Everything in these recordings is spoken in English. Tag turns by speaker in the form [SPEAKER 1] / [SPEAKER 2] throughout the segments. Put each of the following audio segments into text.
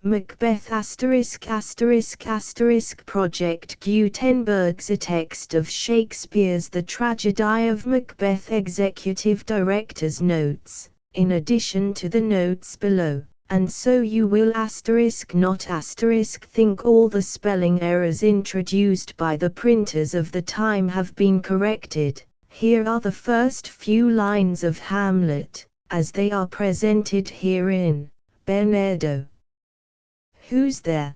[SPEAKER 1] Macbeth Project Gutenberg's a text of Shakespeare's The Tragedy of Macbeth. Executive Director's Notes, in addition to the notes below, and so you will not think all the spelling errors introduced by the printers of the time have been corrected. Here are the first few lines of Hamlet, as they are presented herein. Bernardo. Who's there?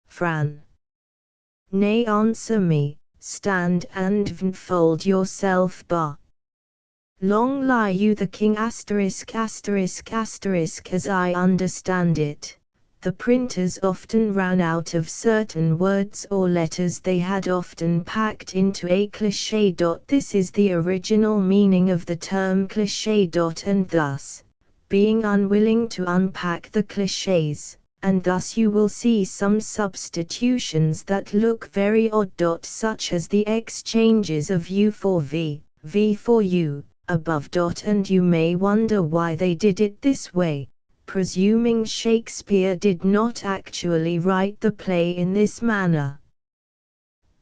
[SPEAKER 1] Fran. Nay, answer me. Stand and fold yourself bar. Long lie you the king. As I understand it, the printers often ran out of certain words or letters they had often packed into a cliché. This is the original meaning of the term cliché. And thus, being unwilling to unpack the clichés, and thus you will see some substitutions that look very odd. Such as the exchanges of U for V, V for U, above. And you may wonder why they did it this way, presuming Shakespeare did not actually write the play in this manner.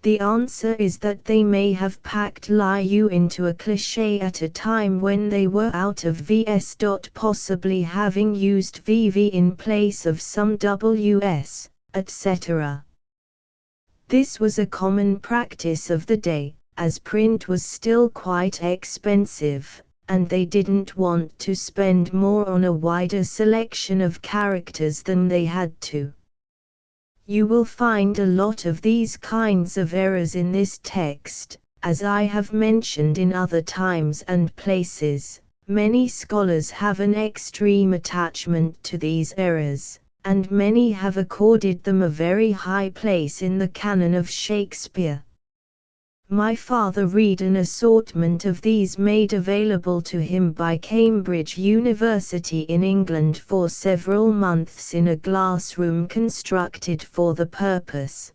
[SPEAKER 1] The answer is that they may have packed "liu" into a cliché at a time when they were out of vs. Possibly having used VV in place of some WS, etc. This was a common practice of the day, as print was still quite expensive, and they didn't want to spend more on a wider selection of characters than they had to. You will find a lot of these kinds of errors in this text, as I have mentioned in other times and places. Many scholars have an extreme attachment to these errors, and many have accorded them a very high place in the canon of Shakespeare. My father read an assortment of these made available to him by Cambridge University in England for several months in a glass room constructed for the purpose.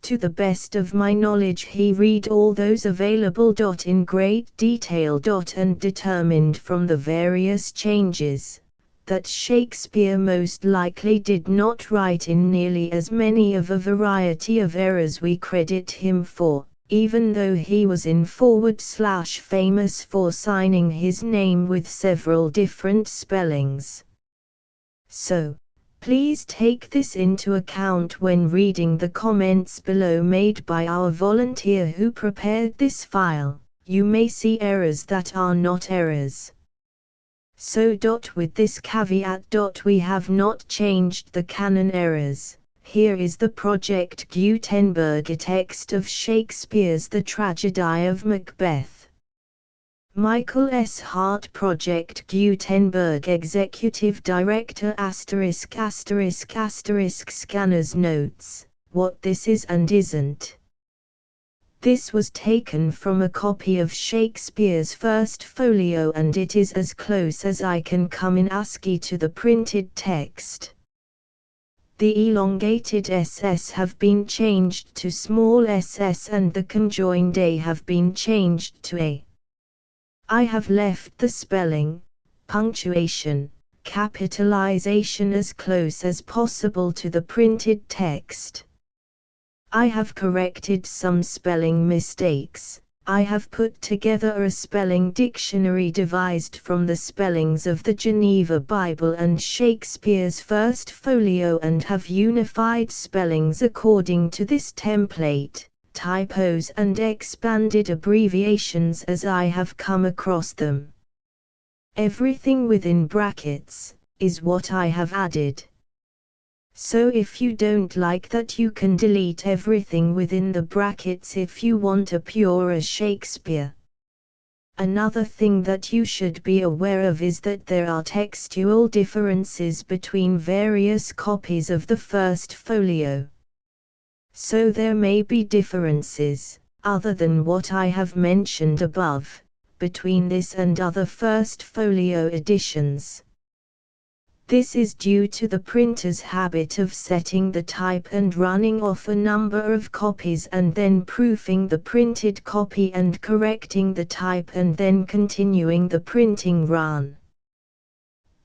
[SPEAKER 1] To the best of my knowledge he read all those available in great detail and determined from the various changes that Shakespeare most likely did not write in nearly as many of a variety of errors we credit him for, even though he was in / famous for signing his name with several different spellings. So, please take this into account when reading the comments below made by our volunteer who prepared this file. You may see errors that are not errors. So. With this caveat. We have not changed the canon errors. Here is the Project Gutenberg text of Shakespeare's The Tragedy of Macbeth. Michael S. Hart. Project Gutenberg Executive Director ******* Scanner's Notes, what this is and isn't. This was taken from a copy of Shakespeare's First Folio and it is as close as I can come in ASCII to the printed text. The elongated SS have been changed to small ss and the conjoined A have been changed to A. I have left the spelling, punctuation, capitalization as close as possible to the printed text. I have corrected some spelling mistakes. I have put together a spelling dictionary devised from the spellings of the Geneva Bible and Shakespeare's First Folio and have unified spellings according to this template, typos and expanded abbreviations as I have come across them. Everything within brackets is what I have added. So if you don't like that you can delete everything within the brackets if you want a purer Shakespeare. Another thing that you should be aware of is that there are textual differences between various copies of the First Folio. So there may be differences, other than what I have mentioned above, between this and other First Folio editions. This is due to the printer's habit of setting the type and running off a number of copies and then proofing the printed copy and correcting the type and then continuing the printing run.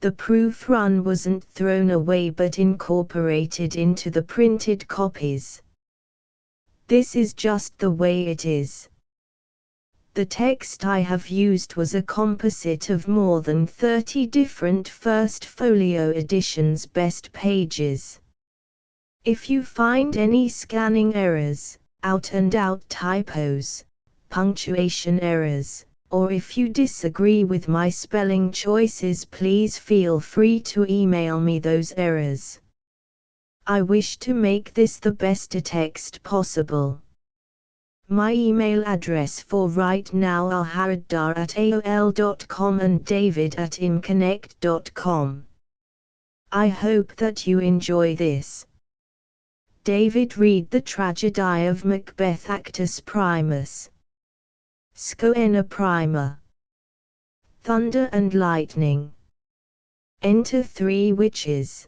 [SPEAKER 1] The proof run wasn't thrown away but incorporated into the printed copies. This is just the way it is. The text I have used was a composite of more than 30 different first folio editions best pages. If you find any scanning errors, out-and-out typos, punctuation errors, or if you disagree with my spelling choices, please feel free to email me those errors. I wish to make this the best text possible. My email address for right now are hariddar@aol.com and david@inconnect.com. I hope that you enjoy this. David, read the tragedy of Macbeth Actus Primus. Scoena Prima. Thunder and lightning. Enter 3 witches.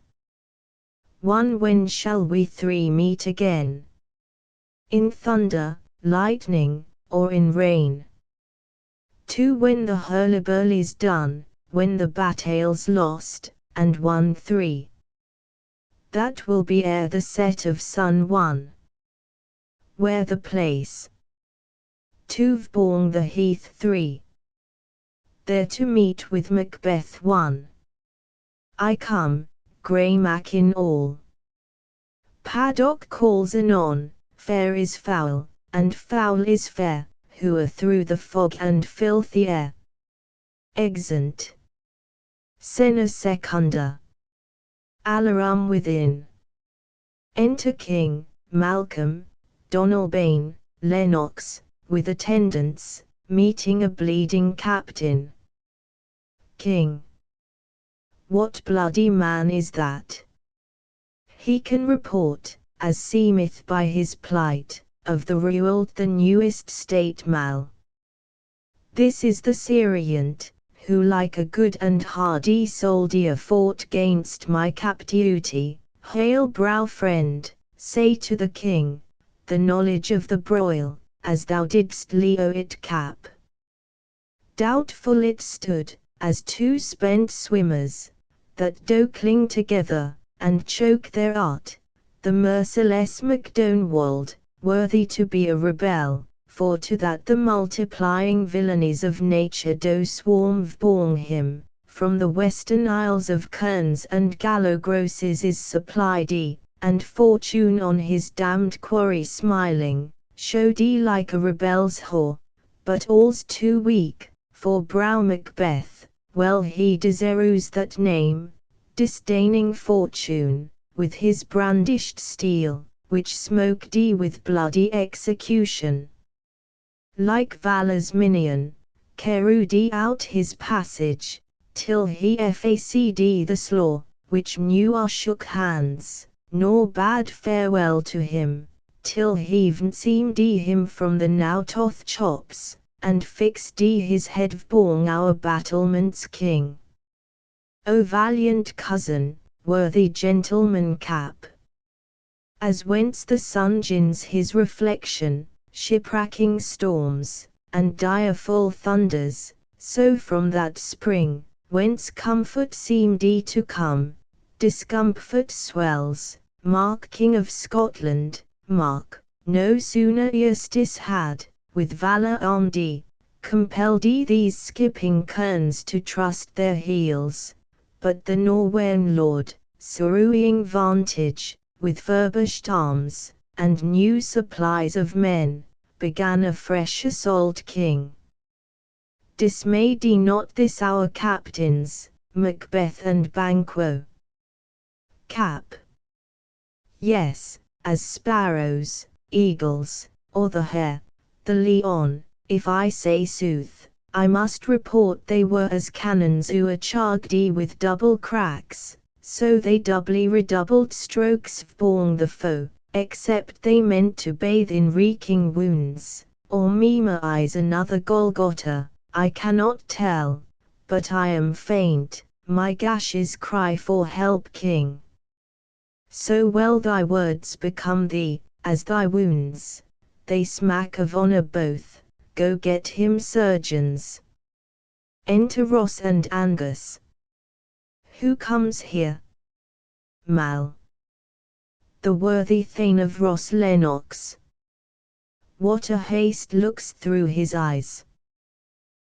[SPEAKER 1] 1. When shall we 3 meet again? In thunder, lightning, or in rain? 2. When the hurlyburly's done, when the battle's lost, and 1. 3. That will be ere the set of sun. 1. Where the place? 2. Vborne the heath. 3. There to meet with Macbeth. 1. I come, grey Mac in all. Paddock calls anon, fair is foul, and foul is fair, who are through the fog and filthy air. Exeunt. Scena secunda. Alarum within. Enter King, Malcolm, Donalbain, Lennox, with attendants, meeting a bleeding captain. King. What bloody man is that? He can report, as seemeth by his plight, of the Ruald the newest state mal. This is the Syriant, who like a good and hardy soldier fought gainst my captivity. Hail brow friend, say to the king, the knowledge of the broil, as thou didst leo it cap. Doubtful it stood, as 2 spent swimmers, that do cling together, and choke their art, the merciless Macdonald, worthy to be a rebel, for to that the multiplying villainies of nature do swarm vborne him, from the western isles of Kerns and Gallogrosses is supplied and fortune on his damned quarry smiling, showed like a rebel's whore, but all's too weak, for brow Macbeth, well he deserves that name, disdaining fortune, with his brandished steel, which smoked with bloody execution. Like valor's minion, carried out his passage, till he faced the slaw, which knew our shook hands, nor bade farewell to him, till he'ven seemed him from the Nautoth chops, and fixed his head vborne our battlement's king. O valiant cousin, worthy gentleman cap! As whence the sun gins his reflection, shipwracking storms, and direful thunders, so from that spring, whence comfort seemed to come, discomfort swells. Mark King of Scotland, Mark, no sooner Eustace had, with valour armed compelled these skipping kerns to trust their heels, but the Norwegian lord, surreying vantage, with furbished arms, and new supplies of men, began a fresh assault. King. Dismayed not this our captains, Macbeth and Banquo? Cap. Yes, as sparrows, eagles, or the hare, the leon, if I say sooth, I must report they were as cannons who are charged with double cracks, so they doubly redoubled strokes vborne the foe, except they meant to bathe in reeking wounds, or memorize another Golgotha, I cannot tell, but I am faint, my gashes cry for help. King. So well thy words become thee, as thy wounds, they smack of honour both, go get him surgeons. Enter Ross and Angus. Who comes here? Mal. The worthy Thane of Ross Lennox. What a haste looks through his eyes.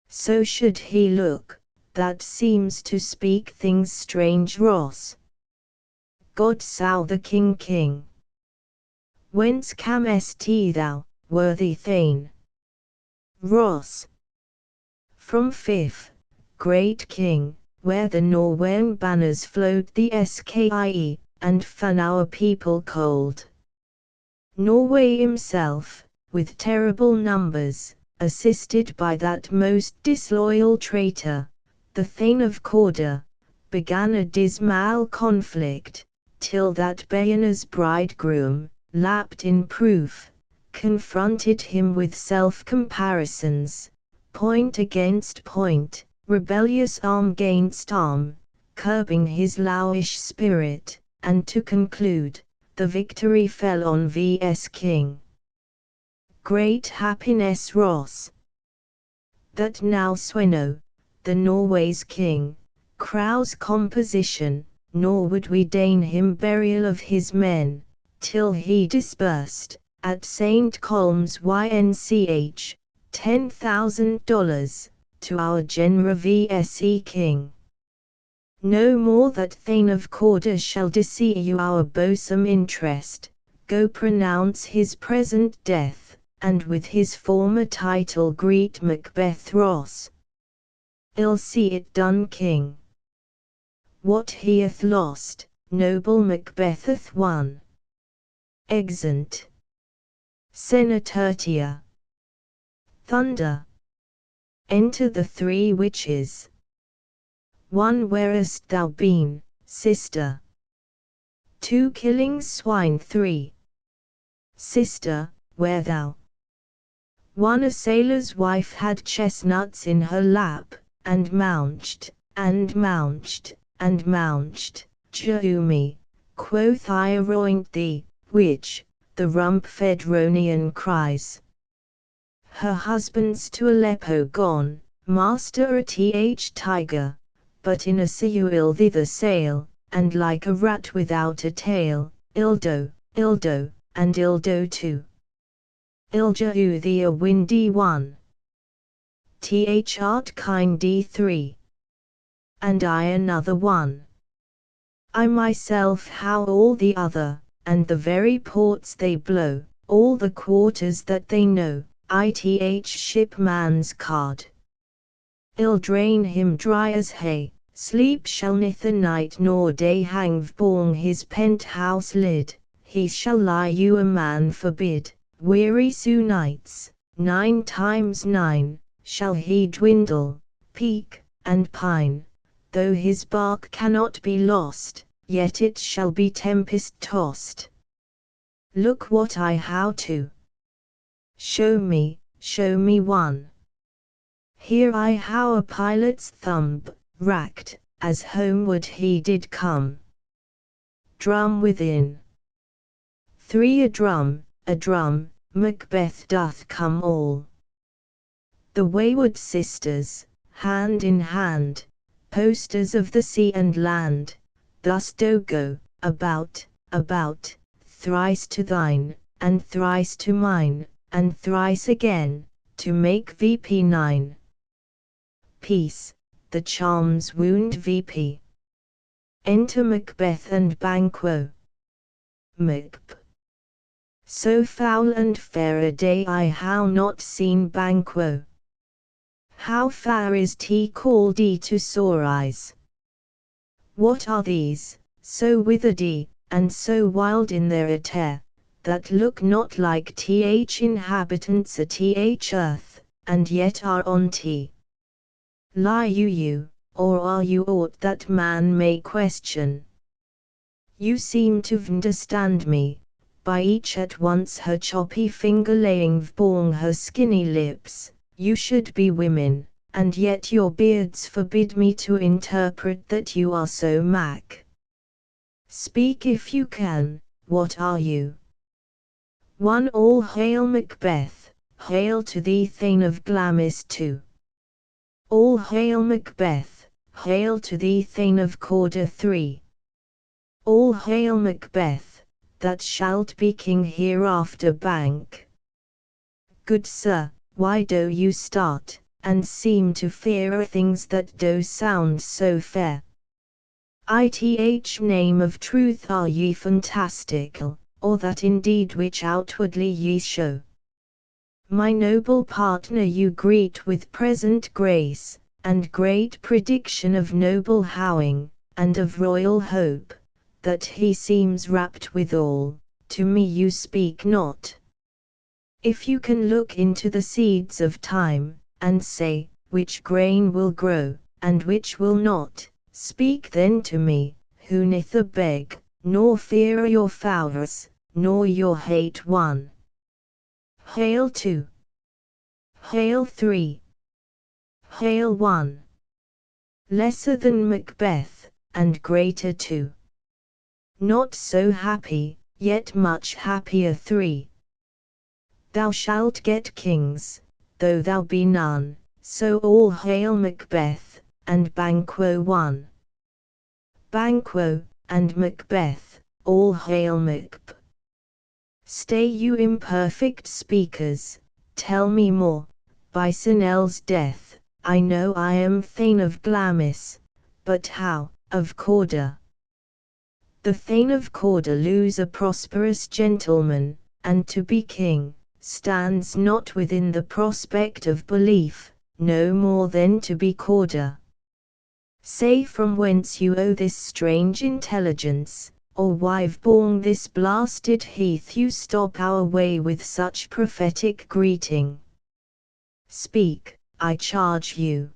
[SPEAKER 1] So should he look, that seems to speak things strange. Ross. God sow the King. Whence camest thou, worthy Thane? Ross. From Fife, great King, where the Norwegian banners float the skie, and fan our people cold. Norway himself, with terrible numbers, assisted by that most disloyal traitor, the Thane of Cawdor, began a dismal conflict, till that Bayona's bridegroom, lapped in proof, confronted him with self-comparisons, point against point, rebellious arm gainst arm, curbing his lowish spirit, and to conclude, the victory fell on vs King. Great happiness Ross. That now Sweno, the Norway's king, crows composition, nor would we deign him burial of his men, till he disbursed, at St. Colm's Ynch, $10,000, to our Genera vs King. No more that Thane of Cawdor shall deceive you our bosom interest, go pronounce his present death, and with his former title greet Macbeth Ross. Ill see it done King. What he hath lost, noble Macbeth hath won. Exeunt. Senatertia. Thunder. Enter the three witches. 1. Where hast thou been, sister? 2. Killing swine. 3. Sister, where thou? 1. A sailor's wife had chestnuts in her lap, and mounched, and mounched, and mounched. Jehu me, quoth I aroint thee, which, the rump-fed Ronian cries. Her husband's to Aleppo gone, master a tiger, but in a Seuil thither sail, and like a rat without a tail, Ildo, and Ildo too. Iljehu thee a windy one. Art kindy 3. And I another one. I myself how all the other, and the very ports they blow, all the quarters that they know, shipman's card. Ill drain him dry as hay, sleep shall neither night nor day hang vborn his penthouse lid, he shall lie you a man forbid, weary so nights, 9 times 9, shall he dwindle, peak, and pine, though his bark cannot be lost, yet it shall be tempest tossed. Look what I how to. Show me one. Here I how a pilot's thumb, racked, as homeward he did come. Drum within. 3. A drum, Macbeth doth come all. The wayward sisters, hand in hand, posters of the sea and land, thus do go, about, thrice to thine, and thrice to mine, and thrice again, to make VP 9. Peace, the charms wound VP. Enter Macbeth and Banquo. Macb. So foul and fair a day I how not seen Banquo. How far is he called to sore eyes? What are these, so witheredy, and so wild in their attire, that look not like inhabitants at earth, and yet are on Lie you, or are you aught that man may question? You seem to understand me, by each at once her choppy finger laying vborn her skinny lips, you should be women, and yet your beards forbid me to interpret that you are so Mac. Speak if you can, what are you? 1. All hail Macbeth, hail to thee Thane of Glamis 2. All hail Macbeth, Hail to thee Thane of Cawdor 3. All hail Macbeth, that shalt be king hereafter. Bank. Good sir, why do you start, and seem to fear things that do sound so fair? Ith name of truth are ye fantastical, or that indeed which outwardly ye show? My noble partner you greet with present grace, and great prediction of noble howing, and of royal hope, that he seems rapt withal. To me you speak not. If you can look into the seeds of time, and say, which grain will grow, and which will not, speak then to me, who neither beg, nor fear your favours, nor your hate one. Hail 2. Hail 3. Hail 1. Lesser than Macbeth, and greater too. Not so happy, yet much happier 3. Thou shalt get kings, though thou be none, so all hail Macbeth, and Banquo 1. Banquo, and Macbeth, all hail Macb. Stay you imperfect speakers, tell me more. By Sinel's death, I know I am Thane of Glamis, but how, of Cawdor? The Thane of Cawdor lose a prosperous gentleman, and to be king, stands not within the prospect of belief, no more than to be Cawdor. Say from whence you owe this strange intelligence, or why've borne this blasted heath you stop our way with such prophetic greeting? Speak, I charge you.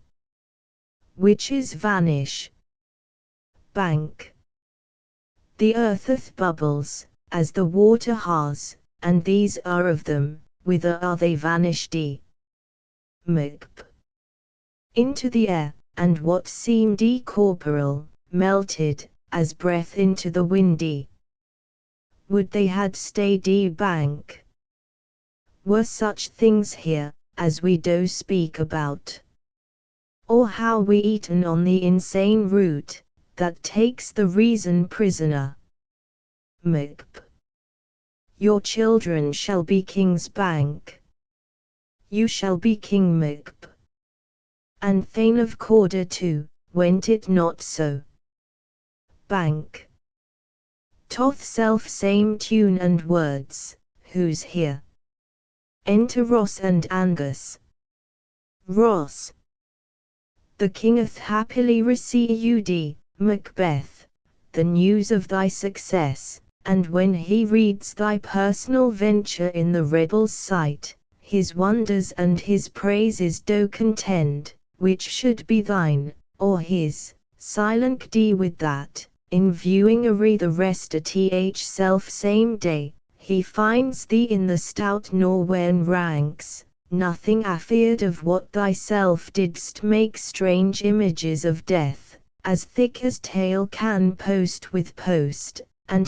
[SPEAKER 1] Witches vanish. Bank. The eartheth bubbles, as the water has, and these are of them, whither are they vanished? Macb. Into the air, and what seemed corporal, melted, as breath into the windy. Would they had stayed bank. Were such things here, as we do speak about? Or how we eaten on the insane root, that takes the reason prisoner? Macb. Your children shall be kings. Bank. You shall be king. Macb. And Thane of Cawdor too, went it not so? Bank. Toth self same tune and words, who's here? Enter Ross and Angus. Ross. The kingeth happily received, Macbeth, the news of thy success, and when he reads thy personal venture in the rebels' sight, his wonders and his praises do contend, which should be thine, or his, silent with that, in viewing the rest at self same day, he finds thee in the stout Norwegian ranks, nothing afeard of what thyself didst make strange images of death, as thick as tale can post with post, and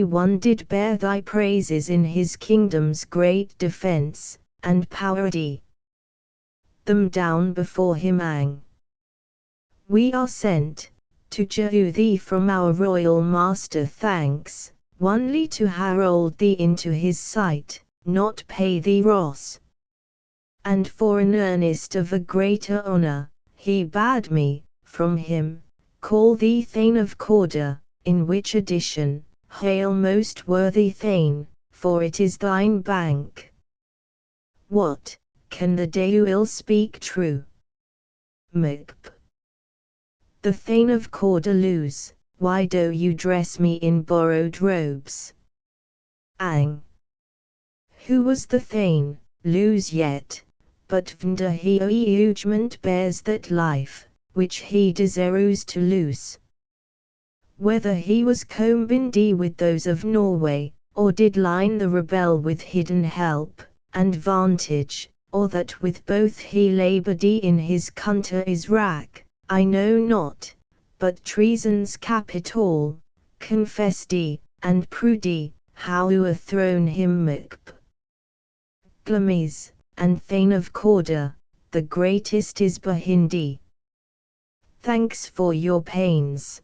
[SPEAKER 1] one did bear thy praises in his kingdom's great defence, and powered them down before him. We are sent, to jew thee from our royal master thanks, only to herald thee into his sight, not pay thee Ross. And for an earnest of a greater honour, he bade me, from him, call thee Thane of Cawdor, in which addition, hail most worthy Thane, for it is thine bank. What, can the Deul speak true? Macb. The Thane of Cawdor lose, why do you dress me in borrowed robes? Ang. Who was the Thane, lose yet, but vnder he judgment bears that life, which he desires to lose. Whether he was combined with those of Norway, or did line the rebel with hidden help, and vantage, or that with both he laboured in his country's rack, I know not, but treason's capital, confessed and proved, how o'erthrown him Macb. Glamis, and Thane of Cawdor, the greatest is behind thanks for your pains.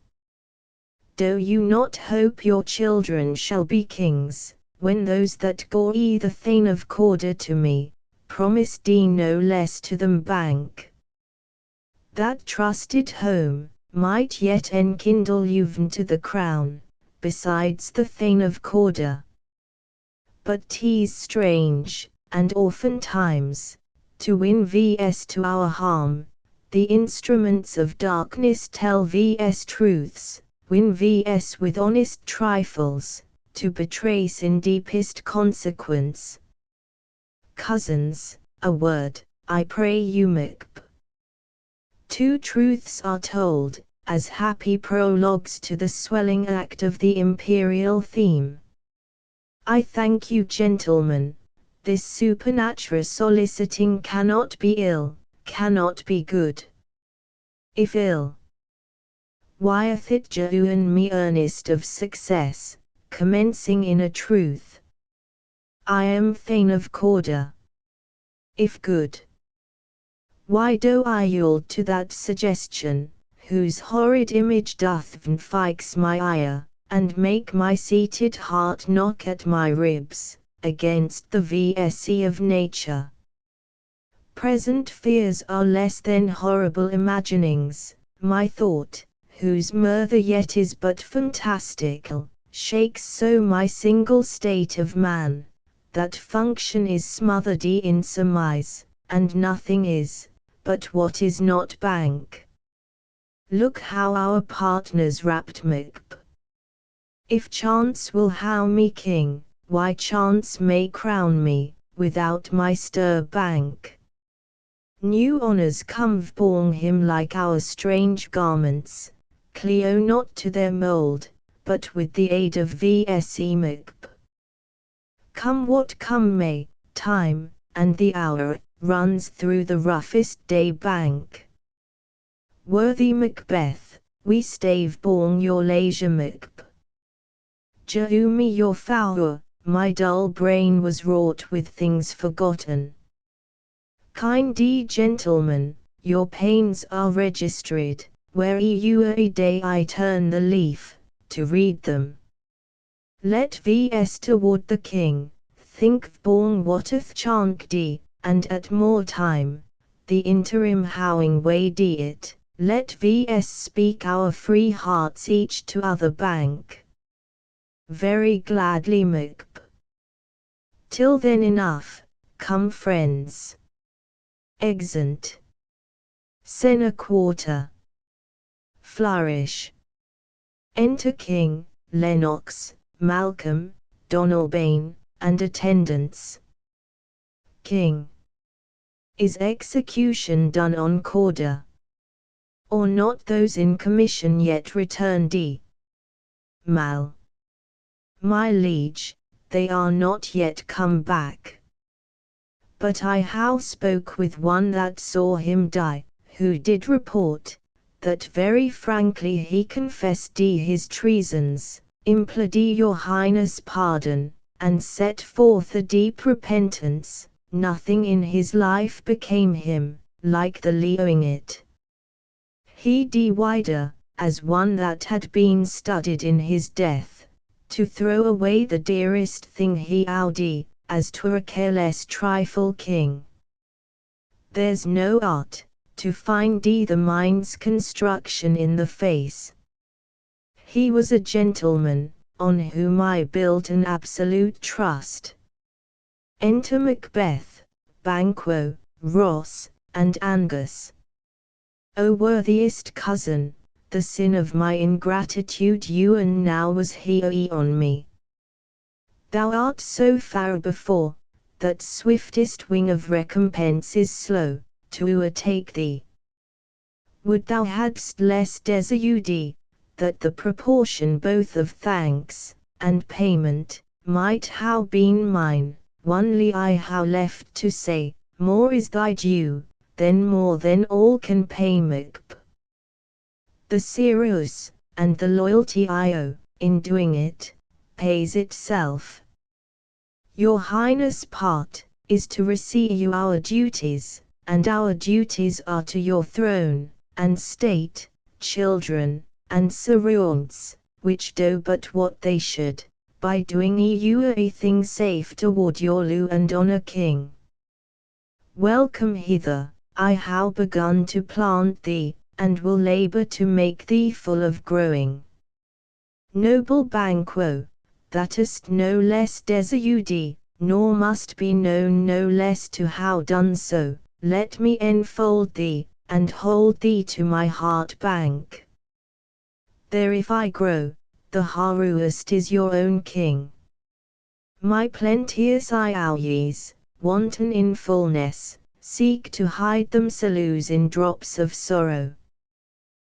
[SPEAKER 1] Do you not hope your children shall be kings, when those that gore the Thane of Cawdor to me, promised no less to them bank? That trusted home, might yet enkindle you to the crown, besides the Thane of Cawdor. But 'tis strange, and oftentimes, to win vs to our harm, the instruments of darkness tell vs truths, win vs with honest trifles, to betray sin deepest consequence. Cousins, a word, I pray you, Macbeth. Two truths are told, as happy prologues to the swelling act of the imperial theme. I thank you, gentlemen, this supernatural soliciting cannot be ill, cannot be good. If ill, why hath it jouen me earnest of success, commencing in a truth? I am Thane of Cawdor. If good, why do I yield to that suggestion, whose horrid image doth fix my ire, and make my seated heart knock at my ribs, against the VSE of nature? Present fears are less than horrible imaginings, my thought, whose murther yet is but fantastical, shakes so my single state of man, that function is smothered in surmise, and nothing is, but what is not bank. Look how our partners rapt Macbeth. If chance will how me king, why chance may crown me, without my stir bank. New honours come born him like our strange garments, Cleo not to their mould, but with the aid of VSE Macbeth. Come what come may, time, and the hour, runs through the roughest day bank. Worthy Macbeth, we stave born your leisure Macbeth. Jehu me your foul, my dull brain was wrought with things forgotten. Kindy gentlemen, your pains are registered, where you a day I turn the leaf, to read them. Let vs toward the king, think born whateth chankd, and at more time, the interim howing way it, let vs speak our free hearts each to other bank. Very gladly Macbeth. Till then enough, come friends. Exeunt. Scene quarter. Flourish. Enter King, Lennox, Malcolm, Donalbain, and attendants. King. Is execution done on Cawdor? Or not those in commission yet returned? Mal. My liege, they are not yet come back. But I how spoke with one that saw him die, who did report, that very frankly he confessed his treasons, implored your highness pardon, and set forth a deep repentance. Nothing in his life became him, like the leoing it. He wider, as one that had been studied in his death, to throw away the dearest thing he owd, as 'twere a careless trifle king. There's no art, to find the mind's construction in the face. He was a gentleman, on whom I built an absolute trust. Enter Macbeth, Banquo, Ross, and Angus. O worthiest cousin, the sin of my ingratitude and now was he on me. Thou art so far before, that swiftest wing of recompense is slow, to o'ertake thee. Would thou hadst less desir'd, that the proportion both of thanks, and payment, might how been mine, only I how left to say, more is thy due, then more than all can pay Macbeth. The serious, and the loyalty I owe, in doing it, pays itself. Your highness' part, is to receive you our duties, and our duties are to your throne, and state, children, and servants, which do but what they should, by doing you a thing safe toward your lieu and honor king. Welcome hither, I have begun to plant thee, and will labor to make thee full of growing. Noble Banquo, that'st no less desir'd, nor must be known no less to have done so, let me enfold thee, and hold thee to my heart bank. There if I grow, the harrowest is your own king. My plenteous hours, wanton in fullness, seek to hide themselves in drops of sorrow.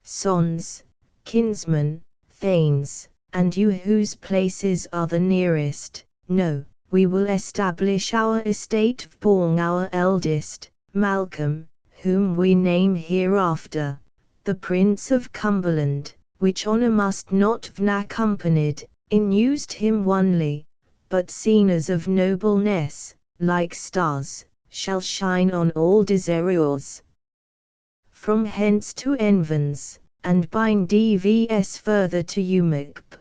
[SPEAKER 1] Sons, kinsmen, thanes, and you whose places are the nearest, know, we will establish our estate upon our eldest, Malcolm, whom we name hereafter, the Prince of Cumberland, which honour must not v'na accompanied, in used him only, but seen as of nobleness, like stars, shall shine on all desirers. From hence to Envens, and bind DVS further to Umacp.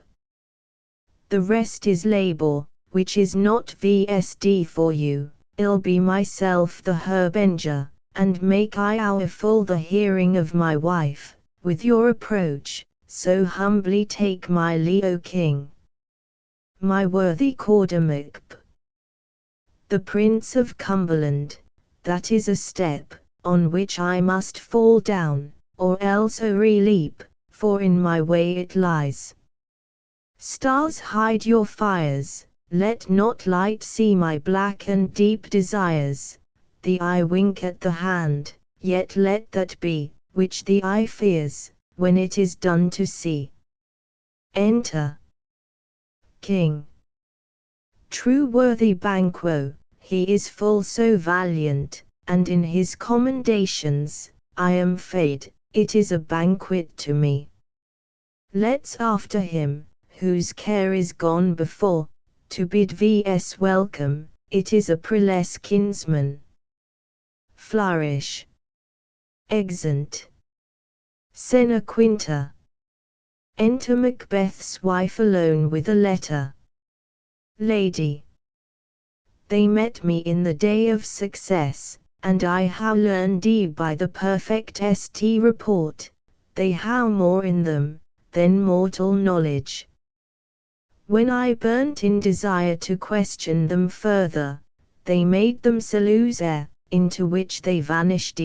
[SPEAKER 1] The rest is labour, which is not VSD for you, I'll be myself the herbenger, and make I our full the hearing of my wife, with your approach, so humbly take my Leo King. My worthy Cordamacp, the Prince of Cumberland, that is a step, on which I must fall down, or else o'erleap, for in my way it lies. Stars hide your fires, let not light see my black and deep desires. The eye wink at the hand, yet let that be, which the eye fears, when it is done to see. Enter. King. True worthy Banquo, he is full so valiant, and in his commendations, I am fed, it is a banquet to me. Let's after him, whose care is gone before, to bid vs welcome, it is a preless kinsman. Flourish. Exeunt. Scena Quinta. Enter Macbeth's wife alone with a letter. Lady. They met me in the day of success, and I how learned by the perfect st report, they how more in them, than mortal knowledge. When I burnt in desire to question them further, they made themselves air, into which they vanished.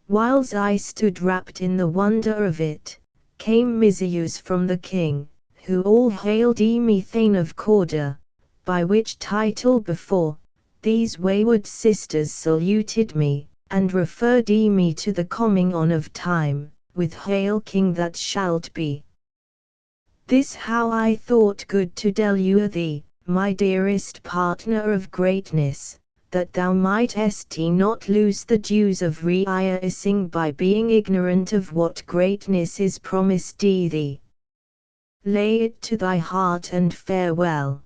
[SPEAKER 1] Whiles I stood wrapped in the wonder of it, came messages from the king, who all hailed me Thane of Cawdor, by which title before, these wayward sisters saluted me, and referred me to the coming on of time, with Hail King that shalt be. This how I thought good to delure thee, my dearest partner of greatness, that thou mightest not lose the dues of rejoicing by being ignorant of what greatness is promised thee. Lay it to thy heart and farewell.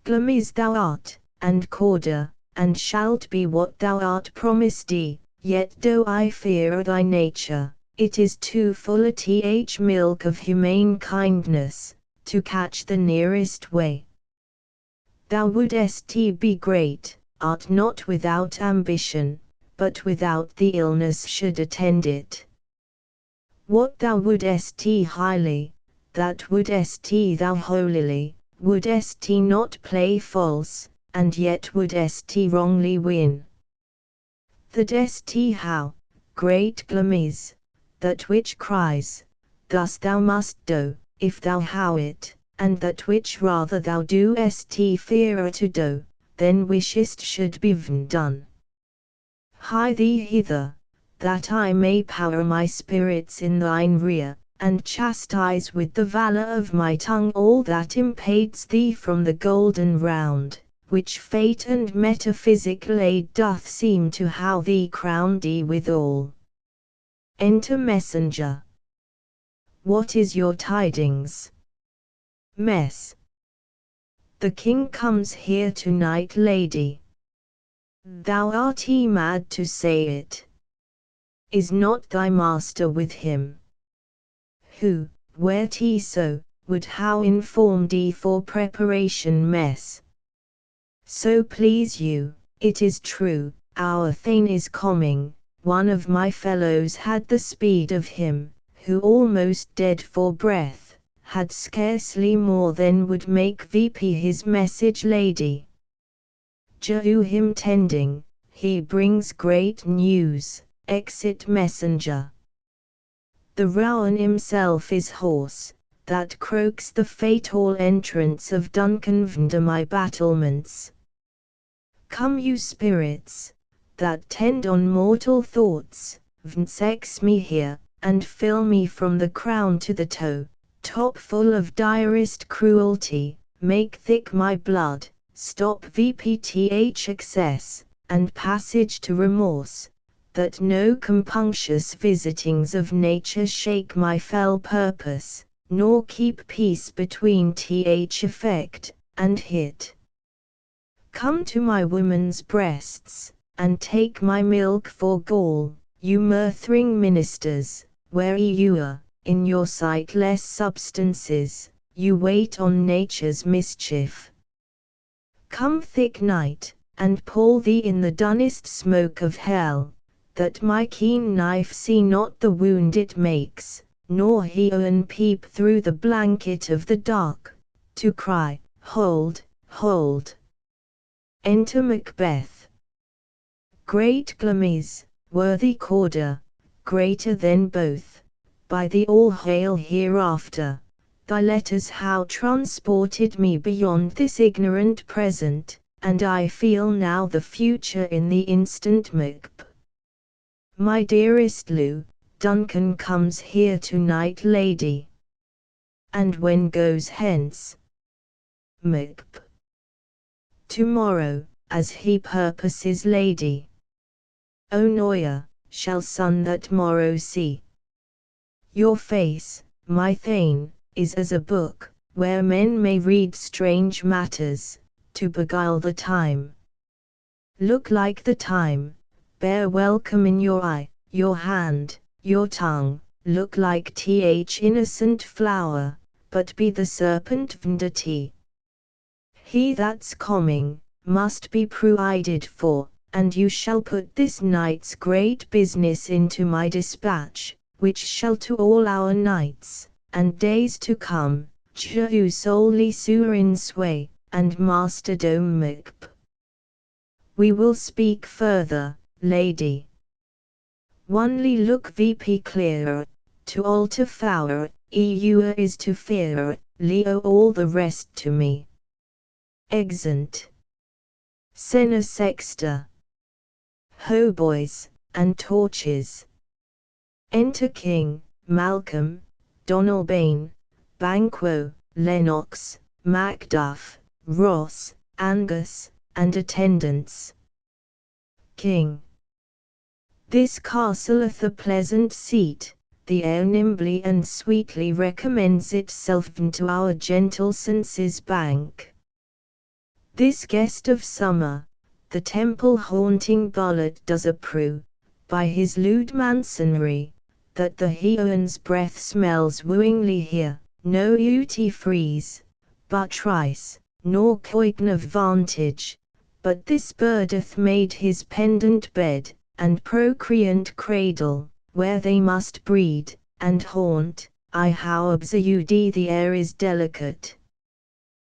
[SPEAKER 1] Glamis thou art, and Cawdor, and shalt be what thou art promised yet do I fear thy nature, it is too full a milk of humane kindness, to catch the nearest way. Thou wouldst be great, art not without ambition, but without the illness should attend it. What thou wouldst highly, that wouldst thou holily, wouldst not play false, and yet wouldst wrongly win. The how, great Glamis, that which cries, thus thou must do, if thou how it, and that which rather thou doest fear to do, than wishest should be done. Hie thee hither, that I may power my spirits in thine rear, and chastise with the valour of my tongue all that impaids thee from the golden round, which fate and metaphysical aid doth seem to how thee crown thee withal. Enter messenger. What is your tidings? Mess. The king comes here tonight, lady. Thou art mad to say it. is not thy master with him? Who, were he so, would how inform thee for preparation mess? So please you, it is true, our Thane is coming. One of my fellows had the speed of him, who almost dead for breath, had scarcely more than would make VP his message lady. Jehu him tending, he brings great news, exit messenger. The Rowan himself is hoarse, that croaks the fatal entrance of Duncan under my battlements. Come you spirits, that tend on mortal thoughts, sex me here, and fill me from the crown to the toe, top full of direst cruelty, make thick my blood, stop VPTH excess, and passage to remorse, that no compunctious visitings of nature shake my fell purpose, nor keep peace between effect and hit. Come to my woman's breasts, and take my milk for gall, you mirthring ministers, where you are, in your sightless substances, you wait on nature's mischief. Come thick night, and pull thee in the dunnest smoke of hell, that my keen knife see not the wound it makes, nor heeon peep through the blanket of the dark, to cry, hold, hold. Enter Macbeth. Great Glamis, worthy Corder, greater than both, by the all-hail hereafter, thy letters how transported me beyond this ignorant present, and I feel now the future in the instant Macbeth. My dearest Lou, Duncan comes here to-night lady. And when goes hence? Macbeth. Tomorrow, as he purposes lady. O Noya, shall sun that morrow see? Your face, my Thane, is as a book, where men may read strange matters, to beguile the time. Look like the time, bear welcome in your eye, your hand, your tongue, look like innocent flower, but be the serpent vanity. He that's coming, must be provided for, and you shall put this night's great business into my dispatch, which shall to all our nights, and days to come, Jehu solely in sway, and masterdom Macbeth. We will speak further, lady. Onely look VP clearer, to alter fower, EU is to fear, Leo all the rest to me. Exeunt. Sena Sexta. Ho boys, and torches. Enter King, Malcolm, Donalbain, Banquo, Lennox, Macduff, Ross, Angus, and attendants. King. This castle'th a pleasant seat, the air nimbly and sweetly recommends itself to our gentle senses' bank. This guest of summer, the temple-haunting ballad does approve, by his lewd masonry, that the heron's breath smells wooingly here, no beauty freeze, but trice, nor coign of vantage, but this birdeth made his pendant bed, and procreant cradle, where they must breed, and haunt. I how observe the air is delicate.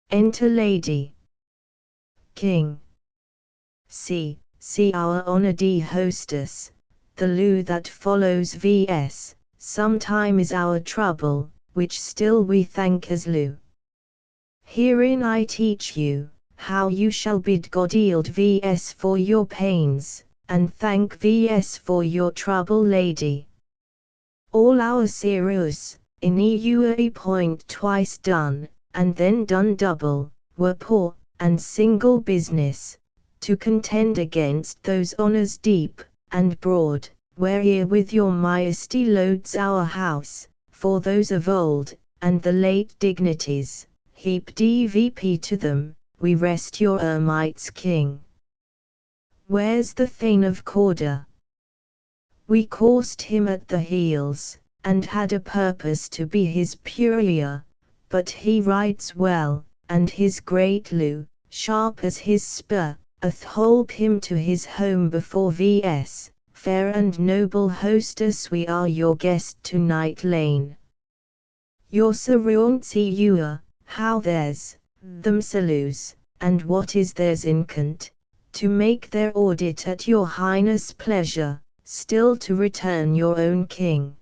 [SPEAKER 1] Enter lady. King. See our honored hostess, the loo that follows vs, sometime is our trouble, which still we thank as loo. Herein I teach you, how you shall bid God yield vs for your pains, and thank vs for your trouble lady. All our serious, in a point twice done, and then done double, were poor, and single business, to contend against those honours deep, and broad, where with your majesty loads our house, for those of old, and the late dignities, heap DVP to them, we rest your ermites king. Where's the Thane of Corder? We coursed him at the heels, and had a purpose to be his purlier, but he rides well, and his great lue, sharp as his spur, holp him to his home before vs. Fair and noble hostess, we are your guest to-night lane. Your serauntcy ewer, how there's them saloos, and what is theirs incant, to make their audit at your highness pleasure, still to return your own king.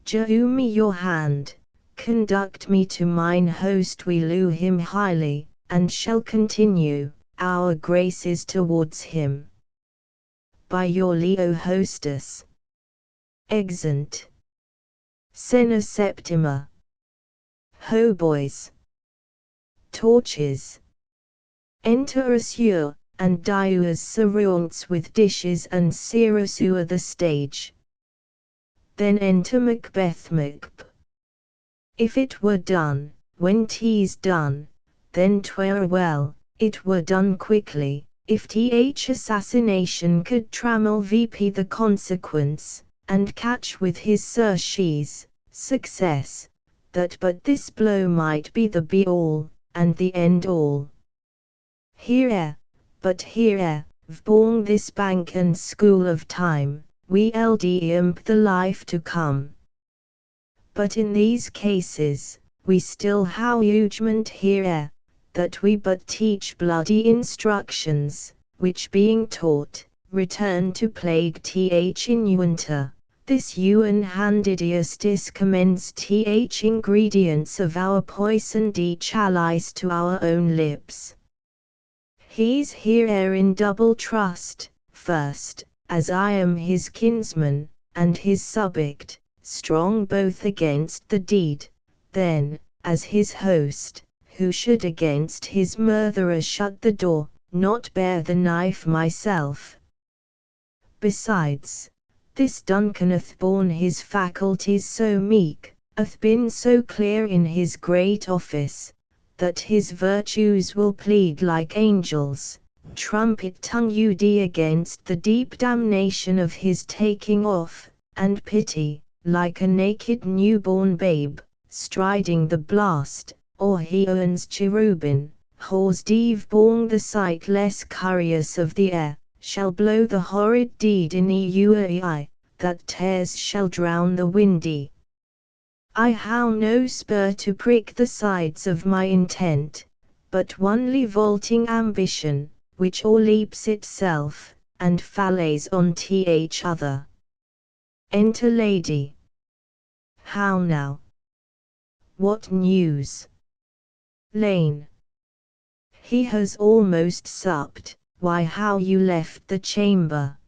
[SPEAKER 1] Jew me your hand, conduct me to mine host, we lue him highly, and shall continue our graces towards him. By your Leo hostess. Exeunt. Scena Septima. Ho boys! Torches! Enter Assure, and Diuas servants with dishes and Sirasua the stage. Then enter Macbeth. If it were done, when 'tis done, then 'twere well, it were done quickly, if assassination could trammel VP the consequence, and catch with his surcease, success, that but this blow might be the be-all, and the end-all. Here, but here, vborn this bank and school of time, we imp the life to come. But in these cases, we still how judgment here, that we but teach bloody instructions, which being taught, return to plague in winter. This ewan-handed justice commends ingredients of our poisoned each allies to our own lips. He's here in double trust, first, as I am his kinsman, and his subject, strong both against the deed, then, as his host, who should against his murderer shut the door, not bear the knife myself. Besides, this Duncan hath borne his faculties so meek, hath been so clear in his great office, that his virtues will plead like angels, trumpet tongue against the deep damnation of his taking off, and pity, like a naked newborn babe, striding the blast, or he owns cherubin, hors dive born the sight less curious of the air, shall blow the horrid deed in eye, that tears shall drown the windy. I how no spur to prick the sides of my intent, but onely vaulting ambition, which o'erleaps itself, and fallets on other. Enter lady. How now? What news? Lane. He has almost supped. Why how you left the chamber?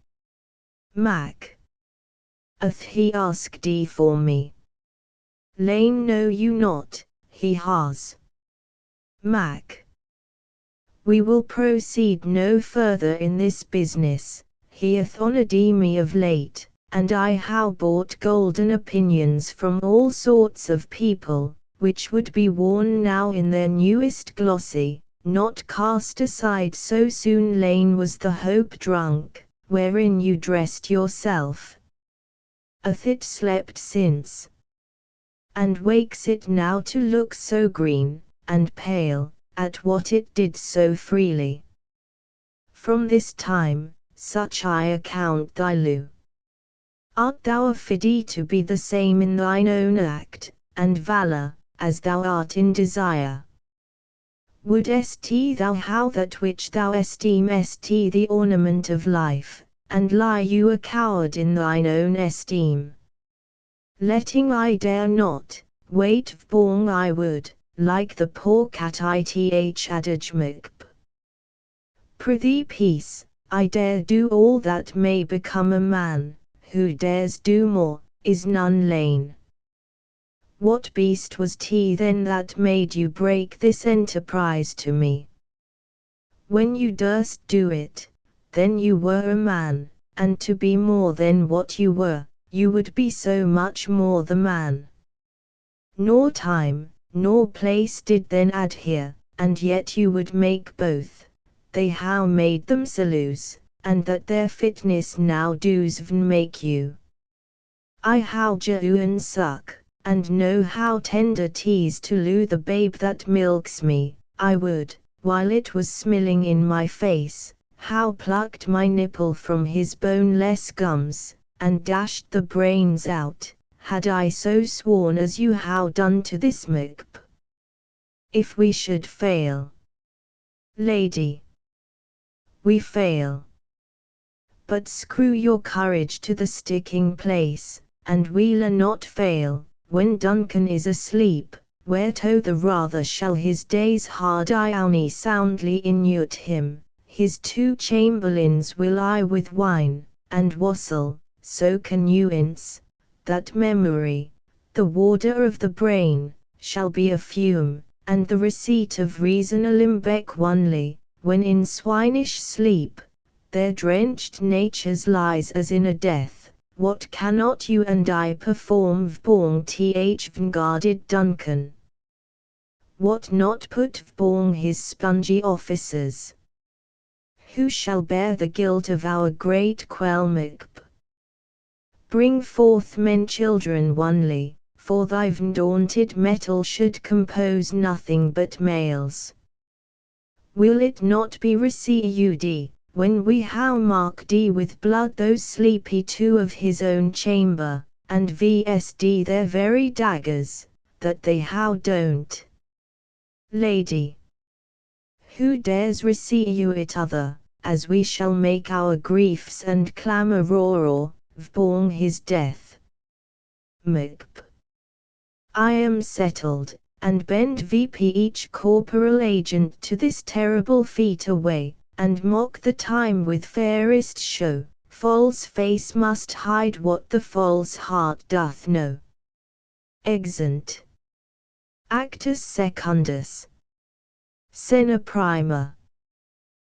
[SPEAKER 1] Mac. Hath he asked thee for me? Lane, know you not, he has. Mac. We will proceed no further in this business, he hath honoured me of late, and I how bought golden opinions from all sorts of people, which would be worn now in their newest glossy, not cast aside so soon. Lane, was the hope drunk, wherein you dressed yourself? Hath it slept since? And wakes it now to look so green, and pale, at what it did so freely? From this time, such I account thy lue. Art thou a fiddy to be the same in thine own act, and valour, as thou art in desire? Wouldest thou how that which thou esteemest the ornament of life, and lie you a coward in thine own esteem? Letting I dare not, wait vborn I would, like the poor cat adage Macbeth. Prithee peace, I dare do all that may become a man, who dares do more, is none. Lane. What beast was then that made you break this enterprise to me? When you durst do it, then you were a man, and to be more than what you were, you would be so much more the man. Nor time, nor place did then adhere, and yet you would make both. They how made them saloos, and that their fitness now does make you. I how jew and suck, and know how tender 'tis to loo the babe that milks me. I would, while it was smiling in my face, how plucked my nipple from his boneless gums, and dashed the brains out, had I so sworn as you how done to this Macbeth. If we should fail, lady, we fail. But screw your courage to the sticking place, and we'll not fail, when Duncan is asleep, whereto the rather shall his days hard iony soundly inute him. His 2 chamberlains will I with wine, and wassail, so connuence, that memory, the warder of the brain, shall be a fume, and the receipt of reason a limbeck only, when in swinish sleep, their drenched natures lies as in a death. What cannot you and I perform vbong th guarded Duncan? What not put vbong his spongy officers? Who shall bear the guilt of our great Quelmacb? Bring forth men children only, for thy daunted metal should compose nothing but males. Will it not be received, when we how mark d with blood those sleepy 2 of his own chamber, and vsd their very daggers, that they how don't? Lady, who dares receive it other, as we shall make our griefs and clamour roar, vbong his death? Macbeth. I am settled, and bend VP each corporal agent to this terrible feat away, and mock the time with fairest show. False face must hide what the false heart doth know. Exeunt. Actus secundus. Scena prima.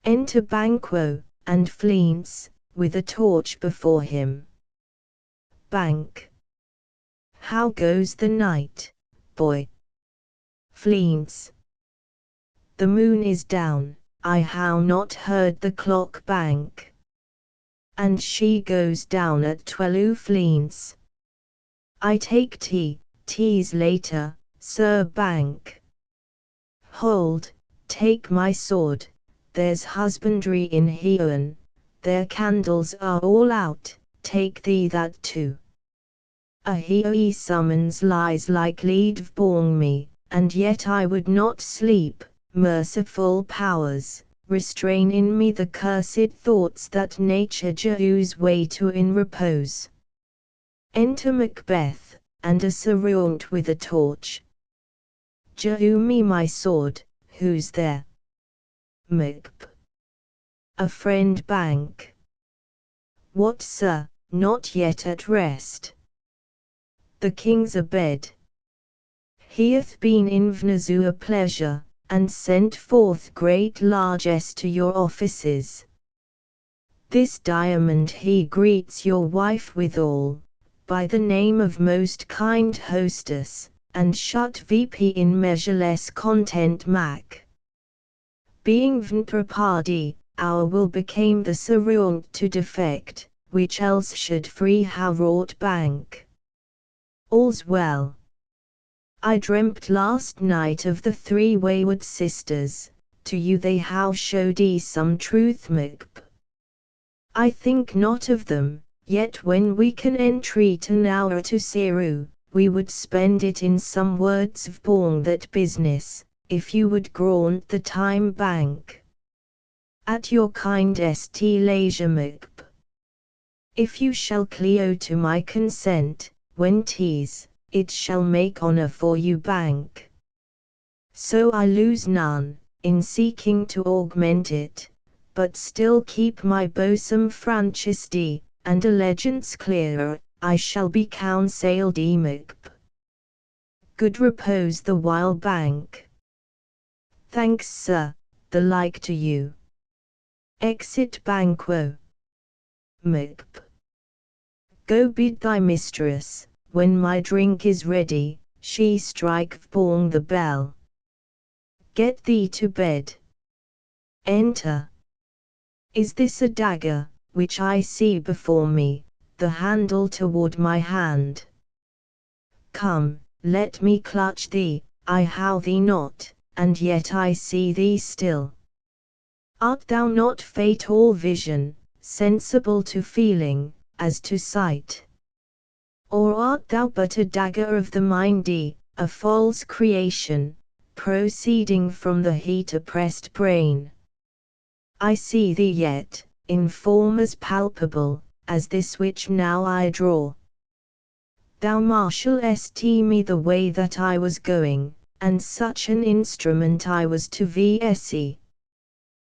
[SPEAKER 1] Enter Banquo, and Fleance, with a torch before him. Bank. How goes the night, boy? Fleance. The moon is down, I how not heard the clock bank. And she goes down at 12. Fleance. I take tea's later, Sir Bank. Hold, take my sword, there's husbandry in Heon, their candles are all out, take thee that too. A Heoe summons lies like lead vbong me, and yet I would not sleep. Merciful powers, restrain in me the cursed thoughts that nature jews way to in repose. Enter Macbeth, and a servant with a torch. Jew me my sword, who's there? Macbeth. A friend Bank. What, sir, not yet at rest? The king's abed. He hath been in Vnazu a pleasure, and sent forth great largesse to your offices. This diamond he greets your wife withal, by the name of most kind hostess, and shut VP in measureless content Mac. Being vnprapadi, our will became the servant to defect, which else should free how wrought Bank. All's well. I dreamt last night of the 3 wayward sisters, to you they how showed some truth Macbeth. I think not of them, yet when we can entreat an hour to Ceru, we would spend it in some words vbong that business, if you would grant the time Bank. At your kindest leisure Macbeth. If you shall Cleo to my consent, when 'tis, it shall make honour for you Bank. So I lose none, in seeking to augment it, but still keep my bosom Francisdi, and allegiance clearer, I shall be counselled Macbeth. Good repose the while Bank. Thanks sir, the like to you. Exit Banquo. Macbeth. Go bid thy mistress, when my drink is ready, she strike vbong the bell. Get thee to bed. Enter. Is this a dagger, which I see before me, the handle toward my hand? Come, let me clutch thee, I how thee not, and yet I see thee still. Art thou not fate or vision, sensible to feeling, as to sight? Or art thou but a dagger of the mindy, a false creation, proceeding from the heat-oppressed brain? I see thee yet, in form as palpable, as this which now I draw. Thou marshallest me the way that I was going, and such an instrument I was to vse.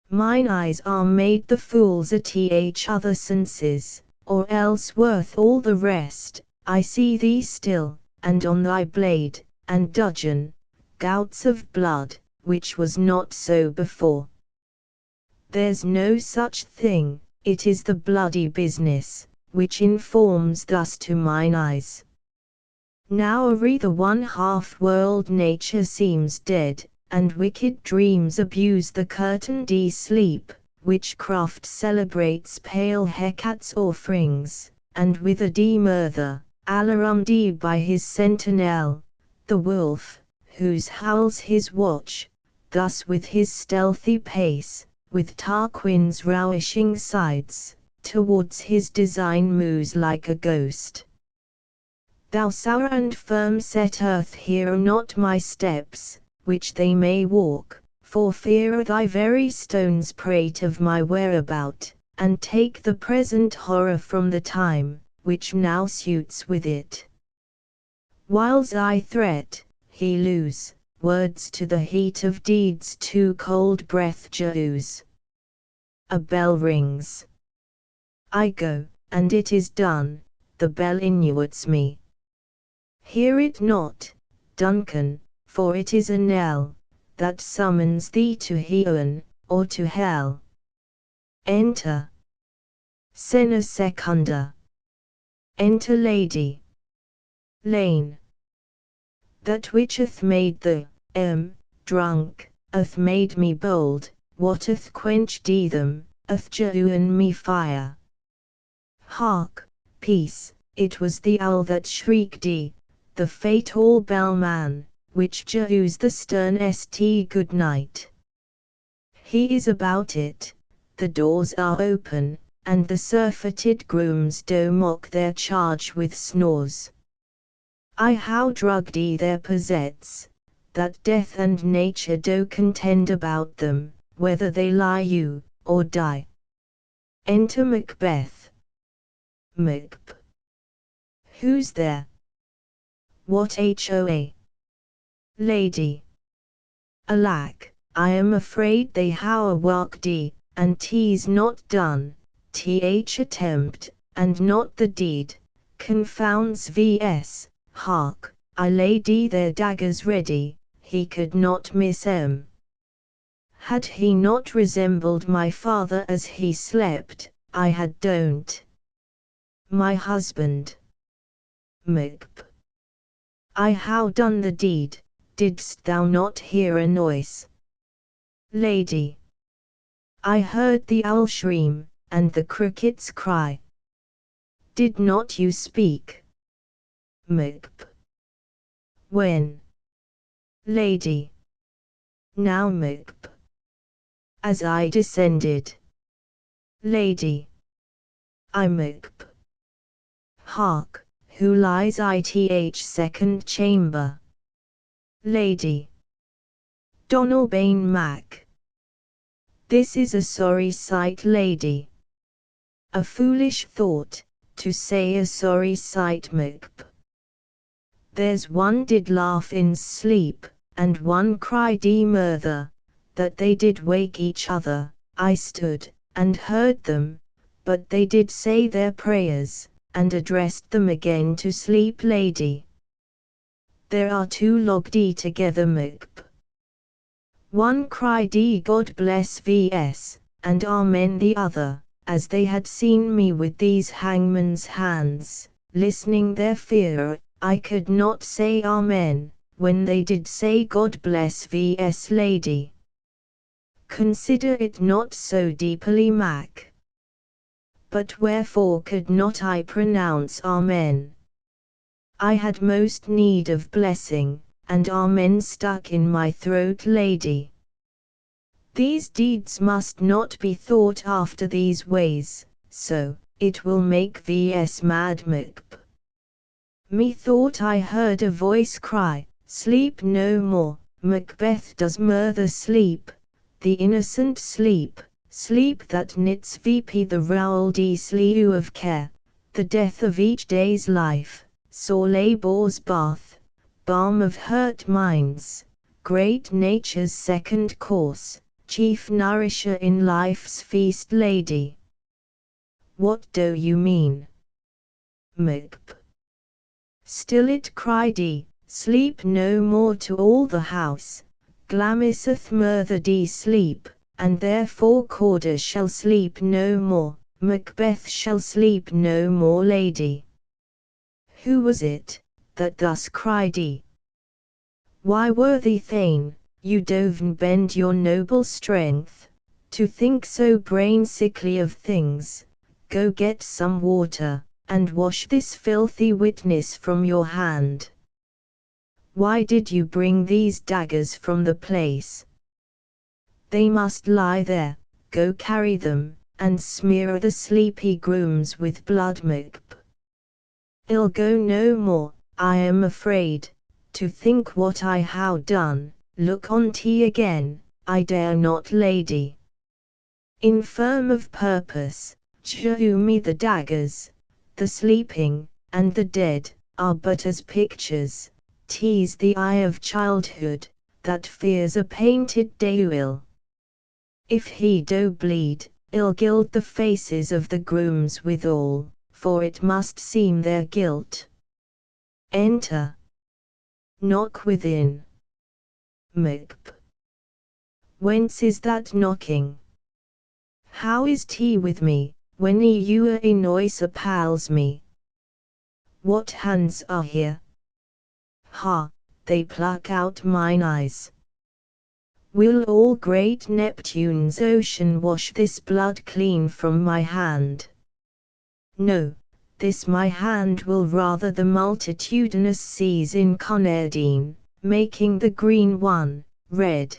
[SPEAKER 1] Mine eyes are made the fools at each other senses, or else worth all the rest. I see thee still, and on thy blade, and dudgeon, gouts of blood, which was not so before. There's no such thing, it is the bloody business, which informs thus to mine eyes. Now the 1/2 world nature seems dead, and wicked dreams abuse the curtained sleep, witchcraft celebrates pale Hecate's offerings, and with a murder, alarum by his sentinel, the wolf, whose howls his watch, thus with his stealthy pace, with Tarquin's ravishing sides, towards his design moves like a ghost. Thou sour and firm set earth, hear not my steps, which they may walk, for fear thy very stones prate of my whereabout, and take the present horror from the time, which now suits with it. Whiles I threat, he lose words to the heat of deeds too cold breath Jews. A bell rings. I go, and it is done, the bell inuits me. Hear it not, Duncan, for it is a knell, that summons thee to heaven, or to hell. Enter. Sena secunda. Enter Lady. Lane. That which hath made the drunk, hath made me bold, what hath quenched them, hath jouen me fire. Hark, peace, it was the owl that shrieked the fatal bellman, which jows the stern st good night. He is about it, the doors are open, and the surfeited grooms do mock their charge with snores. I how drugged their possets, that death and nature do contend about them, whether they lie you, or die. Enter Macbeth. Macb. Who's there? What hoa? Lady. Alack, I am afraid they how worked and 'tis not done, th attempt, and not the deed, confounds vs. Hark, I laid their daggers ready, he could not miss 'em. Had he not resembled my father as he slept, I had don't. My husband. Macb. I how done the deed, didst thou not hear a noise? Lady. I heard the owl shream, and the crickets cry. Did not you speak? Macb. When? Lady. Now Macb. As I descended. Lady. I Macb. Hark, who lies ith second chamber? Lady. Donalbain Mac. This is a sorry sight, lady. A foolish thought, to say a sorry sight, Macb. There's one did laugh in sleep, and one cried murther, that they did wake each other. I stood, and heard them, but they did say their prayers, and addressed them again to sleep, lady. There are two logged together, Macb. One cried God bless vs, and amen the other, as they had seen me with these hangman's hands, listening their fear. I could not say amen, when they did say God bless vs, lady. Consider it not so deeply, Mac. But wherefore could not I pronounce Amen? I had most need of blessing, and Amen stuck in my throat, lady. These deeds must not be thought after these ways, so it will make vs mad Macbeth. Methought I heard a voice cry, sleep no more, Macbeth does murther sleep, the innocent sleep, sleep that knits VP the roweldy slew of care, the death of each day's life, sore labour's bath, balm of hurt minds, great nature's second course, chief nourisher in life's feast, lady. What do you mean, Macbeth? Still it cried he, sleep no more to all the house, glamisseth murther dee sleep, and therefore Corder shall sleep no more, Macbeth shall sleep no more, lady. Who was it that thus cried he? Why, worthy Thane, you doven bend your noble strength, to think so brain sickly of things, go get some water, and wash this filthy witness from your hand. Why did you bring these daggers from the place? They must lie there, go carry them, and smear the sleepy grooms with blood, Macbeth. I'll go no more, I am afraid, to think what I how done, look on tea again, I dare not, lady. Infirm of purpose, shew me the daggers, the sleeping, and the dead, are but as pictures, tease the eye of childhood, that fears a painted deuil. If he do bleed, I'll gild the faces of the grooms withal, for it must seem their guilt. Enter. Knock within. Macbeth. Whence is that knocking? How is tea with me, when you a noise appals me? What hands are here? Ha, they pluck out mine eyes. Will all great Neptune's ocean wash this blood clean from my hand? No, this my hand will rather the multitudinous seas in Conerdine, making the green one, red.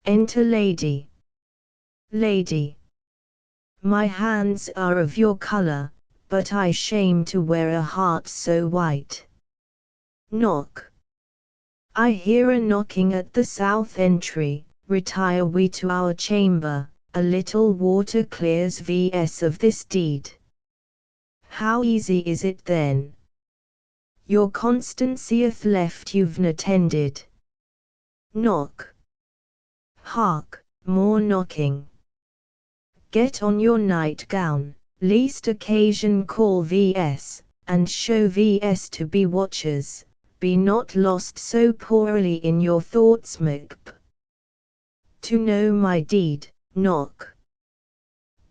[SPEAKER 1] Enter, lady. Lady. My hands are of your colour, but I shame to wear a heart so white. Knock. I hear a knocking at the south entry, retire we to our chamber, a little water clears vs of this deed. How easy is it then? Your constancy hath left you've unattended. Knock. Hark, more knocking. Get on your nightgown, least occasion call vs, and show vs to be watchers, be not lost so poorly in your thoughts, Macbeth. To know my deed, knock.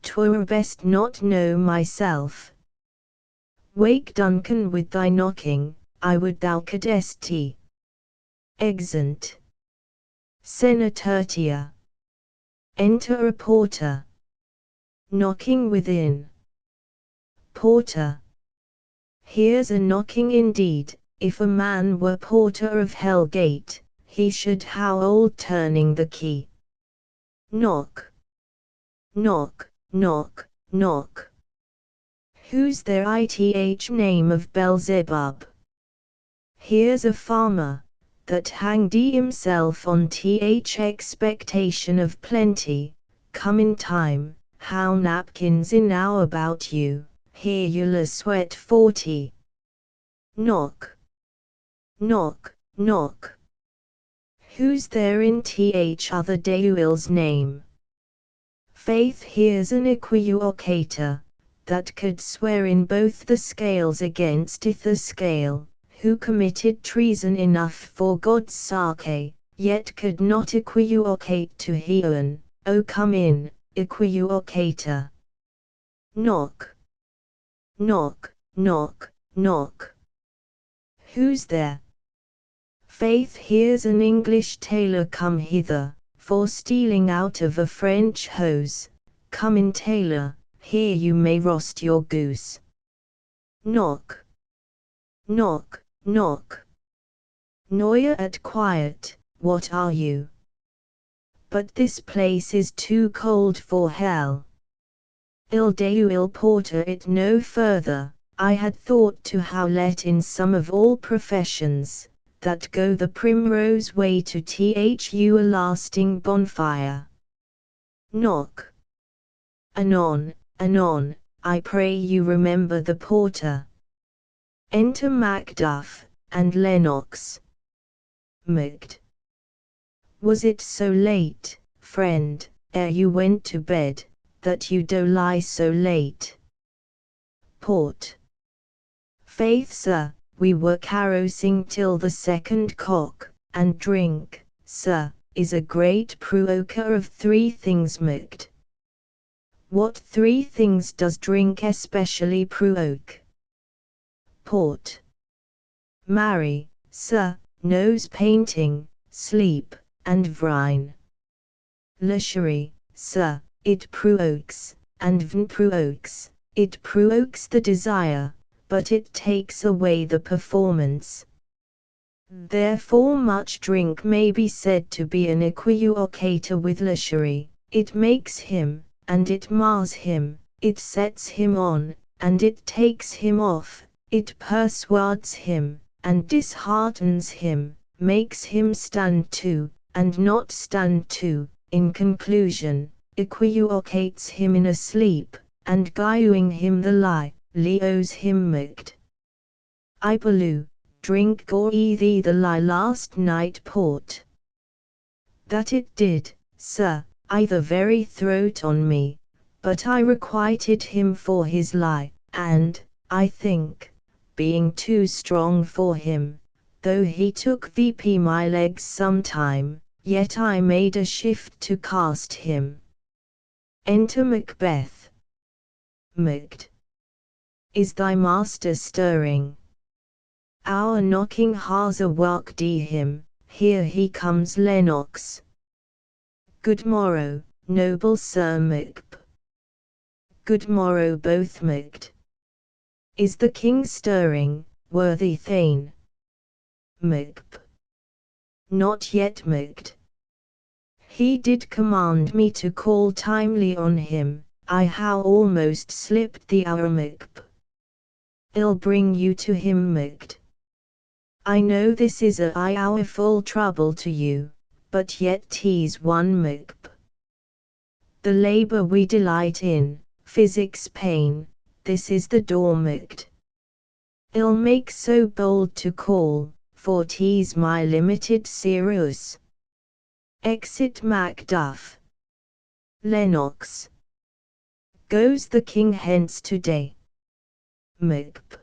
[SPEAKER 1] 'Twere best not know myself. Wake Duncan with thy knocking, I would thou couldst tea. Exeunt. Senatertia. Enter a porter. Knocking within. Porter. Here's a knocking indeed, if a man were porter of Hell Gate, he should howl turning the key. Knock. Knock, knock, knock. Who's there? Ith name of Beelzebub. Here's a farmer, that hanged himself on th expectation of plenty, come in time, how napkins enow about you, here you'll a sweat 40. Knock. Knock, knock. Who's there in th other Deuil's name? Faith, here's an equivocator, that could swear in both the scales against the scale, who committed treason enough for God's sake, yet could not equivocate to heaven. O come in, equivocator. Knock. Knock, knock, knock. Who's there? Faith, here's an English tailor come hither, for stealing out of a French hose. Come in, tailor, here you may roast your goose. Knock, knock, knock. Noia at quiet, what are you? But this place is too cold for hell. Il deu il porter it no further. I had thought to how let in some of all professions, that go the primrose way to thu a lasting bonfire. Knock. Anon, anon, I pray you remember the porter. Enter Macduff, and Lennox. Macd. Was it so late, friend, ere you went to bed, that you do lie so late? Port. Faith, sir, we were carousing till the second cock, and drink, sir, is a great provoker of three things. Macd. What three things does drink especially provoke? Port. Marry, sir, nose painting, sleep, and vrine. Lechery, sir, it provokes, and vn provokes, it provokes the desire, but it takes away the performance. Therefore much drink may be said to be an equivocator with lechery. It makes him, and it mars him, it sets him on, and it takes him off, it persuades him, and disheartens him, makes him stand to, and not stand to, in conclusion, equivocates him in a sleep, and guying him the lie, leos him. Macd. I believe, drink gore thee the lie last night. Port. That it did, sir, I the very throat on me, but I requited him for his lie, and, I think, being too strong for him, though he took vp my legs sometime, yet I made a shift to cast him. Enter Macbeth. Macd. Is thy master stirring? Our knocking has a work de him, here he comes. Lennox. Good morrow, noble Sir Macb. Good morrow both. Macd. Is the king stirring, worthy Thane? Macb. Not yet. Macd. He did command me to call timely on him, I how almost slipped the hour. Macb. I'll bring you to him. Macd. I know this is a hour full trouble to you, but yet 'tis one. Macb. The labor we delight in, physics pain, this is the door. Macd. I'll make so bold to call, for 'tis my limited serious. Exit Macduff. Lennox. Goes the king hence today? Macb.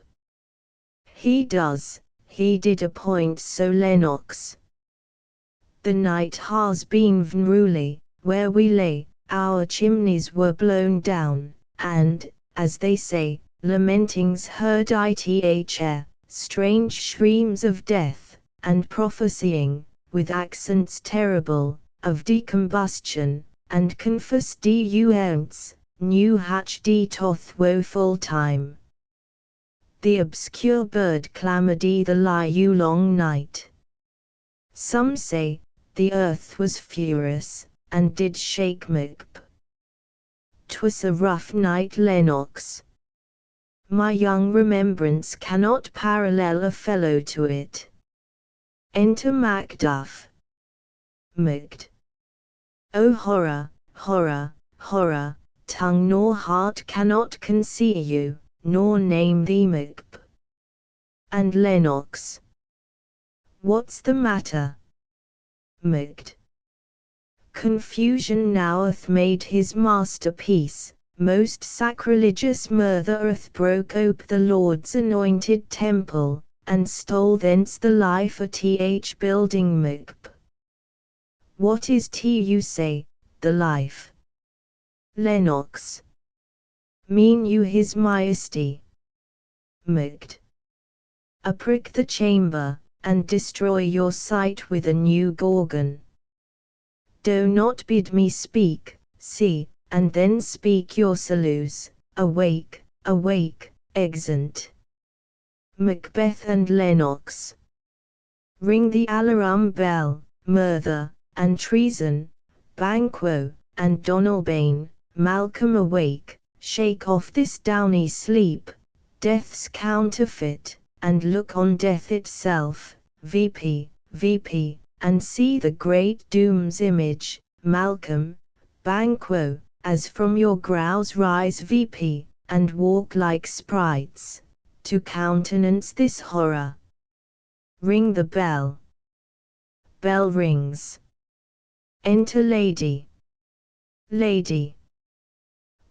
[SPEAKER 1] He does, he did appoint so. Lennox. The night has been unruly, where we lay, our chimneys were blown down, and, as they say, lamentings heard ithr, strange shrieks of death, and prophesying, with accents terrible, of decombustion, and confess deurance, new hatch doth woeful time. The obscure bird clamoured the liu long night. Some say, the earth was furious, and did shake. Macb. 'Twas a rough night. Lennox. My young remembrance cannot parallel a fellow to it. Enter Macduff. Macd. O horror, horror, horror, tongue nor heart cannot conceive you, nor name thee. Macb. And Lennox. What's the matter? Macd. Confusion now hath made his masterpiece, most sacrilegious murder hath broke ope the Lord's anointed temple, and stole thence the life of th building. Macb. What is you say, the life? Lennox. Mean you his majesty? Macd. Prick the chamber, and destroy your sight with a new gorgon. Do not bid me speak, see, and then speak your salus. Awake, awake, exeunt. Macbeth and Lennox. Ring the alarum bell, murder, and treason, Banquo, and Donalbain, Malcolm awake, shake off this downy sleep, death's counterfeit, and look on death itself, VP, VP, and see the great doom's image, Malcolm, Banquo, as from your grouse rise VP, and walk like sprites, to countenance this horror. Ring the bell. Bell rings. Enter lady. Lady.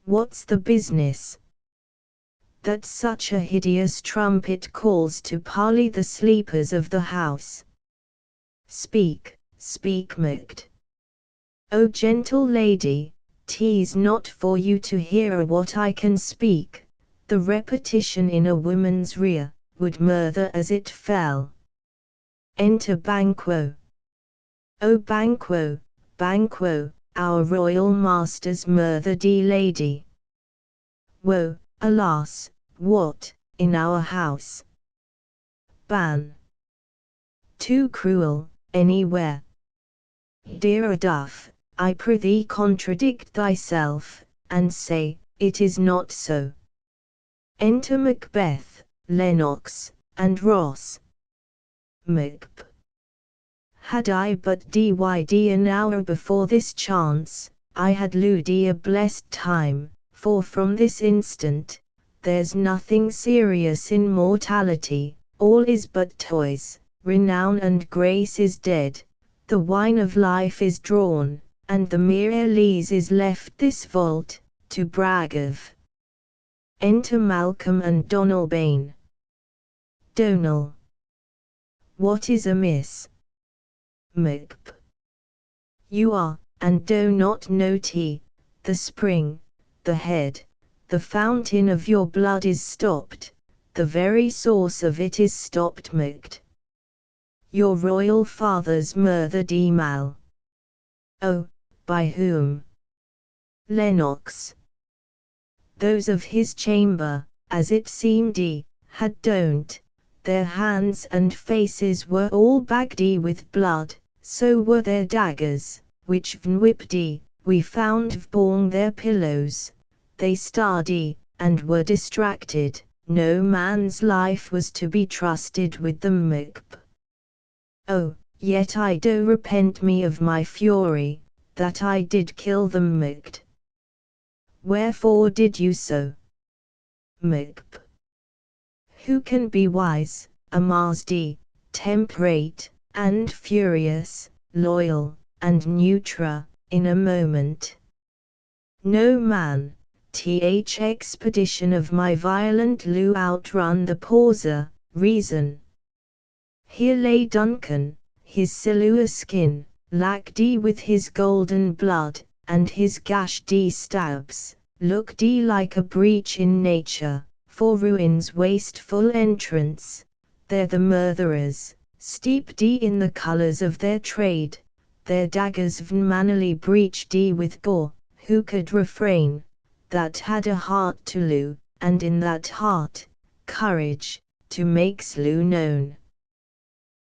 [SPEAKER 1] What's the business? That such a hideous trumpet calls to parley the sleepers of the house. Speak, speak, Macbeth. O gentle lady, 'tis not for you to hear what I can speak, the repetition in a woman's rear, would murder as it fell. Enter Banquo. O Banquo, Banquo, our royal master's murthered lady. Woe, alas, what, in our house? Ban. Too cruel, anywhere. Dear Duff, I prithee contradict thyself, and say, it is not so. Enter Macbeth, Lennox, and Ross. Macbeth. Had I but dyd an hour before this chance, I had lewd a blessed time, for from this instant, there's nothing serious in mortality, all is but toys, renown and grace is dead, the wine of life is drawn, and the mere lees is left this vault, to brag of. Enter Malcolm and Donalbain. Donal. What is amiss? Macbeth. You are, and do not know tea, the spring, the head, the fountain of your blood is stopped, the very source of it is stopped. Macbeth. Your royal father's murdered Mal. Oh, by whom? Lennox. Those of his chamber, as it seemed had don't, their hands and faces were all bagged with blood, so were their daggers, which whipped we found borne their pillows, they starred and were distracted, no man's life was to be trusted with them. Macbeth. Oh, yet I do repent me of my fury, that I did kill them. Macbeth. Wherefore did you so? Macbeth. Who can be wise, amazed, temperate, and furious, loyal, and neutral, in a moment? No man, th expedition of my violent lieu outrun the pauser, reason. Here lay Duncan, his silver skin, lacked with his golden blood, and his gashed stabs, looked like a breach in nature, for ruin's wasteful entrance, there the murderers, steeped in the colours of their trade, their daggers mannerly breached with gore, who could refrain, that had a heart to lieu, and in that heart, courage, to make slew known.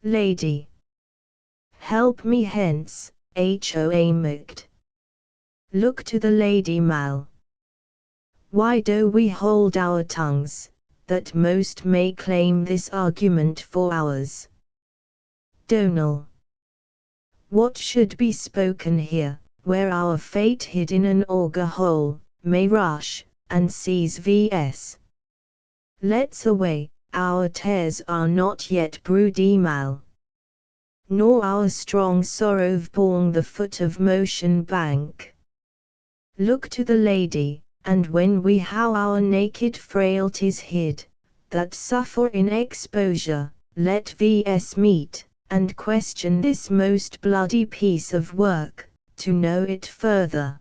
[SPEAKER 1] Lady. Help me hence, Hoa Macbeth. Look to the Lady Mal. Why do we hold our tongues, that most may claim this argument for ours? Donal. What should be spoken here, where our fate hid in an auger hole, may rush, and seize vs. Let's away, our tears are not yet brewed Mal. Nor our strong sorrow borne the foot of motion bank. Look to the lady, and when we how our naked frailties hid, that suffer in exposure, let vs meet, and question this most bloody piece of work, to know it further.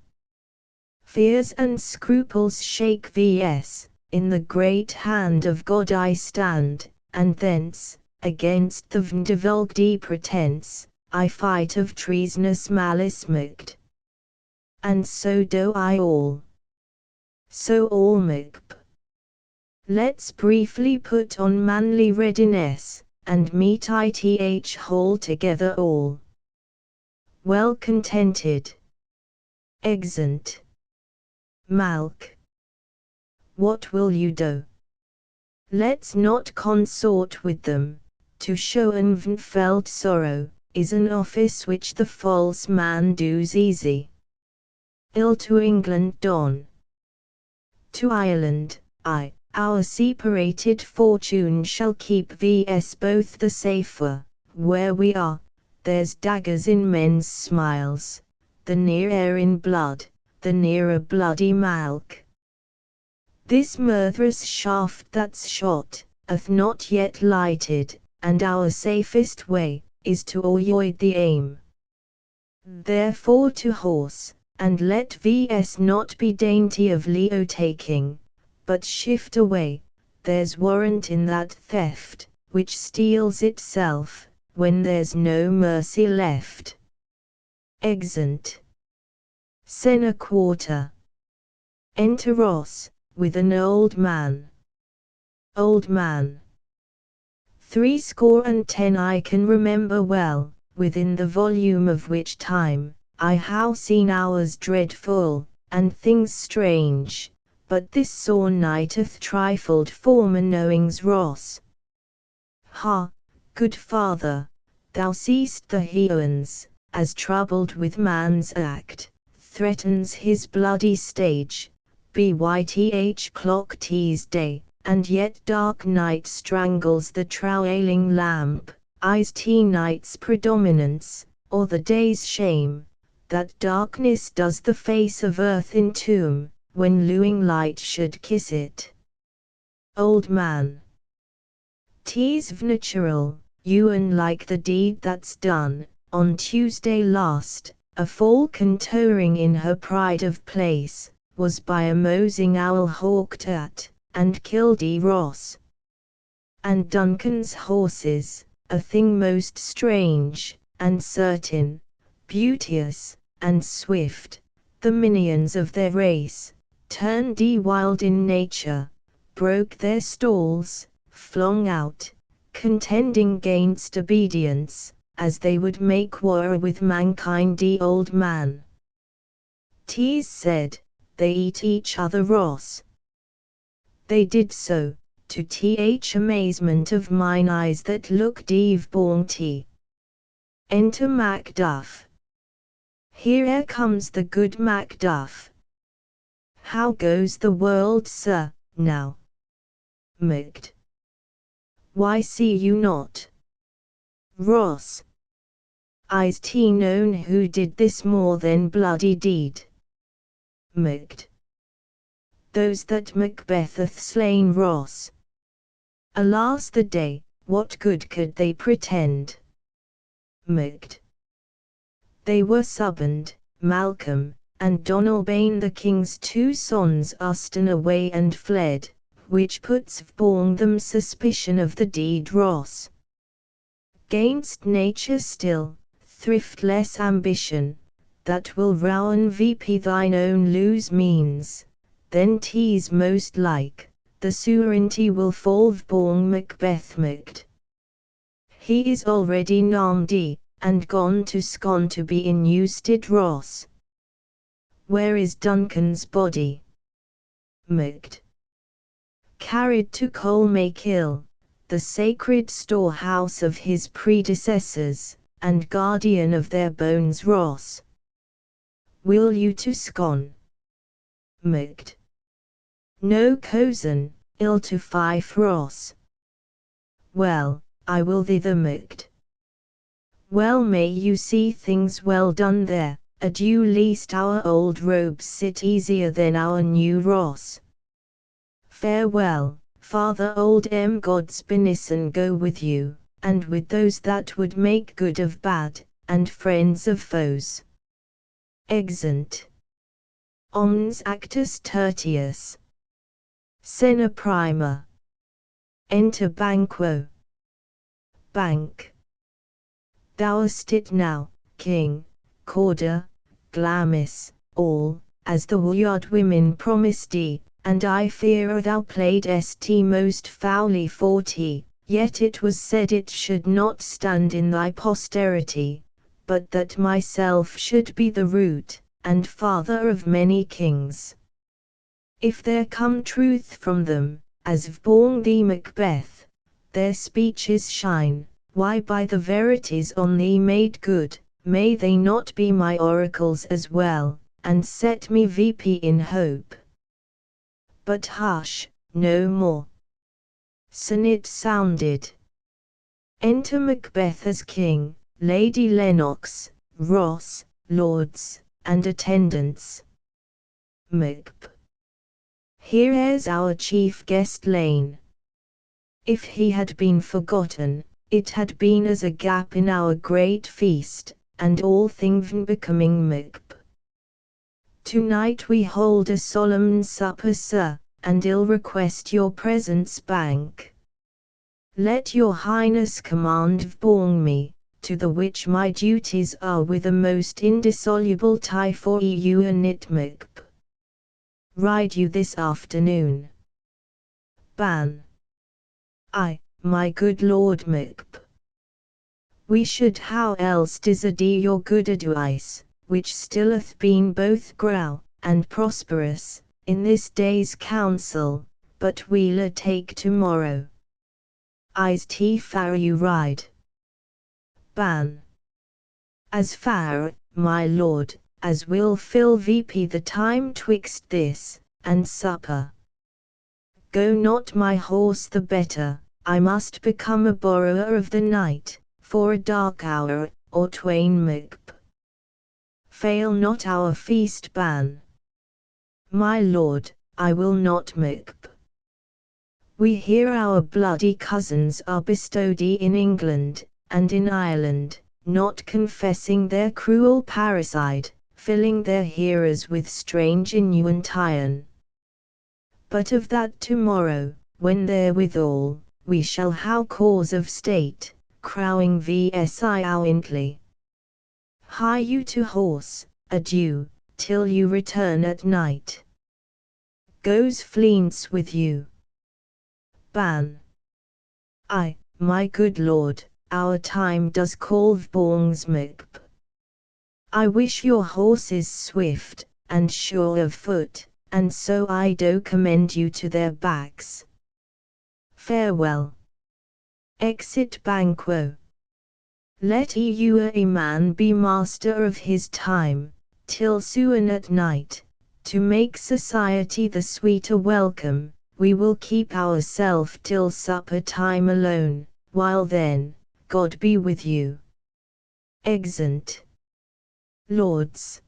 [SPEAKER 1] Fears and scruples shake vs, in the great hand of God I stand, and thence, against the divulged pretense, I fight of treasonous malice Macbeth. And so do I all. So all Macbeth. Let's briefly put on manly readiness, and meet ith whole together all. Well contented. Exeunt. Malk. What will you do? Let's not consort with them. To show unfelt sorrow, is an office which the false man does easy. Ill to England Don. To Ireland, our separated fortune shall keep vs both the safer. Where we are, there's daggers in men's smiles, the nearer in blood, the nearer bloody Malk. This murderous shaft that's shot, hath not yet lighted, and our safest way, is to avoid the aim. Therefore to horse, and let vs not be dainty of Leo taking, but shift away. There's warrant in that theft, which steals itself, when there's no mercy left. Exeunt. Senna Quarter. Enter Ross, with an old man. Old man. 70 I can remember well, within the volume of which time, I how seen hours dreadful, and things strange, but this sore night hath trifled former knowings Ross. Ha, good father, thou seest the Heoans, as troubled with man's act, threatens his bloody stage, byth clock tease day, and yet dark night strangles the trowling lamp, is night's predominance, or the day's shame, that darkness does the face of earth entomb, when luing light should kiss it. Old man. 'Tis natural, Ewan like the deed that's done, on Tuesday last, a falcon towering in her pride of place, was by a mosing owl hawked at, and killed Ross. And Duncan's horses, a thing most strange, and certain, beauteous, and swift, the minions of their race, turned wild in nature, broke their stalls, flung out, contending gainst obedience, as they would make war with mankind. Old man. 'Tis said, they eat each other Ross. They did so, to th amazement of mine eyes that looked born tea. Enter Macduff. Here comes the good Macduff. How goes the world, sir, now? Macd. Why see you not? Ross. Is 't known who did this more than bloody deed? Macd. Those that Macbeth hath slain Ross. Alas the day, what good could they pretend? Macd. They were Suband, Malcolm, and Donalbain the king's two sons are stone away and fled, which puts upon them suspicion of the deed Ross. Gainst nature still, thriftless ambition, that will rowan vp thine own lose means, then 'tis most like, the sovereignty will fall vpon Macbeth Macd. He is already Normandy, and gone to Scone to be in Newstead Ross. Where is Duncan's body? Macd. Carried to Colmakill, the sacred storehouse of his predecessors, and guardian of their bones Ross. Will you to Scone? Macd. No cozen, ill to Fife Ross. Well, I will thither Macd. Well may you see things well done there, adieu least our old robes sit easier than our new Ross. Farewell, father old God's benison go with you, and with those that would make good of bad, and friends of foes. Exeunt. Omnes actus tertius. Senna prima. Enter Banquo. Bank. Thou'st it now, King, Corder, Glamis, all, as the Wyod women promised thee, and I fear thou playedst most foully for thee, yet it was said it should not stand in thy posterity, but that myself should be the root and father of many kings. If there come truth from them, as vborn thee Macbeth, their speeches shine, why by the verities on thee made good, may they not be my oracles as well, and set me VP in hope. But hush, no more. Sonnet sounded. Enter Macbeth as king, Lady Lennox, Ross, lords, and attendants. Macb. Here's our chief guest lain. If he had been forgotten, it had been as a gap in our great feast, and all things becoming Macb. Tonight we hold a solemn supper, sir, and ill request your presence bank. Let your highness command vborn me, to the which my duties are with a most indissoluble tie for you and it Macb. Ride you this afternoon? Ban. Aye, my good Lord Macb. We should how else disadie your good advice, which still hath been both grow and prosperous, in this day's council, but we'll take tomorrow. Is t far you ride? Ban. As far, my lord, as will fill VP the time twixt this and supper. Go not my horse the better, I must become a borrower of the night, for a dark hour, or twain Macb. Fail not our feast ban. My lord, I will not Macb. We hear our bloody cousins are bestowed in England, and in Ireland, not confessing their cruel parricide, filling their hearers with strange innuent iron. But of that tomorrow, when therewithal, we shall how cause of state, crowing vsi outly. Hie you to horse, adieu, till you return at night. Goes Fleance with you? Ban. Aye, my good lord, our time does call vborns Macb. I wish your horses swift, and sure of foot, and so I do commend you to their backs. Farewell. Exit Banquo. Let you a man be master of his time, till soon at night, to make society the sweeter welcome, we will keep ourself till supper time alone, while then, God be with you. Exeunt. Lords.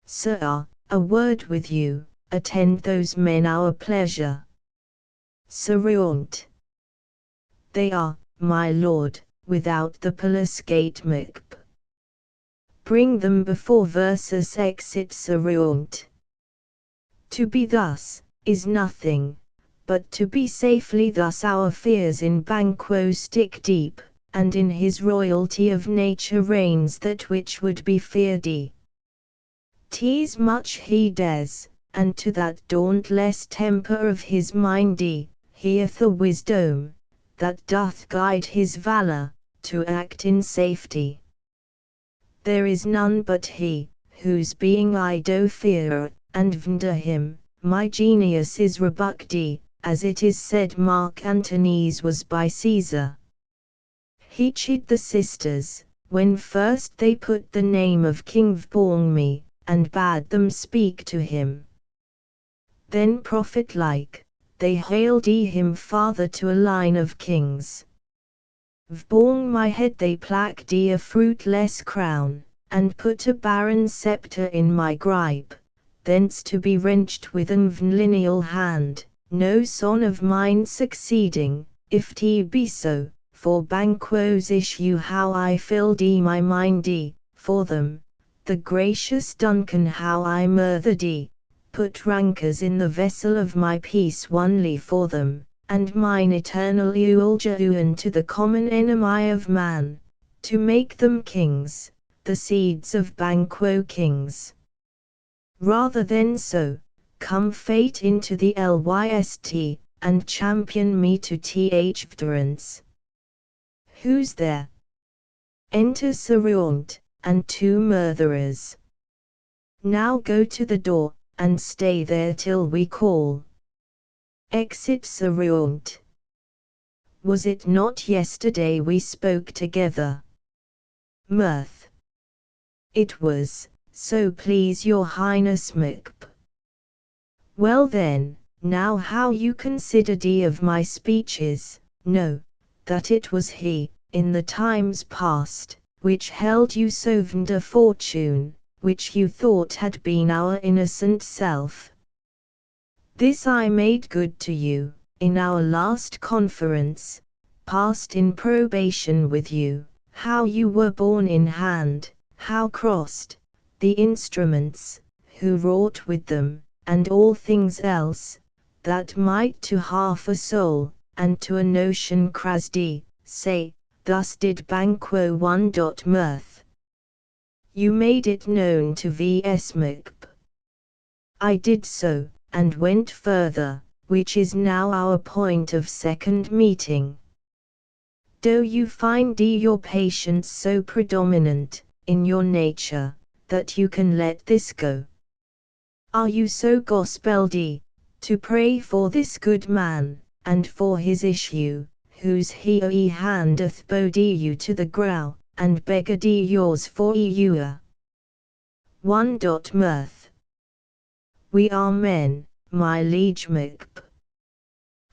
[SPEAKER 1] Sir, a word with you, attend those men our pleasure. Servant. They are, my lord, without the palace gate Macb. Bring them before versus exit servant. To be thus, is nothing, but to be safely thus our fears in Banquo stick deep, and in his royalty of nature reigns that which would be feared. Tis much he does, and to that dauntless temper of his mind he hath a wisdom, that doth guide his valour, to act in safety. There is none but he, whose being I do fear, and vnder him, my genius is rebuked, as it is said Mark Antony's was by Caesar. He chid the sisters, when first they put the name of King vborn me, and bade them speak to him. Then prophet-like, they hailed him father to a line of kings. Vborn my head they placked a fruitless crown, and put a barren sceptre in my gripe, thence to be wrenched with an lineal hand, no son of mine succeeding, if t be so, for Banquo's issue how I filled my mind for them, the gracious Duncan how I murthered put rancors in the vessel of my peace only for them, and mine eternal eulogium to the common enemy of man, to make them kings, the seeds of Banquo kings. Rather than so, come fate into the Lyst, and champion me to th victorance. Who's there? Enter Saruant, and two murderers. Now go to the door, and stay there till we call. Exit Saruant. Was it not yesterday we spoke together? Mirth. It was, so please your highness Macbeth. Well then, now how you consider of my speeches, know, that it was he, in the times past, which held you so vender fortune, which you thought had been our innocent self. This I made good to you, in our last conference, passed in probation with you, how you were borne in hand, how crossed, the instruments, who wrought with them, and all things else, that might to half a soul, and to a notion crasdy, say, thus did Banquo one. Mirth. You made it known to vs Macbeth. I did so, and went further, which is now our point of second meeting. Do you find your patience so predominant, in your nature, that you can let this go? Are you so gospel-y, to pray for this good man, and for his issue, whose he handeth bowed you to the ground, and beggared yours for ewer? 1. Mirth. We are men, my liege Macbeth.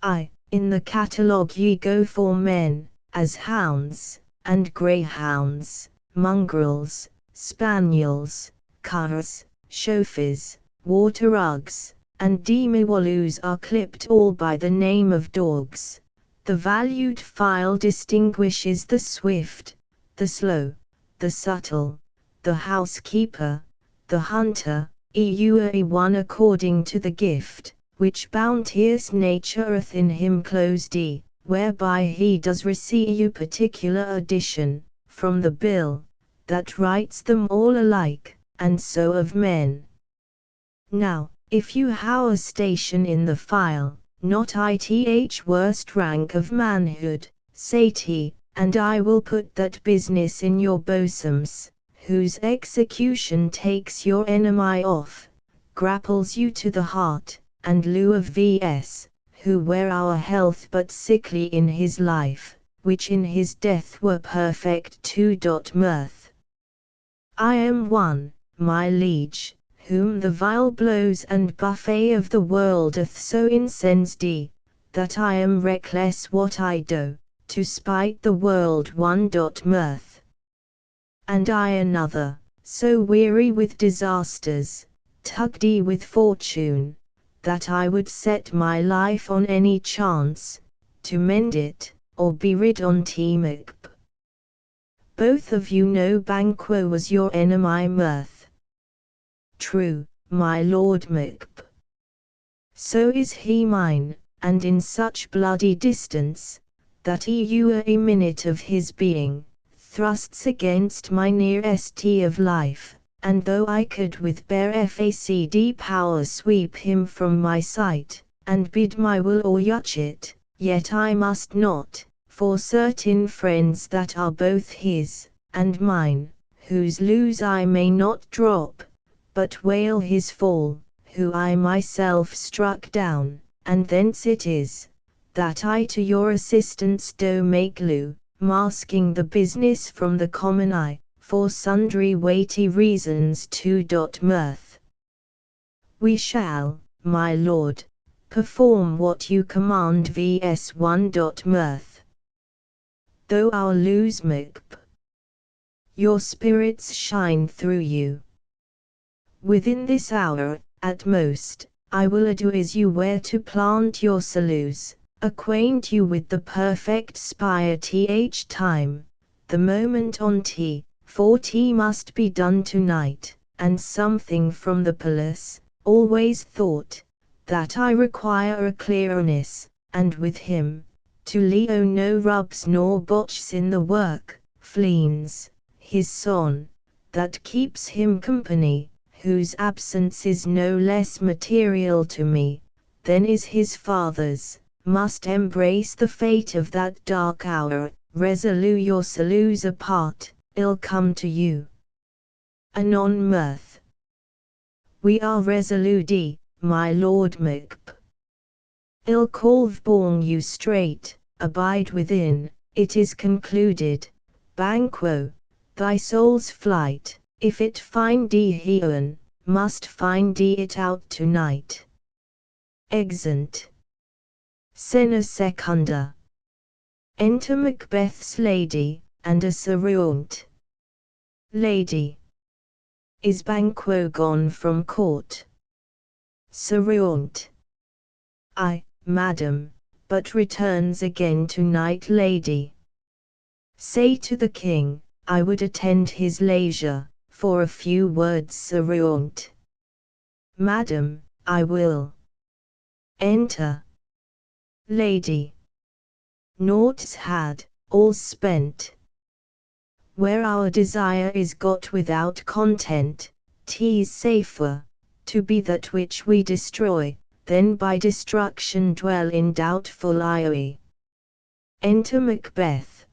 [SPEAKER 1] Aye, in the catalogue ye go for men, as hounds, and greyhounds, mongrels, spaniels, curs, chauffeurs, water rugs, and demiwalloos are clipped all by the name of dogs. The valued file distinguishes the swift, the slow, the subtle, the housekeeper, the hunter, one according to the gift, which bounteous nature hath in him closed whereby he does receive particular addition, from the bill, that writes them all alike, and so of men. Now, if you how a station in the file, not ith worst rank of manhood, say t, and I will put that business in your bosoms, whose execution takes your enemy off, grapples you to the heart, and lieu of vs, who were our health but sickly in his life, which in his death were perfect. 2. Mirth. I am one, my liege, whom the vile blows and buffet of the world doth so incensed, that I am reckless what I do, to spite the world. 1. Mirth. And I another, so weary with disasters, tugged with fortune, that I would set my life on any chance, to mend it, or be rid on Macbeth. Both of you know Banquo was your enemy Mirth. True, my lord Macbeth. So is he mine, and in such bloody distance, that a minute of his being, thrusts against my nearest of life, and though I could with bare facd power sweep him from my sight, and bid my will or yuch it, yet I must not, for certain friends that are both his, and mine, whose loos I may not drop, but wail his fall, who I myself struck down, and thence it is, that I to your assistance do make lieu, masking the business from the common eye, for sundry weighty reasons. 2. Mirth. We shall, my lord, perform what you command vs. 1. Mirth. Though our lose Macbeth, your spirits shine through you. Within this hour, at most, I will advise you where to plant your saloons, acquaint you with the perfect spire time, the moment on for tea must be done tonight, and something from the palace, always thought, that I require a clearness, and with him, to Leo no rubs nor botches in the work, Fleens, his son, that keeps him company, whose absence is no less material to me than is his father's, must embrace the fate of that dark hour. Resolue yourselves apart, ill come to you. Anon mirth. We are resolute, my lord Macbeth. Ill call born you straight, abide within, it is concluded. Banquo, thy soul's flight, if it find thee herein, must find thee it out tonight. Exeunt. Scena secunda. Enter Macbeth's lady, and a servant. Lady. Is Banquo gone from court? Servant. Ay, madam, but returns again to-night. Lady. Say to the king, I would attend his leisure, for a few words. Servant. Madam, I will. Enter. Lady. Naught's had, all's spent. Where our desire is got without content, 'tis safer to be that which we destroy, than by destruction dwell in doubtful eye. Enter Macbeth.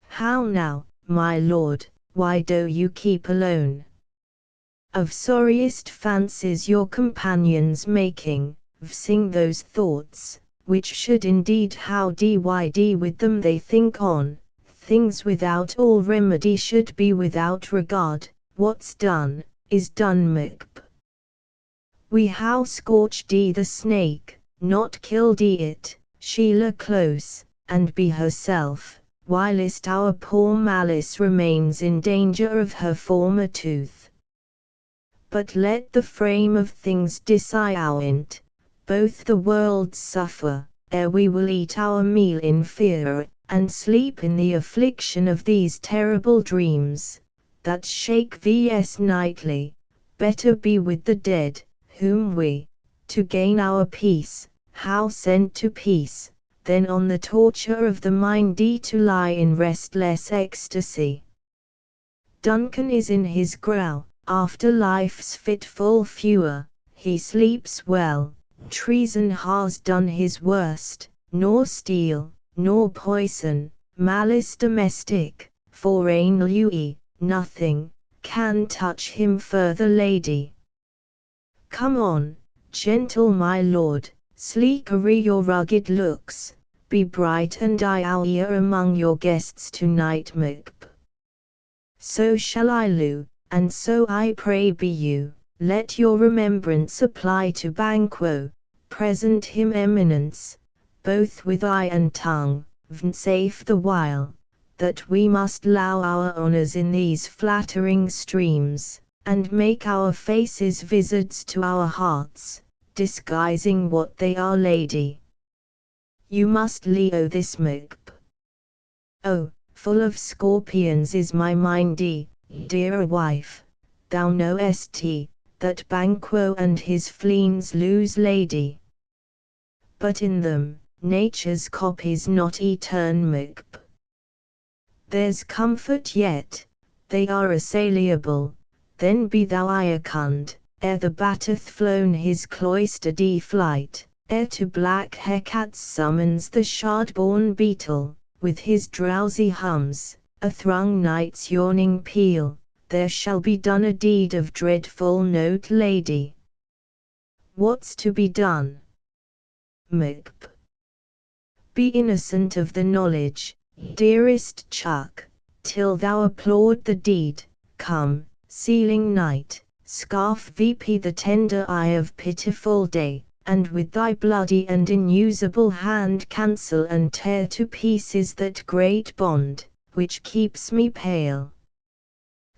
[SPEAKER 1] How now, my lord, why do you keep alone? Of sorriest fancies your companions making, sing those thoughts, which should indeed how dyd with them they think on, things without all remedy should be without regard, what's done, is done. Macbeth. We how scorch dee the snake, not kill dee it, Sheila close, and be herself, whilst our poor Malice remains in danger of her former tooth. But let the frame of things disyoint, both the worlds suffer, ere we will eat our meal in fear, and sleep in the affliction of these terrible dreams, that shake vs nightly. Better be with the dead, whom we, to gain our peace, how sent to peace, than on the torture of the mind to lie in restless ecstasy. Duncan is in his grell, after life's fitful fewer, he sleeps well. Treason has done his worst, nor steel, nor poison, malice domestic, foreign Louis, nothing can touch him further. Lady. Come on, gentle my lord, sleek are your rugged looks, be bright and our ear among your guests to-night. Macbeth. So shall I, Lou, and so I pray be you. Let your remembrance apply to Banquo, present him eminence, both with eye and tongue, safe the while, that we must low our honours in these flattering streams, and make our faces visards to our hearts, disguising what they are. Lady. You must leo this. Macbeth. Oh, full of scorpions is my mindy, dear wife, thou knowest that Banquo and his fleens lose. Lady. But in them, nature's copies not turn. Macbeth. There's comfort yet, they are assailable, then be thou iracund, ere the bat hath flown his cloistered flight, ere to black Hecate summons the shard-born beetle, with his drowsy hums, athrong night's yawning peal, there shall be done a deed of dreadful note. Lady. What's to be done? Macbeth. Be innocent of the knowledge, dearest Chuck, till thou applaud the deed. Come, sealing night, scarf VP the tender eye of pitiful day, and with thy bloody and inusable hand cancel and tear to pieces that great bond, which keeps me pale.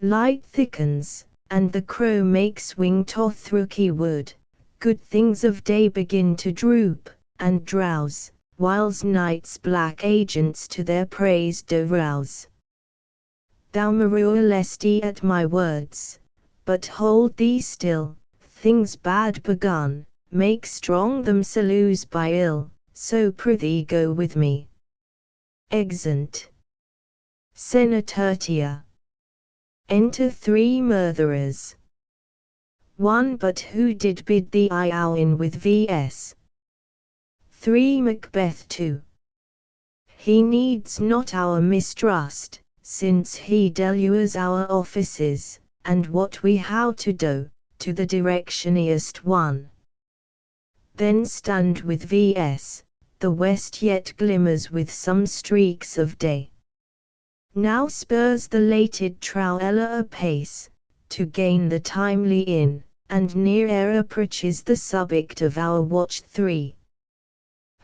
[SPEAKER 1] Light thickens, and the crow makes wing tothruki wood, good things of day begin to droop, and drowse, whiles night's black agents to their praise do rouse. Thou marulest at my words, but hold thee still, things bad begun, make strong themselves by ill, so prithee go with me. Exeunt. Senatortia. Enter 3 murderers. 1 But who did bid thee in with vs. 3 Macbeth 2. He needs not our mistrust, since he delures our offices, and what we how to do, to the directioniest one. Then stand with vs. The west yet glimmers with some streaks of day. Now spurs the lated trowella apace, to gain the timely in, and near approaches the subject of our watch 3.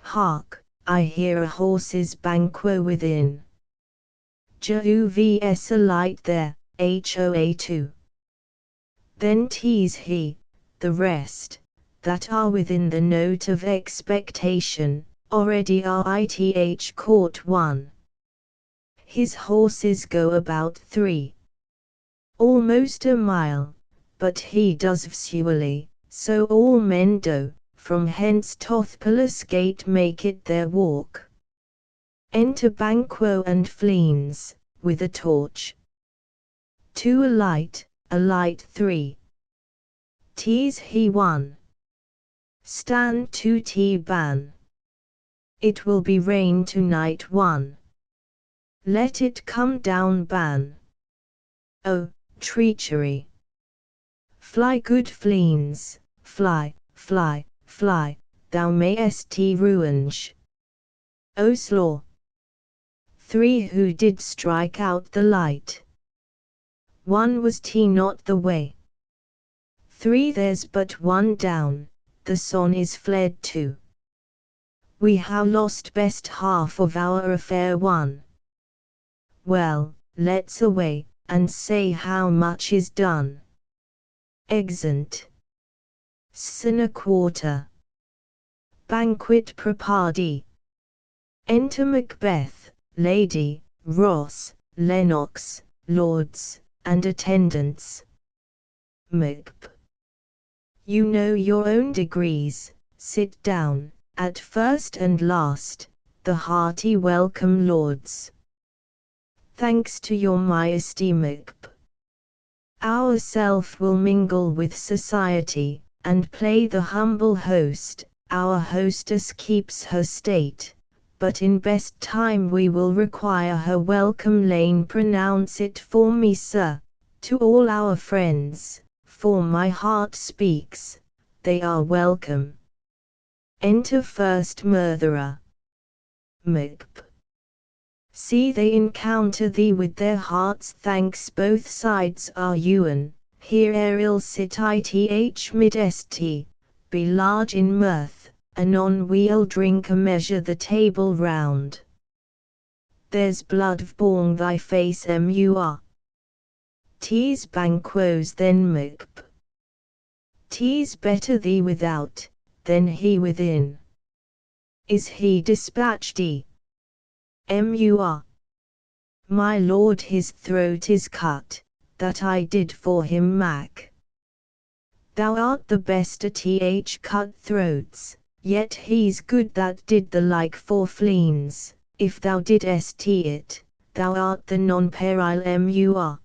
[SPEAKER 1] Hark, I hear a horse's banquo within. Juvs a light there, hoa 2. Then tease he, the rest, that are within the note of expectation, already are ith caught 1. His horses go about 3. Almost a mile, but he does vsually, so all men do, from hence doth Palace Gate make it their walk. Enter Banquo and Fleens, with a torch. 2 a light 3. Tease he 1. Stand 2 T ban. It will be rain tonight 1. Let it come down ban. Oh, treachery. Fly good Fleens, fly, fly, fly, thou mayest ruinge. O slaw. 3 Who did strike out the light? 1 Was not the way? 3 There's but 1 down, the son is fled 2. We have lost best half of our affair 1. Well, let's away, and say how much is done. Exeunt. Scena quarter. Banquet preparedi. Enter Macbeth, Lady, Ross, Lennox, lords, and attendants. Macb. You know your own degrees, sit down, at first and last, the hearty welcome lords. Thanks to your majesty Macb. Ourself will mingle with society, and play the humble host. Our hostess keeps her state, but in best time we will require her welcome lane. Pronounce it for me, sir, to all our friends, for my heart speaks, they are welcome. Enter first murderer. Macb. See they encounter thee with their hearts' thanks. Both sides are ewen, here Ariel sit ith mid-st, be large in mirth, anon we'll drink a measure the table round. There's blood vborn thy face mur. Tease banquos then Macb. Tease better thee without, than he within. Is he dispatched? Mur. My lord his throat is cut, that I did for him Mac. Thou art the best at cut throats, yet he's good that did the like for Fleens. If thou didst it, thou art the non-perile mur.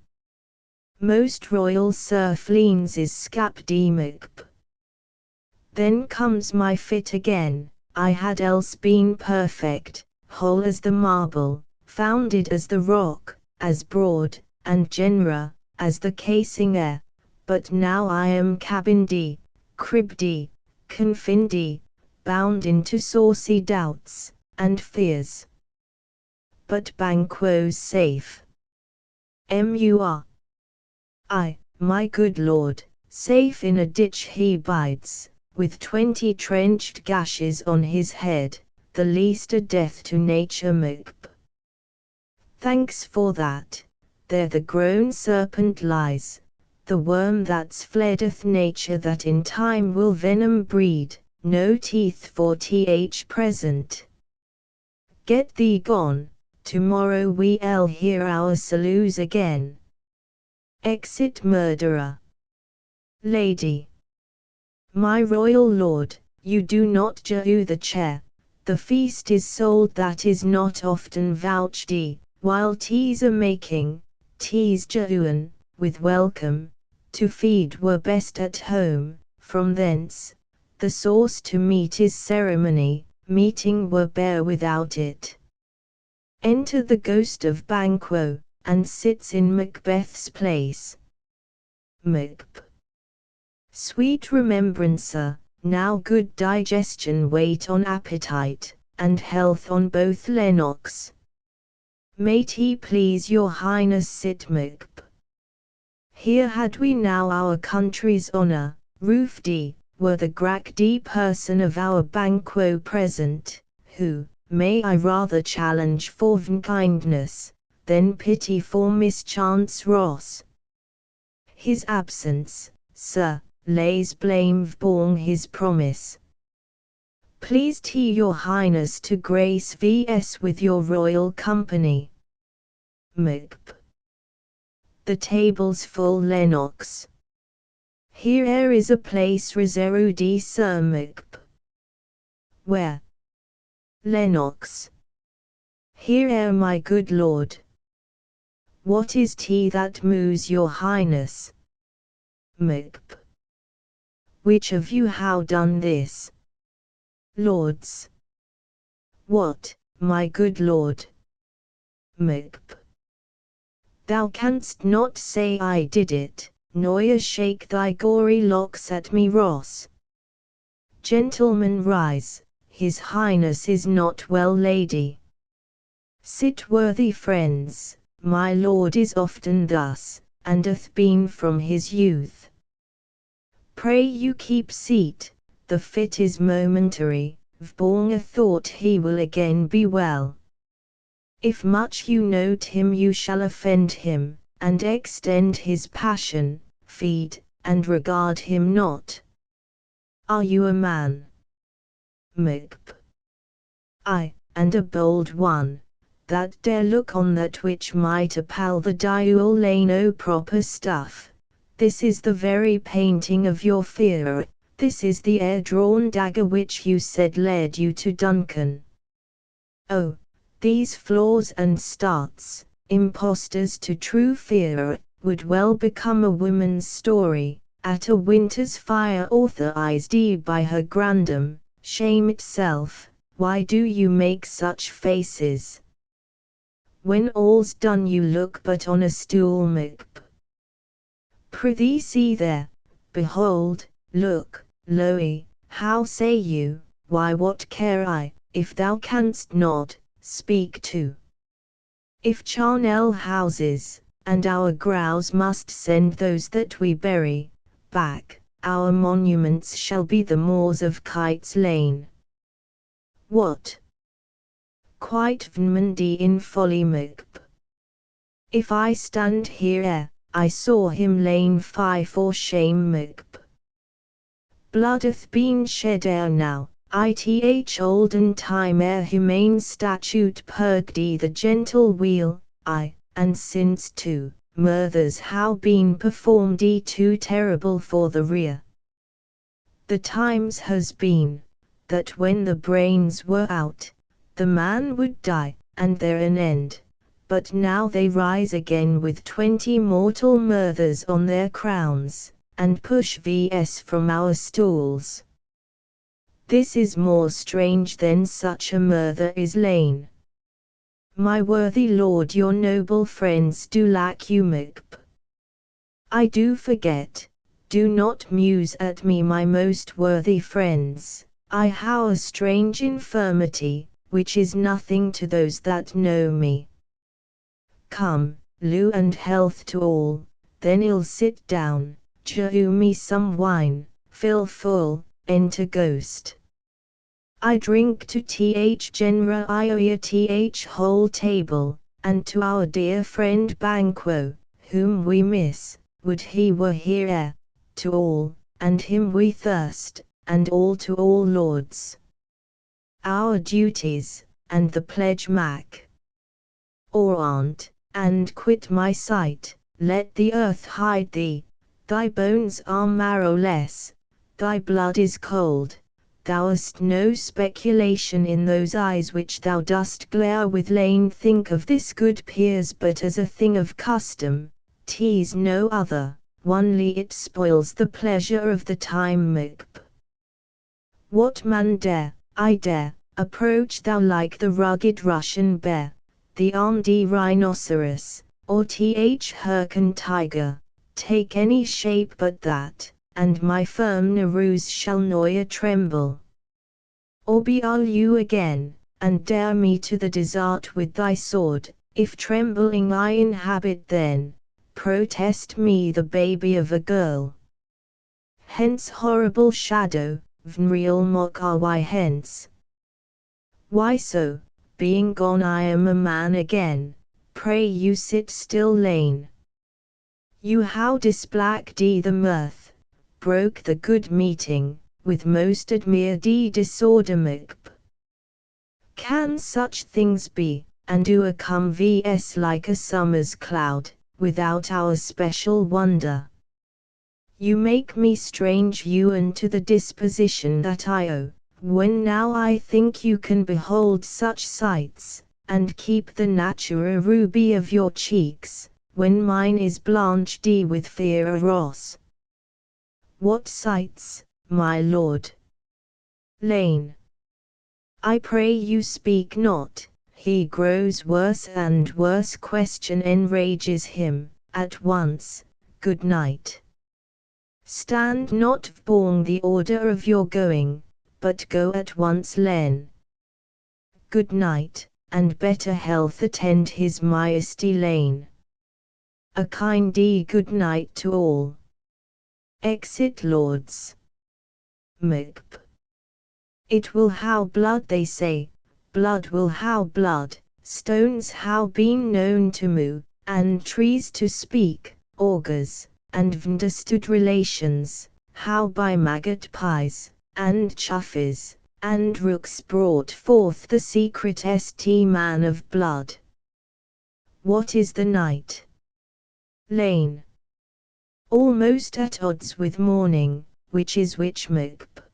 [SPEAKER 1] Most royal Sir Fleens is scapd Macb. Then comes my fit again, I had else been perfect, whole as the marble, founded as the rock, as broad, and genera, as the casing air, but now I am cabined, cribbed, confined, bound into saucy doubts, and fears. But Banquo's safe. Mur. I, my good lord, safe in a ditch he bides, with 20 trenched gashes on his head, the least a death to nature Macb. Thanks for that, there the grown serpent lies, the worm that's fleddeth nature that in time will venom breed, no teeth for present. Get thee gone, tomorrow we'll hear our salutes again. Exit murderer. Lady. My royal lord, you do not jew the chair. The feast is sold that is not often vouched, While teas a making, teas jauan, with welcome, to feed were best at home, from thence, the sauce to meat is ceremony, meeting were bare without it. Enter the ghost of Banquo, and sits in Macbeth's place. Macb. Sweet remembrancer, now good digestion wait on appetite, and health on both Lennox. May he please your highness sit Macb. Here had we now our country's honour, Roofdy, were the Grackdy person of our Banquo present, who, may I rather challenge for kindness, than pity for mischance Ross. His absence, sir, lays blame vborn his promise. Pleased he your highness to grace vs with your royal company. Macb. The table's full Lennox. Here is a place reserved Sir Macb. Where? Lennox. Here my good lord. What is tea that moves your highness? Macb. Which of you how done this? Lords. What, my good lord? Macb. Thou canst not say I did it, nor shake thy gory locks at me Ross. Gentlemen rise, his highness is not well lady. Sit worthy friends, my lord is often thus, and hath been from his youth. Pray you keep seat, the fit is momentary, vborn a thought he will again be well. If much you note him you shall offend him, and extend his passion, feed, and regard him not. Are you a man? Macb. Aye, and a bold one, that dare look on that which might appal the duel no proper stuff. This is the very painting of your fear, this is the air-drawn dagger which you said led you to Duncan. Oh, these flaws and starts, impostors to true fear, would well become a woman's story, at a winter's fire authorized by her grandam, shame itself, why do you make such faces? When all's done you look but on a stool Macb. Prithee see there, behold, look, loe, how say you, why what care I, if thou canst not, speak to. If charnel houses, and our grouse must send those that we bury, back, our monuments shall be the moors of Kite's Lane. What? Quite vnmandy in folly Macb. If I stand here, I saw him lain fie for shame Macb. Blood hath been shed ere now, ith olden time ere humane statute purged the gentle wheel, aye, and since too, murthers how been performed too terrible for the rear. The times has been, that when the brains were out, the man would die, and there an end, but now they rise again with 20 mortal murthers on their crowns, and push vs from our stools. This is more strange than such a murther is lain. My worthy lord your noble friends do lack you Macb. I do forget, do not muse at me my most worthy friends, I how a strange infirmity, which is nothing to those that know me. Come, loo and health to all, then I'll sit down, jew me some wine, fill full, enter ghost. I drink to th genera ioia th whole table, and to our dear friend Banquo, whom we miss, would he were here, to all, and him we thirst, and all to all lords. Our duties, and the pledge Mac. Or aunt, and quit my sight, let the earth hide thee, thy bones are marrowless, thy blood is cold, thou'st no speculation in those eyes which thou dost glare with. Lane, think of this good peers but as a thing of custom, tease no other, only it spoils the pleasure of the time. Macbeth. What man dare, I dare, approach thou like the rugged Russian bear, the armed rhinoceros, or Hyrcan tiger, take any shape but that, and my firm Naruse shall noya tremble. Or beguile you again, and dare me to the desert with thy sword, if trembling I inhabit then, protest me the baby of a girl. Hence horrible shadow, vnreal mock are why hence. Why so, being gone I am a man again, pray you sit still. Lane. You how disblacked the mirth, broke the good meeting, with most admired disorder. Macbeth. Can such things be, and do a come vs like a summer's cloud, without our special wonder? You make me strange you to the disposition that I owe, when now I think you can behold such sights, and keep the natural ruby of your cheeks, when mine is blanched with fear Ross. What sights, my lord? Lane. I pray you speak not, he grows worse and worse. Question enrages him, at once, good night. Stand not form the order of your going, but go at once. Len. Good night, and better health attend his majesty. Lane. A kindy good night to all. Exit lords. Macbeth. It will how blood they say, blood will how blood, stones how been known to move, and trees to speak, augurs, and understood relations, how by maggot pies, and chuffes, and rooks brought forth the secret man of blood. What is the night? Lane. Almost at odds with morning, which is which. Macbeth.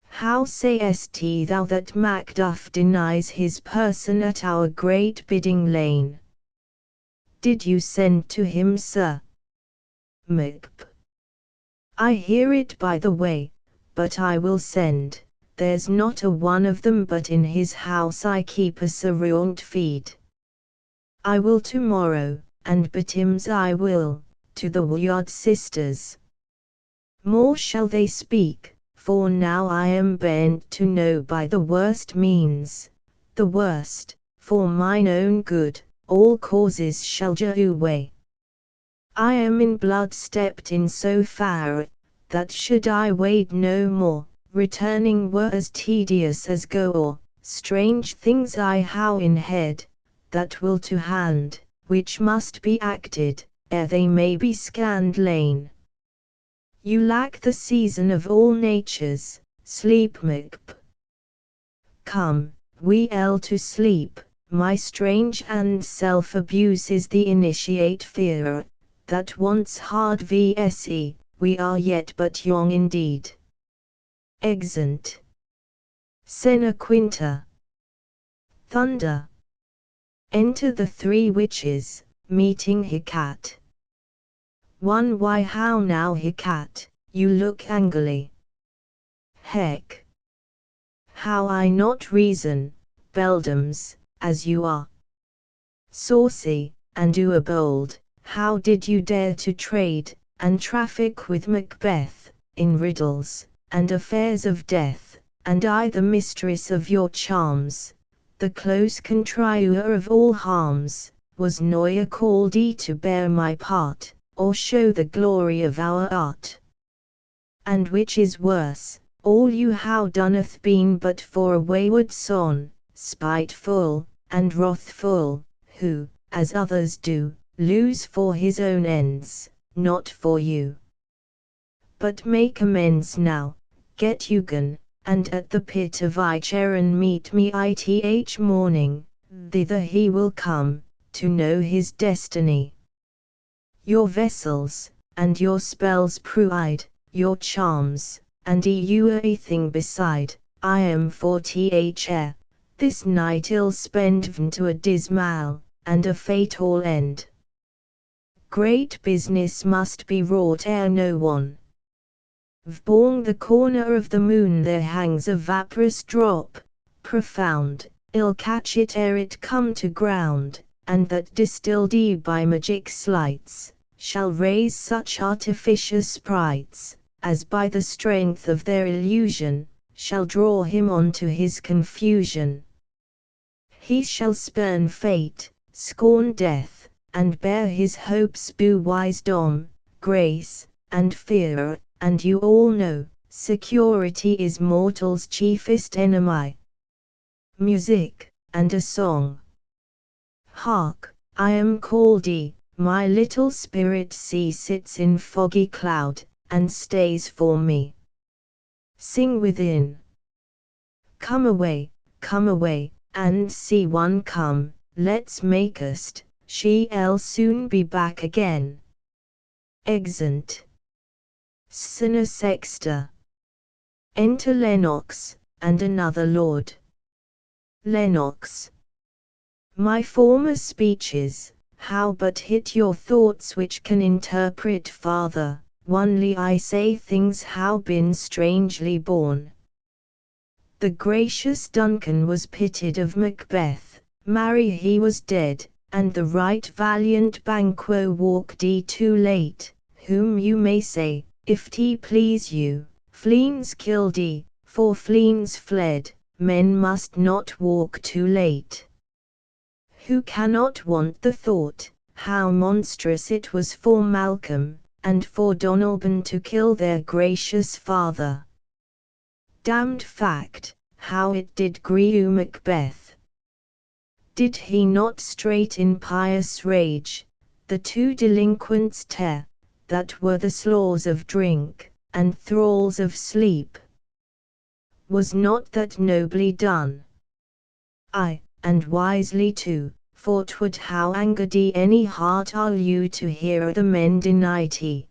[SPEAKER 1] How sayest thou that Macduff denies his person at our great bidding? Lane. Did you send to him, sir? Macbeth. I hear it by the way, but I will send. There's not a one of them but in his house I keep a servant feed. I will tomorrow, and betimes I will, to the Wyod sisters. More shall they speak, for now I am bent to know by the worst means, the worst, for mine own good, all causes shall do away. I am in blood stepped in so far, that should I wade no more, returning were as tedious as go or, strange things I how in head, that will to hand, which must be acted, ere they may be scanned. Lane. You lack the season of all natures, sleep. Macbeth. Come, we'll to sleep, my strange and self-abuse is the initiate fear, that once hard vse, we are yet but young indeed. Exeunt. Scena quinta. Thunder. Enter the three witches, meeting Hecate. 1. Why how now Hecate, you look angrily. Hec. How I not reason, beldams, as you are. Saucy, and you are bold, how did you dare to trade, and traffic with Macbeth, in riddles, and affairs of death, and I the mistress of your charms, the close contriver of all harms, was Noia called to bear my part, or show the glory of our art? And which is worse, all you how doneth been but for a wayward son, spiteful, and wrathful, who, as others do, lose for his own ends, not for you. But make amends now, get you gone, and at the pit of Icheron meet me ith morning, thither he will come, to know his destiny. Your vessels, and your spells provide, your charms, and you a thing beside. I am for the this night ill spent to a dismal, and a fatal end. Great business must be wrought ere no one. Vborn the corner of the moon there hangs a vaporous drop, profound, ill catch it ere it come to ground, and that distilled by magic sleights, shall raise such artificious sprites, as by the strength of their illusion, shall draw him on to his confusion. He shall spurn fate, scorn death, and bear his hopes bue wisdom, grace, and fear, and you all know, security is mortal's chiefest enemy. Music, and a song. Hark, I am called my little spirit sits in foggy cloud, and stays for me. Sing within. Come away, and see one come, let's make haste, she'll soon be back again. Exeunt. Scena sexta. Enter Lennox, and another lord. Lennox. My former speeches, how but hit your thoughts which can interpret farther, only I say things how been strangely born. The gracious Duncan was pitied of Macbeth, marry he was dead, and the right valiant Banquo walked too late, whom you may say, if please you, Fleance killed for Fleance fled, men must not walk too late. Who cannot want the thought, how monstrous it was for Malcolm, and for Donalbain to kill their gracious father. Damned fact, how it did grieve Macbeth. Did he not straight in pious rage, the two delinquents tear, that were the slaws of drink, and thralls of sleep? Was not that nobly done? Aye, and wisely too, for 'twould how angered any heart are you to hear the men deny he.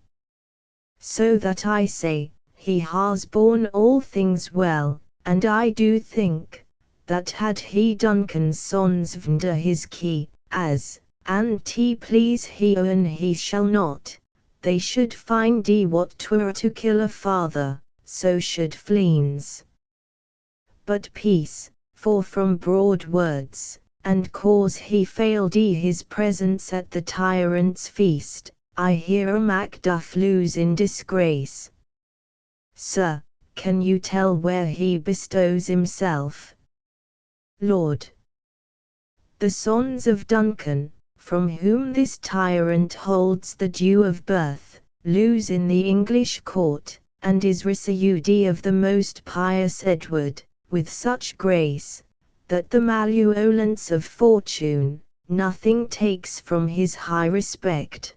[SPEAKER 1] So that I say, he has borne all things well, and I do think, that had he Duncan's sons under his key, as, an please he and he shall not, they should find what 'twere to kill a father, so should Fleance. But peace, for from broad words, and cause he failed his presence at the tyrant's feast, I hear a Macduff lose in disgrace. Sir, can you tell where he bestows himself? Lord. The sons of Duncan, from whom this tyrant holds the due of birth, lose in the English court, and is received of the most pious Edward, with such grace, that the malleolence of fortune, nothing takes from his high respect.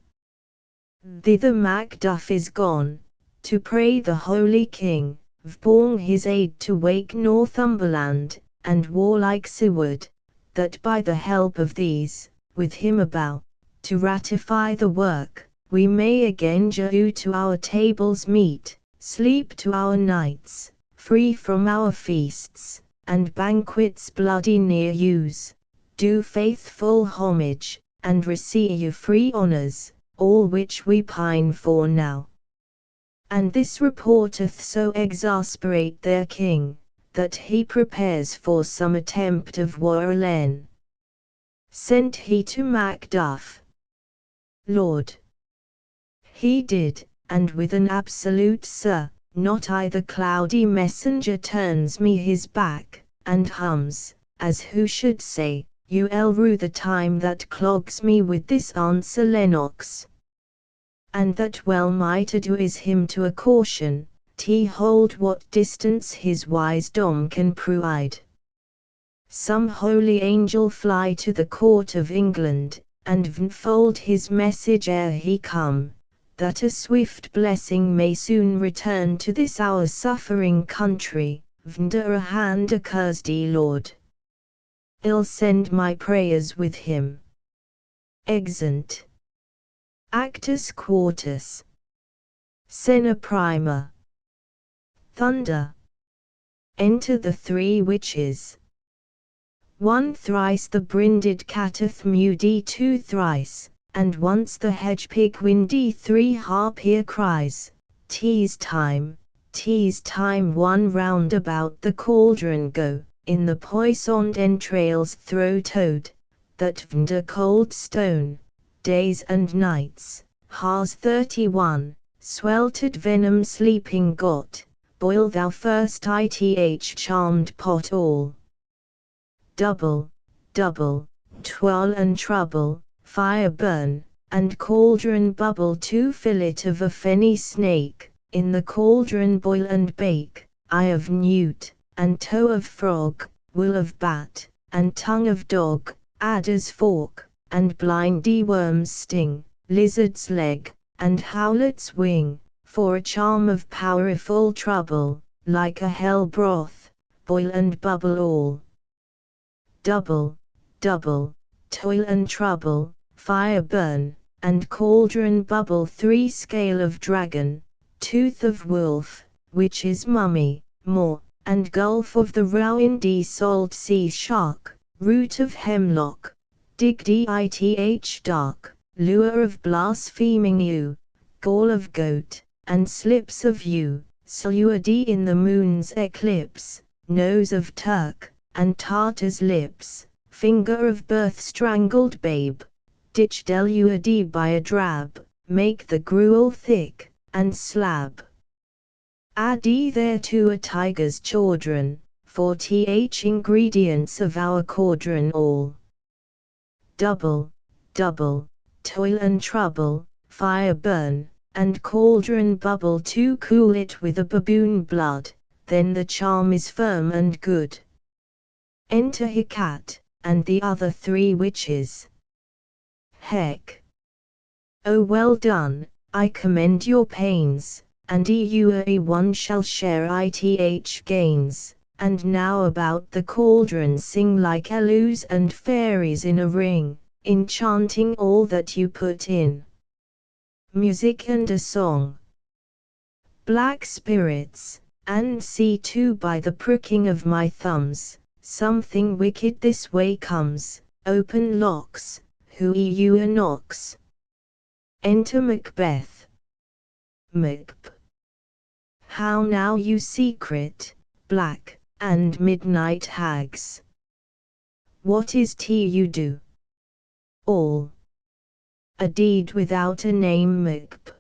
[SPEAKER 1] Thither Macduff is gone, to pray the Holy King, vborn his aid to wake Northumberland, and warlike Siward, that by the help of these, with him about, to ratify the work, we may again go to our tables meet, sleep to our nights, free from our feasts, and banquets bloody near use, do faithful homage, and receive free honours, all which we pine for now. And this reporteth so exasperate their king, that he prepares for some attempt of war alone. Sent he to Macduff? Lord. He did, and with an absolute sir, not I. The cloudy messenger turns me his back, and hums, as who should say, you'll rue the time that clogs me with this answer, Lennox. And that well might do is him to a caution, hold what distance his wisdom can provide. Some holy angel fly to the court of England, and unfold his message ere he come, that a swift blessing may soon return to this our suffering country, vnder a hand accursed Lord. I'll send my prayers with him. Exeunt. Actus Quartus. Scena prima. Thunder. Enter the three witches. 1 thrice the brinded cateth moody 2 thrice, and once the hedge pig windy 3 harpier cries, tease time, 1 round about the cauldron go, in the poisoned entrails throw toad, that vnd a cold stone, days and nights, Ha's 31, sweltered venom sleeping got, boil thou first ith charmed pot all. Double, double, twirl and trouble, fire burn, and cauldron bubble 2 fillet of a fenny snake, in the cauldron boil and bake, eye of newt, and toe of frog, wool of bat, and tongue of dog, adder's fork, and blindy worm's sting, lizard's leg, and howlet's wing, for a charm of powerful trouble, like a hell broth, boil and bubble all. Double, double, toil and trouble, fire burn, and cauldron bubble 3 scale of dragon, tooth of wolf, witch's mummy, more, and gulf of the rowandy salt sea shark, root of hemlock, dig dith dark, lure of blaspheming ewe, gall of goat, and slips of yew, sluity in the moon's eclipse, nose of Turk, and Tartar's lips, finger of birth strangled babe, ditch deluity by a drab, make the gruel thick, and slab. Add thereto a tiger's chaudron, 40 ingredients of our cauldron all. Double, double, toil and trouble, fire burn, and cauldron bubble to cool it with a baboon blood, then the charm is firm and good. Enter Hecate, and the other 3 witches. Hec. O well done, I commend your pains, and you a one shall share ith gains, and now about the cauldron sing like elus and fairies in a ring, enchanting all that you put in. Music and a song. Black spirits, and see too by the pricking of my thumbs, something wicked this way comes, open locks, who you knocks. Enter Macbeth. Macb. How now you secret, black, and midnight hags? What is 't you do? All. A deed without a name Macb.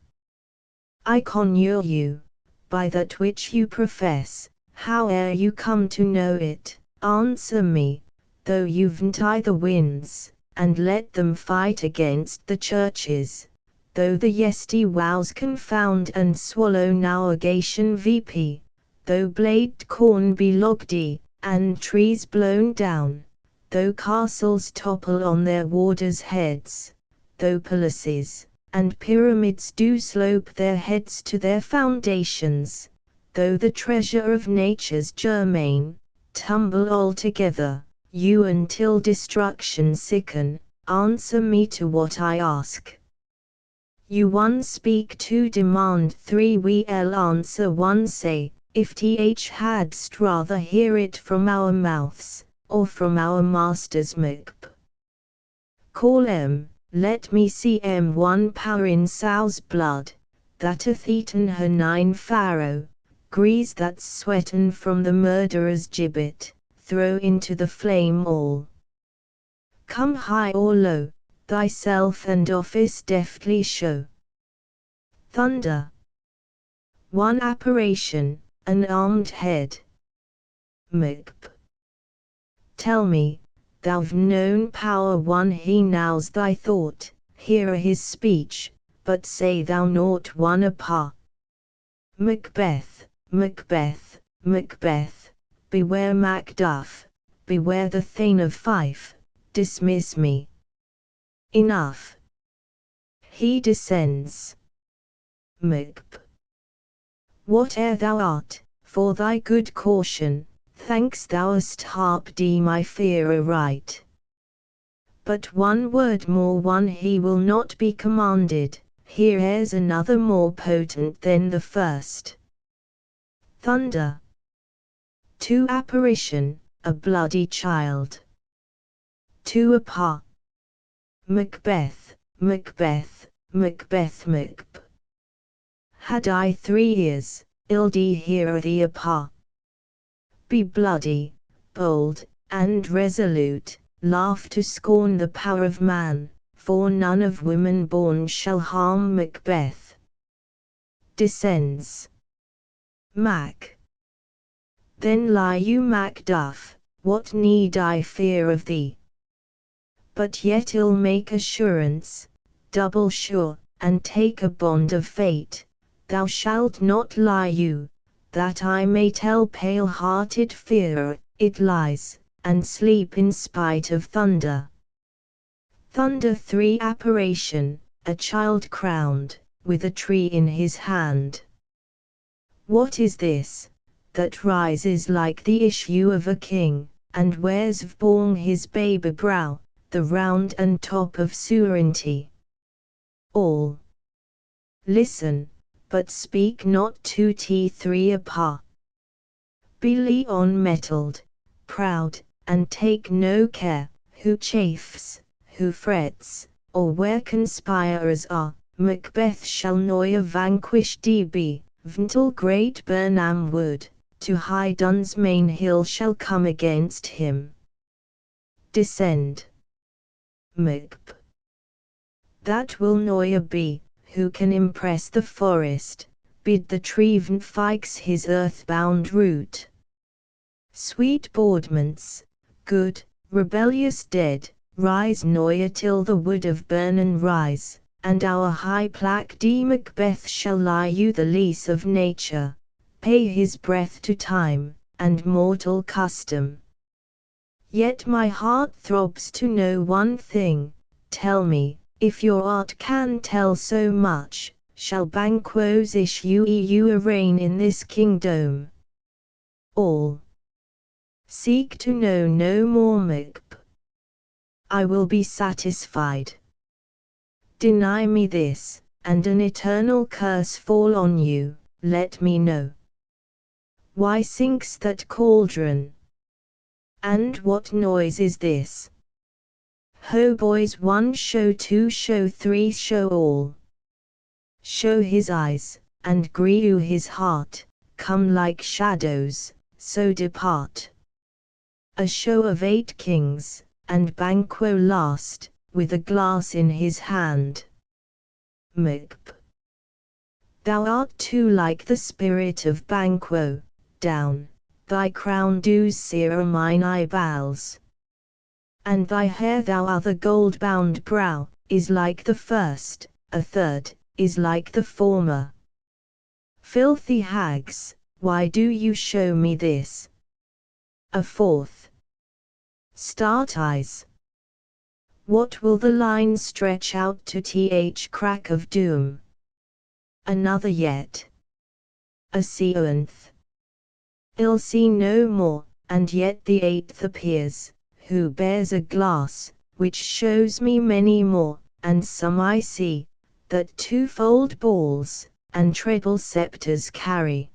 [SPEAKER 1] I conjure you, by that which you profess, howe'er you come to know it, answer me, though you've the winds, and let them fight against the churches, though the yesty wows confound and swallow navigation vp, though blade corn be loggedy, and trees blown down, though castles topple on their warders' heads, though palaces and pyramids do slope their heads to their foundations, though the treasure of nature's germain tumble altogether, you until destruction sicken, answer me to what I ask. You 1 speak, 2 demand, 3 we'll answer, 1 say, if th hadst rather hear it from our mouths, or from our masters Macb. Call let me see 1 power in sow's blood, that hath eaten her 9 farrow, grease that's sweaten from the murderer's gibbet, throw into the flame all. Come high or low, thyself and office deftly show. Thunder. 1 apparition, an armed head. Macb. Tell me, thou've known power 1 he now's thy thought, hear his speech, but say thou naught 1 apa. Macbeth, Macbeth, Macbeth, beware Macduff, beware the Thane of Fife, dismiss me. Enough. He descends. Macb. Whate'er thou art, for thy good caution, thanks thou'st harped my fear aright. But 1 word more 1 he will not be commanded, here's another more potent than the first. Thunder. 2 Apparition, a bloody child. 2 Apa. Macbeth, Macbeth, Macbeth, Macbeth. Had I 3 ears, ill did hear thee Apa. Be bloody, bold, and resolute, laugh to scorn the power of man, for none of women born shall harm Macbeth. Descends. Mac. Then lie you Macduff, what need I fear of thee? But yet I'll make assurance, double sure, and take a bond of fate, thou shalt not lie you, that I may tell pale-hearted fear, it lies, and sleep in spite of thunder. Thunder 3 Apparition, a child crowned, with a tree in his hand. What is this, that rises like the issue of a king, and wears vborn his baby brow, the round and top of sovereignty? All. Listen, but speak not to T3 Apa. Be leon mettled, proud, and take no care, who chafes, who frets, or where conspirers are. Macbeth shall noy a vanquished be, vntil great Burnham Wood, to high Dunsmain Hill shall come against him. Descend. Macb. That will noy a be, who can impress the forest, bid the tree fix his earth-bound root. Sweet Boardments, good, rebellious dead, rise noy till the wood of Burnen rise, and our high plaque D. Macbeth shall lie you the lease of nature, pay his breath to time, and mortal custom. Yet my heart throbs to know one thing, tell me, if your art can tell so much, shall Banquo's issue you a reign in this kingdom? All. Seek to know no more Macb. I will be satisfied. Deny me this, and an eternal curse fall on you, let me know. Why sinks that cauldron? And what noise is this? Ho boys, 1 show, 2 show, 3 show all. Show his eyes, and grew his heart, come like shadows, so depart. A show of 8 kings, and Banquo last, with a glass in his hand. Macb. Thou art too like the spirit of Banquo, down, thy crown does sear mine eyeballs. And thy hair, thou other gold-bound brow, is like the first, a third, is like the former. Filthy hags, why do you show me this? A fourth. Start eyes. What will the line stretch out to th crack of doom? Another yet. A seventh. I'll see no more, and yet the 8th appears, who bears a glass, which shows me many more, and some I see, that twofold balls, and treble sceptres carry.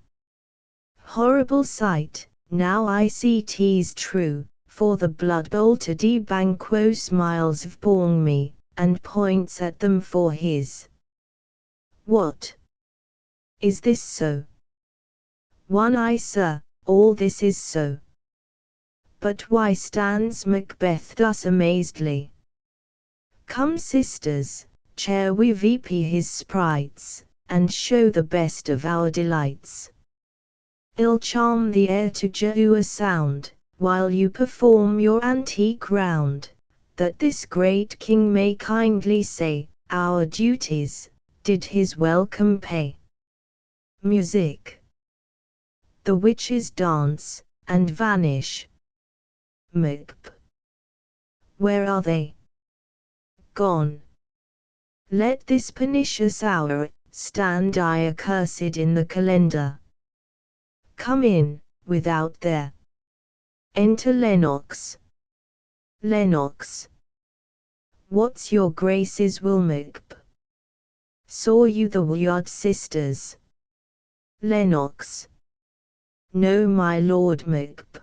[SPEAKER 1] Horrible sight, now I see 'tis true, for the blood-bolted Banquo smiles vborn me, and points at them for his. What? Is this so? One eye, sir, all this is so. But why stands Macbeth thus amazedly? Come sisters, share we VP his sprites, and show the best of our delights. I'll charm the air to jew a sound, while you perform your antique round, that this great king may kindly say, our duties, did his welcome pay. Music. The witches dance, and vanish. Macb. Where are they? Gone. Let this pernicious hour stand I accursed in the calendar. Come in, without there. Enter Lennox. Lennox. What's your grace's will, Macb? Saw you the Wyod sisters? Lennox. No, my lord Macbeth.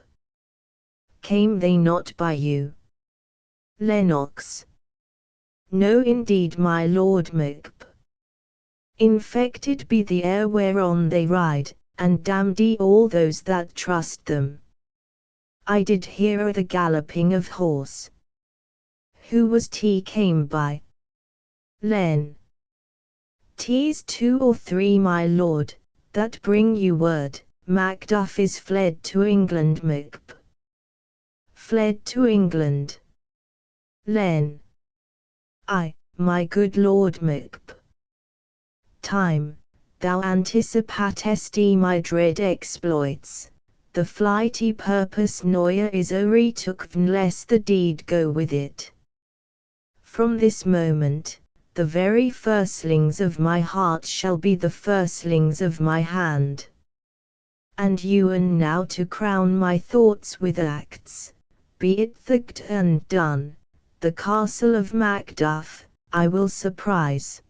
[SPEAKER 1] Came they not by you? Lennox. No, indeed, my lord Macbeth. Infected be the air whereon they ride, and damned be all those that trust them. I did hear the galloping of horse. Who was t came by? Len. 'Tis 2 or 3, my lord, that bring you word, Macduff is fled to England. Macbeth. Fled to England. Len. Ay, my good lord Macbeth. Time, thou anticipatest my dread exploits. The flighty purpose ne'er is a retook unless the deed go with it. From this moment, the very firstlings of my heart shall be the firstlings of my hand. And e'en now to crown my thoughts with acts, be it thicked and done, the castle of Macduff, I will surprise.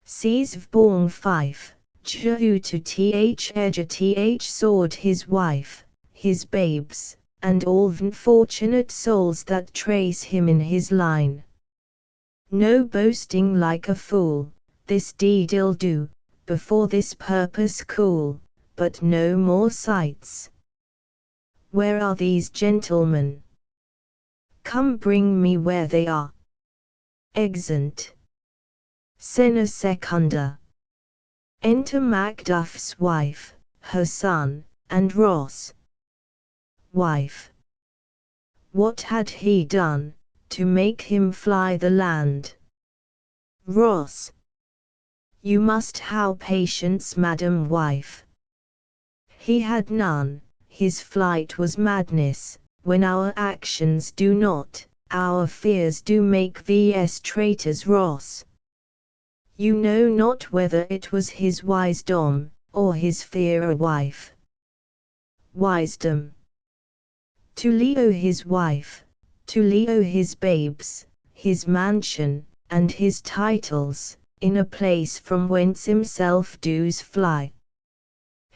[SPEAKER 1] Seize vborn fife, who to th edge th sword his wife, his babes, and all unfortunate souls that trace him in his line. No boasting like a fool, this deed I'll do, before this purpose cool, but no more sights. Where are these gentlemen? Come bring me where they are. Exeunt. Scena secunda. Enter Macduff's wife, her son, and Ross. Wife. What had he done, to make him fly the land? Ross. You must have patience, madam wife. He had none, his flight was madness. When our actions do not, our fears do make vs traitors. Ross. You know not whether it was his wisdom, or his fear. A wife. Wisdom. To Leo his wife, to Leo his babes, his mansion, and his titles, in a place from whence himself does fly.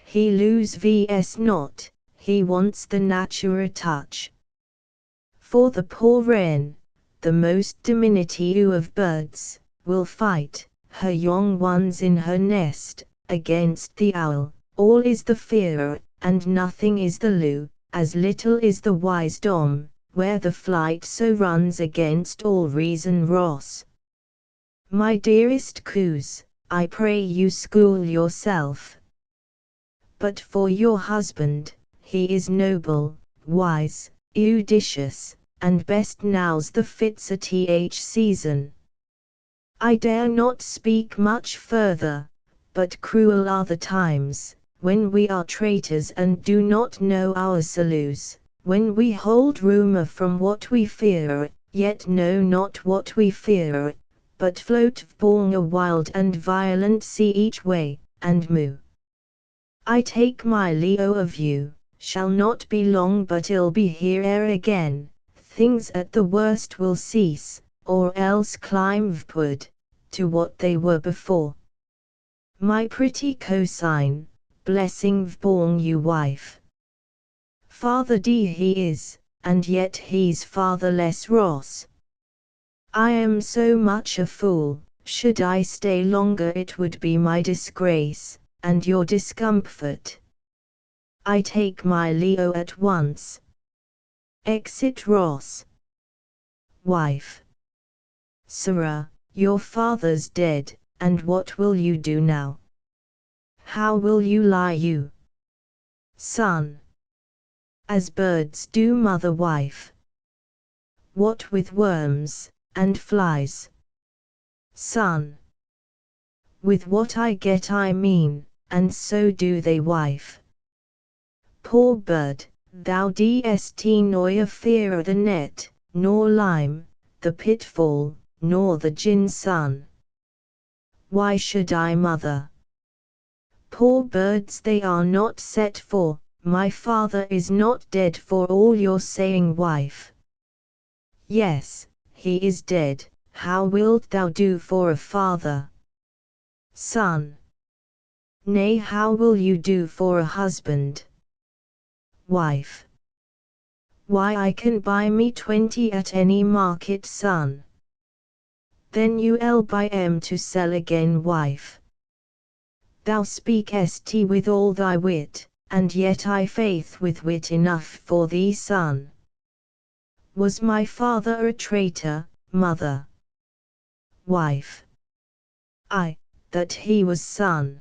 [SPEAKER 1] He lose vs not, he wants the natural touch. For the poor wren, the most diminutive of birds, will fight her young ones in her nest, against the owl. All is the fear, and nothing is the lieu, as little is the wisdom, where the flight so runs against all reason. Ross. My dearest coos, I pray you school yourself. But for your husband, he is noble, wise, judicious, and best now's the fits a th season. I dare not speak much further, but cruel are the times, when we are traitors and do not know our soluce, when we hold rumour from what we fear, yet know not what we fear, but float vborn a wild and violent sea each way, and moo. I take my Leo of you, shall not be long but I'll be here ere again, things at the worst will cease, or else climb vpward, to what they were before. My pretty cosign, blessing vborn you wife. Father D he is, and yet he's fatherless. Ross. I am so much a fool, should I stay longer it would be my disgrace, and your discomfort. I take my Leo at once. Exit. Ross. Wife. Sirrah, your father's dead, and what will you do now? How will you lie you? Son. As birds do. Mother. Wife. What with worms, and flies? Son. With what I get I mean, and so do they. Wife. Poor bird, thou dst nor fear the net, nor lime, the pitfall, nor the gin sun. Why should I, mother? Poor birds, they are not set for, my father is not dead for all your saying. Wife. Yes, he is dead. How wilt thou do for a father? Son. Nay, how will you do for a husband? Wife. Why, I can buy me 20 at any market, son. Then you'll buy 'em to sell again, wife. Thou speakest with all thy wit, and yet I faith with wit enough for thee, son. Was my father a traitor, mother? Wife. Ay, that he was, son.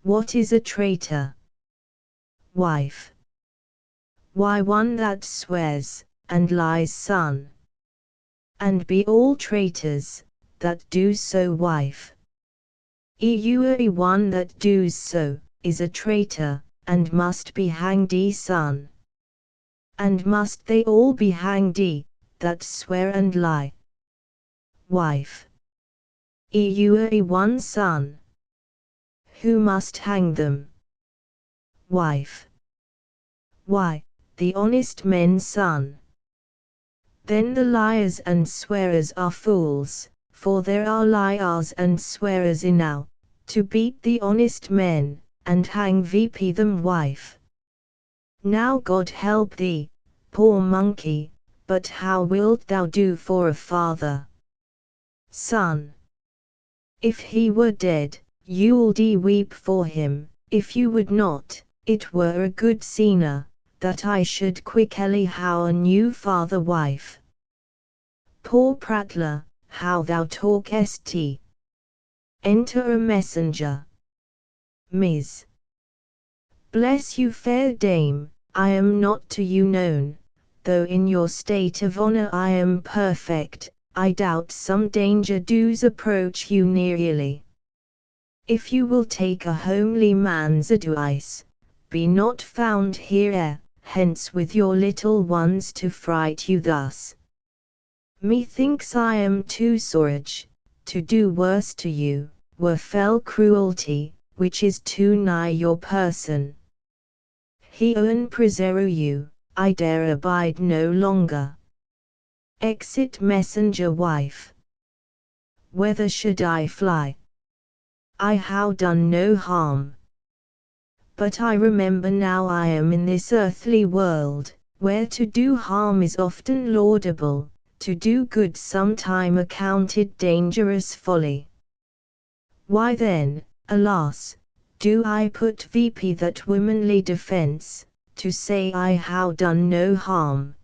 [SPEAKER 1] What is a traitor? Wife. Why, one that swears, and lies, son. And be all traitors, that do so, wife. One that does so, is a traitor, and must be hanged, son. And must they all be hanged, that swear and lie? Wife. One, son. Who must hang them? Wife. Why, the honest men, son. Then the liars and swearers are fools, for there are liars and swearers enow, to beat the honest men, and hang them, wife. Now God help thee, poor monkey, but how wilt thou do for a father? Son. If he were dead, you'ld weep for him; if you would not, it were a good sooner that I should quickly how a new father, wife. Poor prattler, how thou talkest! Enter a messenger. Ms. Bless you, fair dame, I am not to you known, though in your state of honour I am perfect. I doubt some danger does approach you nearly. If you will take a homely man's advice, be not found here, hence with your little ones to fright you thus. Methinks I am too sorge, to do worse to you, were fell cruelty, which is too nigh your person. Heoen presero you, I dare abide no longer. Exit messenger, wife. Whither should I fly? I have done no harm. But I remember now I am in this earthly world, where to do harm is often laudable, to do good sometime accounted dangerous folly. Why then, alas, do I put that womanly defense, to say I have done no harm?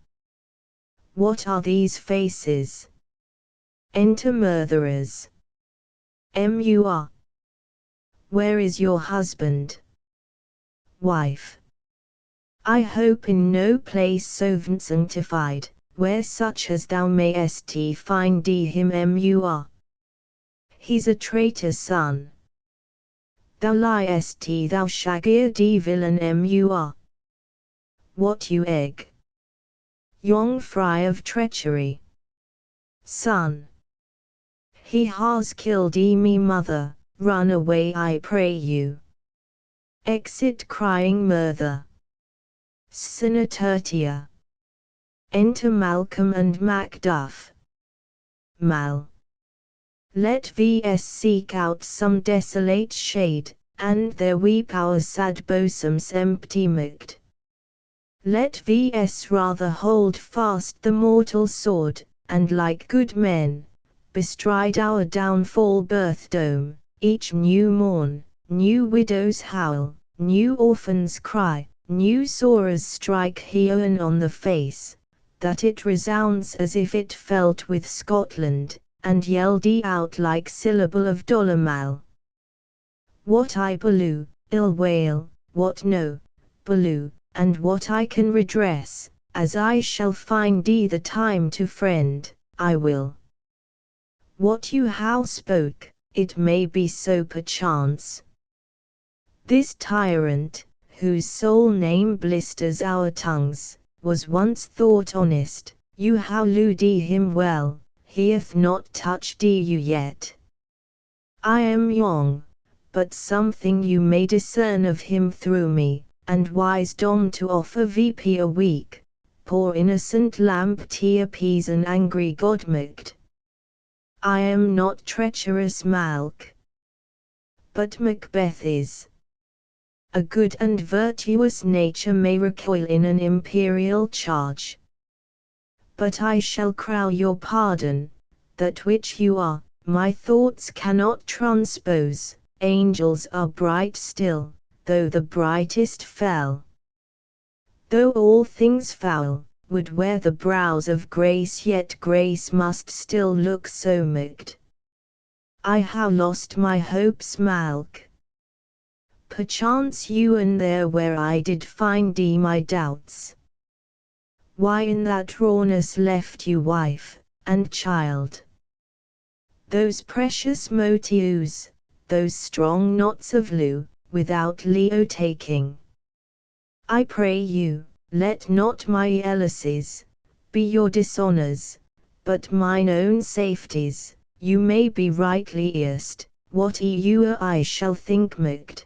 [SPEAKER 1] What are these faces? Enter murderers. Mur. Where is your husband? Wife. I hope in no place so sanctified, where such as thou mayest find him. Mur. He's a traitor, son. Thou liest, thou shaggy villain. Mur. What you egg? Young fry of treachery. Son. He has killed me mother, run away I pray you. Exit crying murder. Sine tertia. Enter Malcolm and Macduff. Mal. Let vs seek out some desolate shade, and there weep our sad bosoms empty mid. Let vs rather hold fast the mortal sword, and like good men, bestride our downfall birthdome, each new morn, new widow's howl, new orphan's cry, new sorrow's strike Heoen on the face, that it resounds as if it felt with Scotland, and yelled out like syllable of Dolomal. What I balloo, ill wail, what no, balloo, and what I can redress, as I shall find the time to friend, I will. What you how spoke, it may be so perchance. This tyrant, whose sole name blisters our tongues, was once thought honest, you how lewd him well, he hath not touched you yet. I am young, but something you may discern of him through me, and wisdom to offer a weak, poor innocent lamb to appease an angry godmagd. I am not treacherous Malk, but Macbeth is. a good and virtuous nature may recoil in an imperial charge. But I shall crow your pardon, that which you are, my thoughts cannot transpose. Angels are bright still, though the brightest fell. Though all things foul would wear the brows of grace, yet grace must still look so mild. I have lost my hope's milk. Perchance you and there where I did find my doubts. Why in that rawness left you wife and child? Those precious motives, those strong knots of Leo, without Leo taking. I pray you, let not my jealousies be your dishonors, but mine own safeties. You may be rightly erst, what you I shall think might.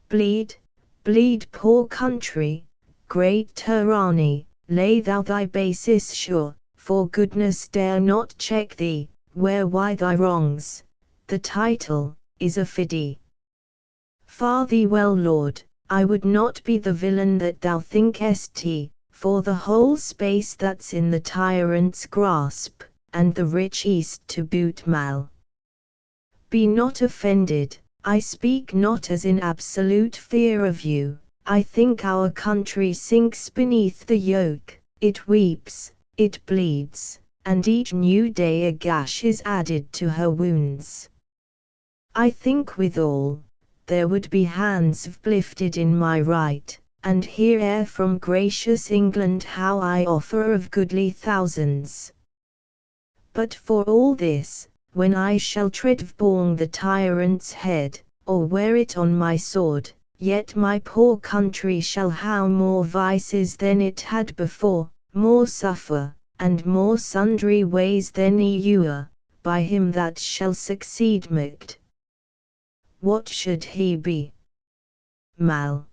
[SPEAKER 1] Bleed, bleed, poor country, great tyranny, lay thou thy basis sure, for goodness dare not check thee, where why thy wrongs, the title, is a fiddy. Fare thee well, Lord, I would not be the villain that thou thinkest, for the whole space that's in the tyrant's grasp, and the rich east to boot mal. Be not offended, I speak not as in absolute fear of you. I think our country sinks beneath the yoke, it weeps, it bleeds, and each new day a gash is added to her wounds. I think withal, there would be hands lifted in my right, and hear air from gracious England how I offer of goodly thousands. But for all this, when I shall tread upon the tyrant's head, or wear it on my sword, yet my poor country shall have more vices than it had before, more suffer, and more sundry ways than you, by him that shall succeed might. What should he be? Mal.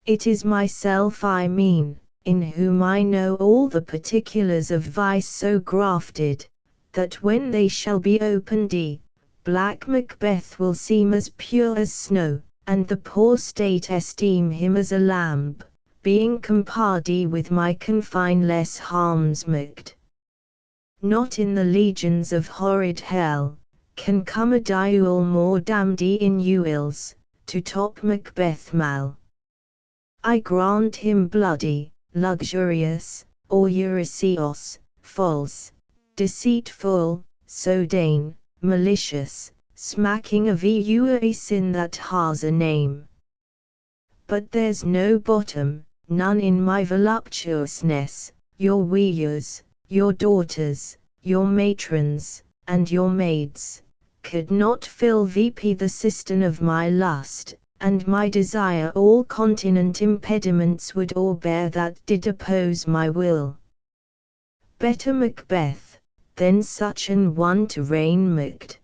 [SPEAKER 1] It is myself I mean, in whom I know all the particulars of vice so grafted, that when they shall be opened, black Macbeth will seem as pure as snow, and the poor state esteem him as a lamb, being compared with my confine less harms might. Not in the legions of horrid hell, can come a duel more damned in uils, to top Macbeth mal. I grant him bloody, luxurious, or Eurysseus, false, deceitful, sodane, malicious, smacking of a sin that has a name. But there's no bottom, none in my voluptuousness, your weavers, your daughters, your matrons, and your maids, could not fill the cistern of my lust, and my desire all continent impediments would o'erbear that did oppose my will. Better Macbeth, than such an one to reign might.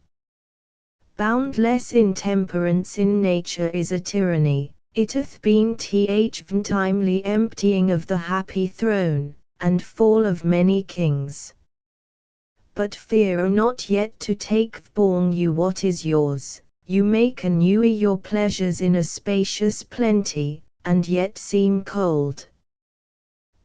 [SPEAKER 1] Boundless intemperance in nature is a tyranny, it hath been timely emptying of the happy throne, and fall of many kings. But fear not yet to take upon you what is yours. You make anew your pleasures in a spacious plenty, and yet seem cold.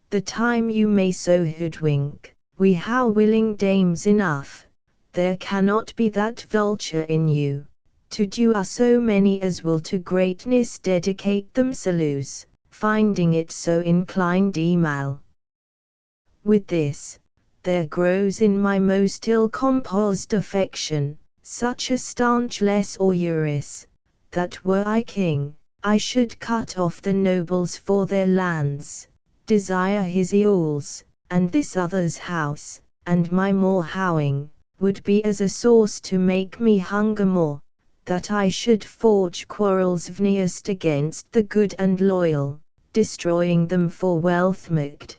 [SPEAKER 1] The time you may so hoodwink, we have willing dames enough, there cannot be that vulture in you, to do so many as will to greatness dedicate themselves, finding it so inclined mal. With this, there grows in my most ill-composed affection, such a stanchless Eurus, that were I king, I should cut off the nobles for their lands, desire his earls, and this other's house, and my more howling, would be as a source to make me hunger more, that I should forge quarrels vniest against the good and loyal, destroying them for wealth might.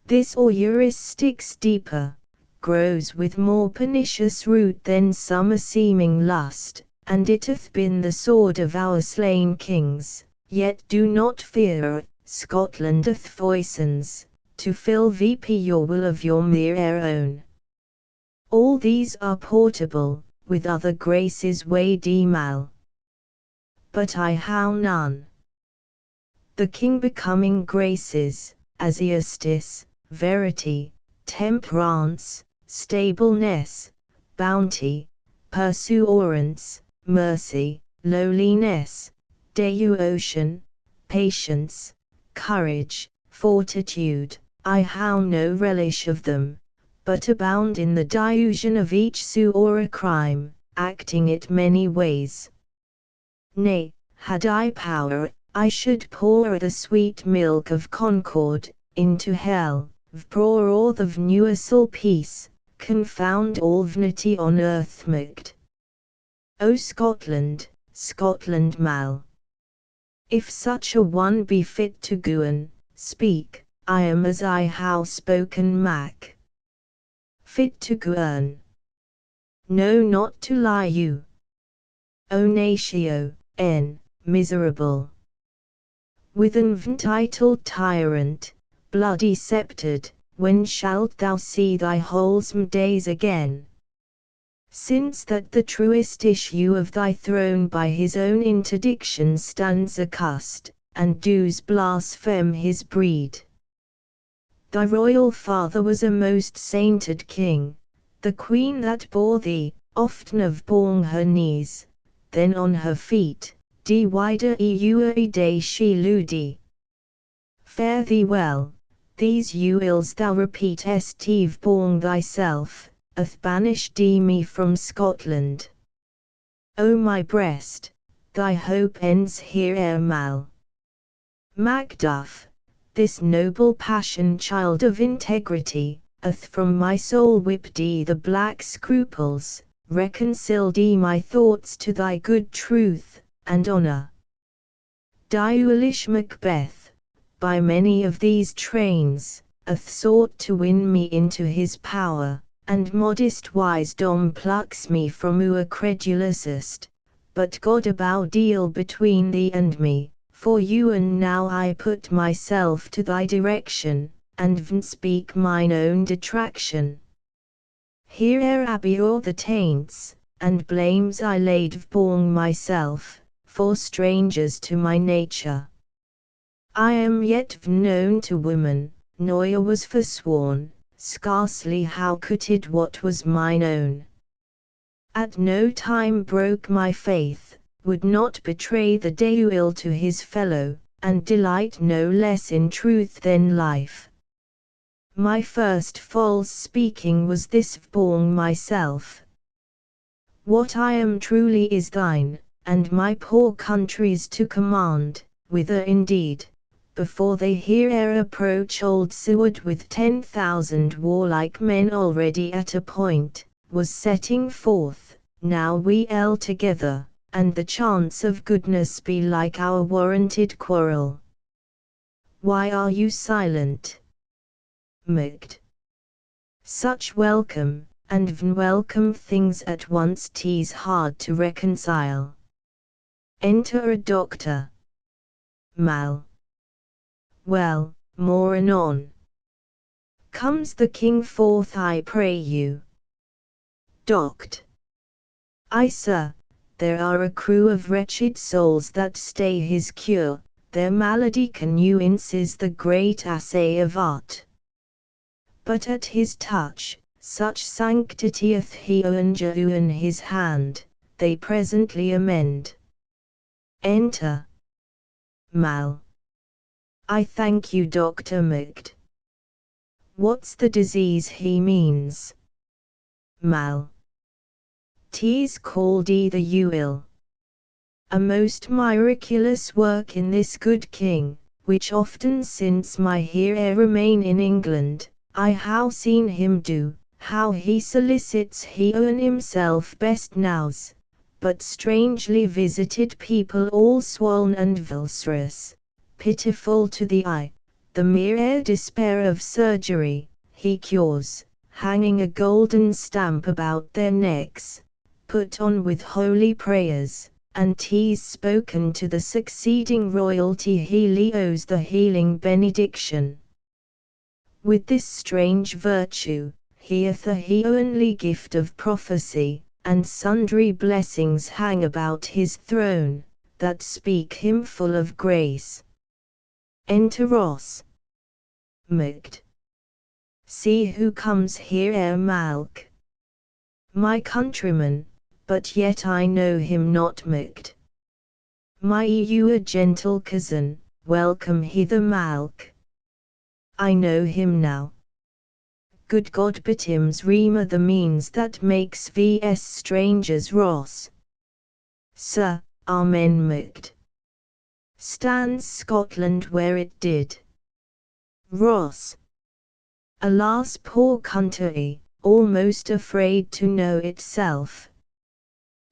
[SPEAKER 1] This Eurus sticks deeper, grows with more pernicious root than some seeming lust, and it hath been the sword of our slain kings, yet do not fear, Scotland hath foisons, to fill your will of your mere own. All these are portable, with other graces weighed mal. but I how none. The king becoming graces, as justice, verity, temperance, stableness, bounty, perseverance, mercy, lowliness, devotion, patience, courage, fortitude, I how no relish of them, but abound in the dilution of each sore crime, acting it many ways. Nay, had I power, I should pour the sweet milk of concord into hell, pour all the universal peace, confound all vanity on earth. Macbeth. O Scotland, Scotland mal. If such a one be fit to go and speak, I am as I how spoken Mac. Fit to go on. No, not to lie you. O natio, n, miserable. With an entitled tyrant, bloody sceptred, when shalt thou see thy wholesome days again? Since that the truest issue of thy throne by his own interdiction stands accust, and does blaspheme his breed. Thy royal father was a most sainted king, the queen that bore thee, often have borne her knees, then on her feet, wider eua day she ludi. Fare thee well, these ills thou repeat estive born thyself, hath banished me from Scotland. O my breast, thy hope ends here ere mal. Macduff, this noble passion child of integrity, hath from my soul whipped the black scruples, reconciled my thoughts to thy good truth, and honour. Diulish Macbeth, by many of these trains, hath sought to win me into his power, and modest wisdom plucks me from who credulousest, but God above deal between thee and me, for you and now I put myself to thy direction, and speak mine own detraction. Here abhor the taints, and blames I laid born myself, for strangers to my nature. I am yet known to woman, nor was forsworn, scarcely how could what was mine own. At no time broke my faith, would not betray the Deul to his fellow, and delight no less in truth than life. My first false speaking was this born myself. What I am truly is thine, and my poor country's to command, whither indeed, before they here approach old Seward with 10,000 warlike men already at a point, was setting forth, now we together, and the chance of goodness be like our warranted quarrel. Why are you silent? Macbeth. Such welcome, and unwelcome things at once 'tis hard to reconcile. Enter a doctor. Mal. Well, more anon. Comes the king forth I pray you. Doct. Ay sir, there are a crew of wretched souls that stay his cure, their malady connuences the great assay of art. But at his touch, such sanctity hath he in his hand, they presently amend. Enter. Mal. I thank you Dr. Macbeth. What's the disease he means? Mal. 'Tis called the Uil. A most miraculous work in this good king, which often since my here remain in England, I how seen him do, how he solicits he own himself best nows, but strangely visited people all swollen and vulcerous, pitiful to the eye, the mere despair of surgery, he cures, hanging a golden stamp about their necks, put on with holy prayers, and 'tis spoken to the succeeding royalty he owes the healing benediction. With this strange virtue, he hath a only gift of prophecy, and sundry blessings hang about his throne, that speak him full of grace. Enter Ross. Macbeth. See who comes here Malk. My countryman, but yet I know him not Macbeth. My you a gentle cousin, welcome hither Malk. I know him now. Good God, but him's Rima the means that makes vs strangers Ross. Sir, Amen Macbeth. Stands Scotland where it did. Ross. Alas poor country, almost afraid to know itself.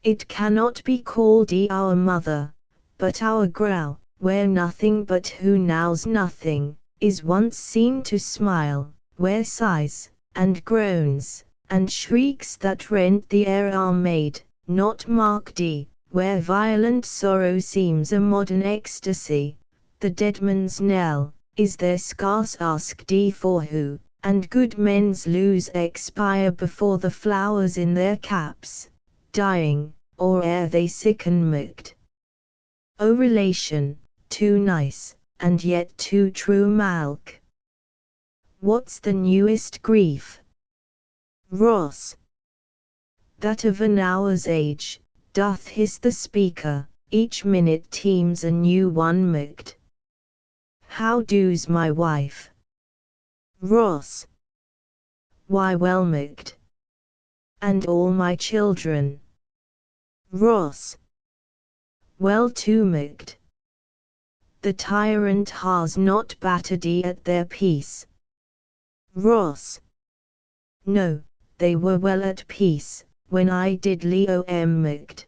[SPEAKER 1] It cannot be called our mother, but our grow, where nothing but who knows nothing, is once seen to smile, where sighs, and groans, and shrieks that rent the air are made, not marked where violent sorrow seems a modern ecstasy, the dead man's knell, is there scarce asked for who, and good men's lose expire before the flowers in their caps, dying, or ere they sicken Macbeth. O relation, too nice, and yet too true Malk. What's the newest grief? Ross. That of an hour's age, doth hiss the speaker, each minute teems a new one Macbeth. How do's my wife? Ross. Why well Macbeth. And all my children? Ross. Well too Macbeth. The tyrant has not battered at their peace. Ross. No, they were well at peace, when I did Leo Macbeth.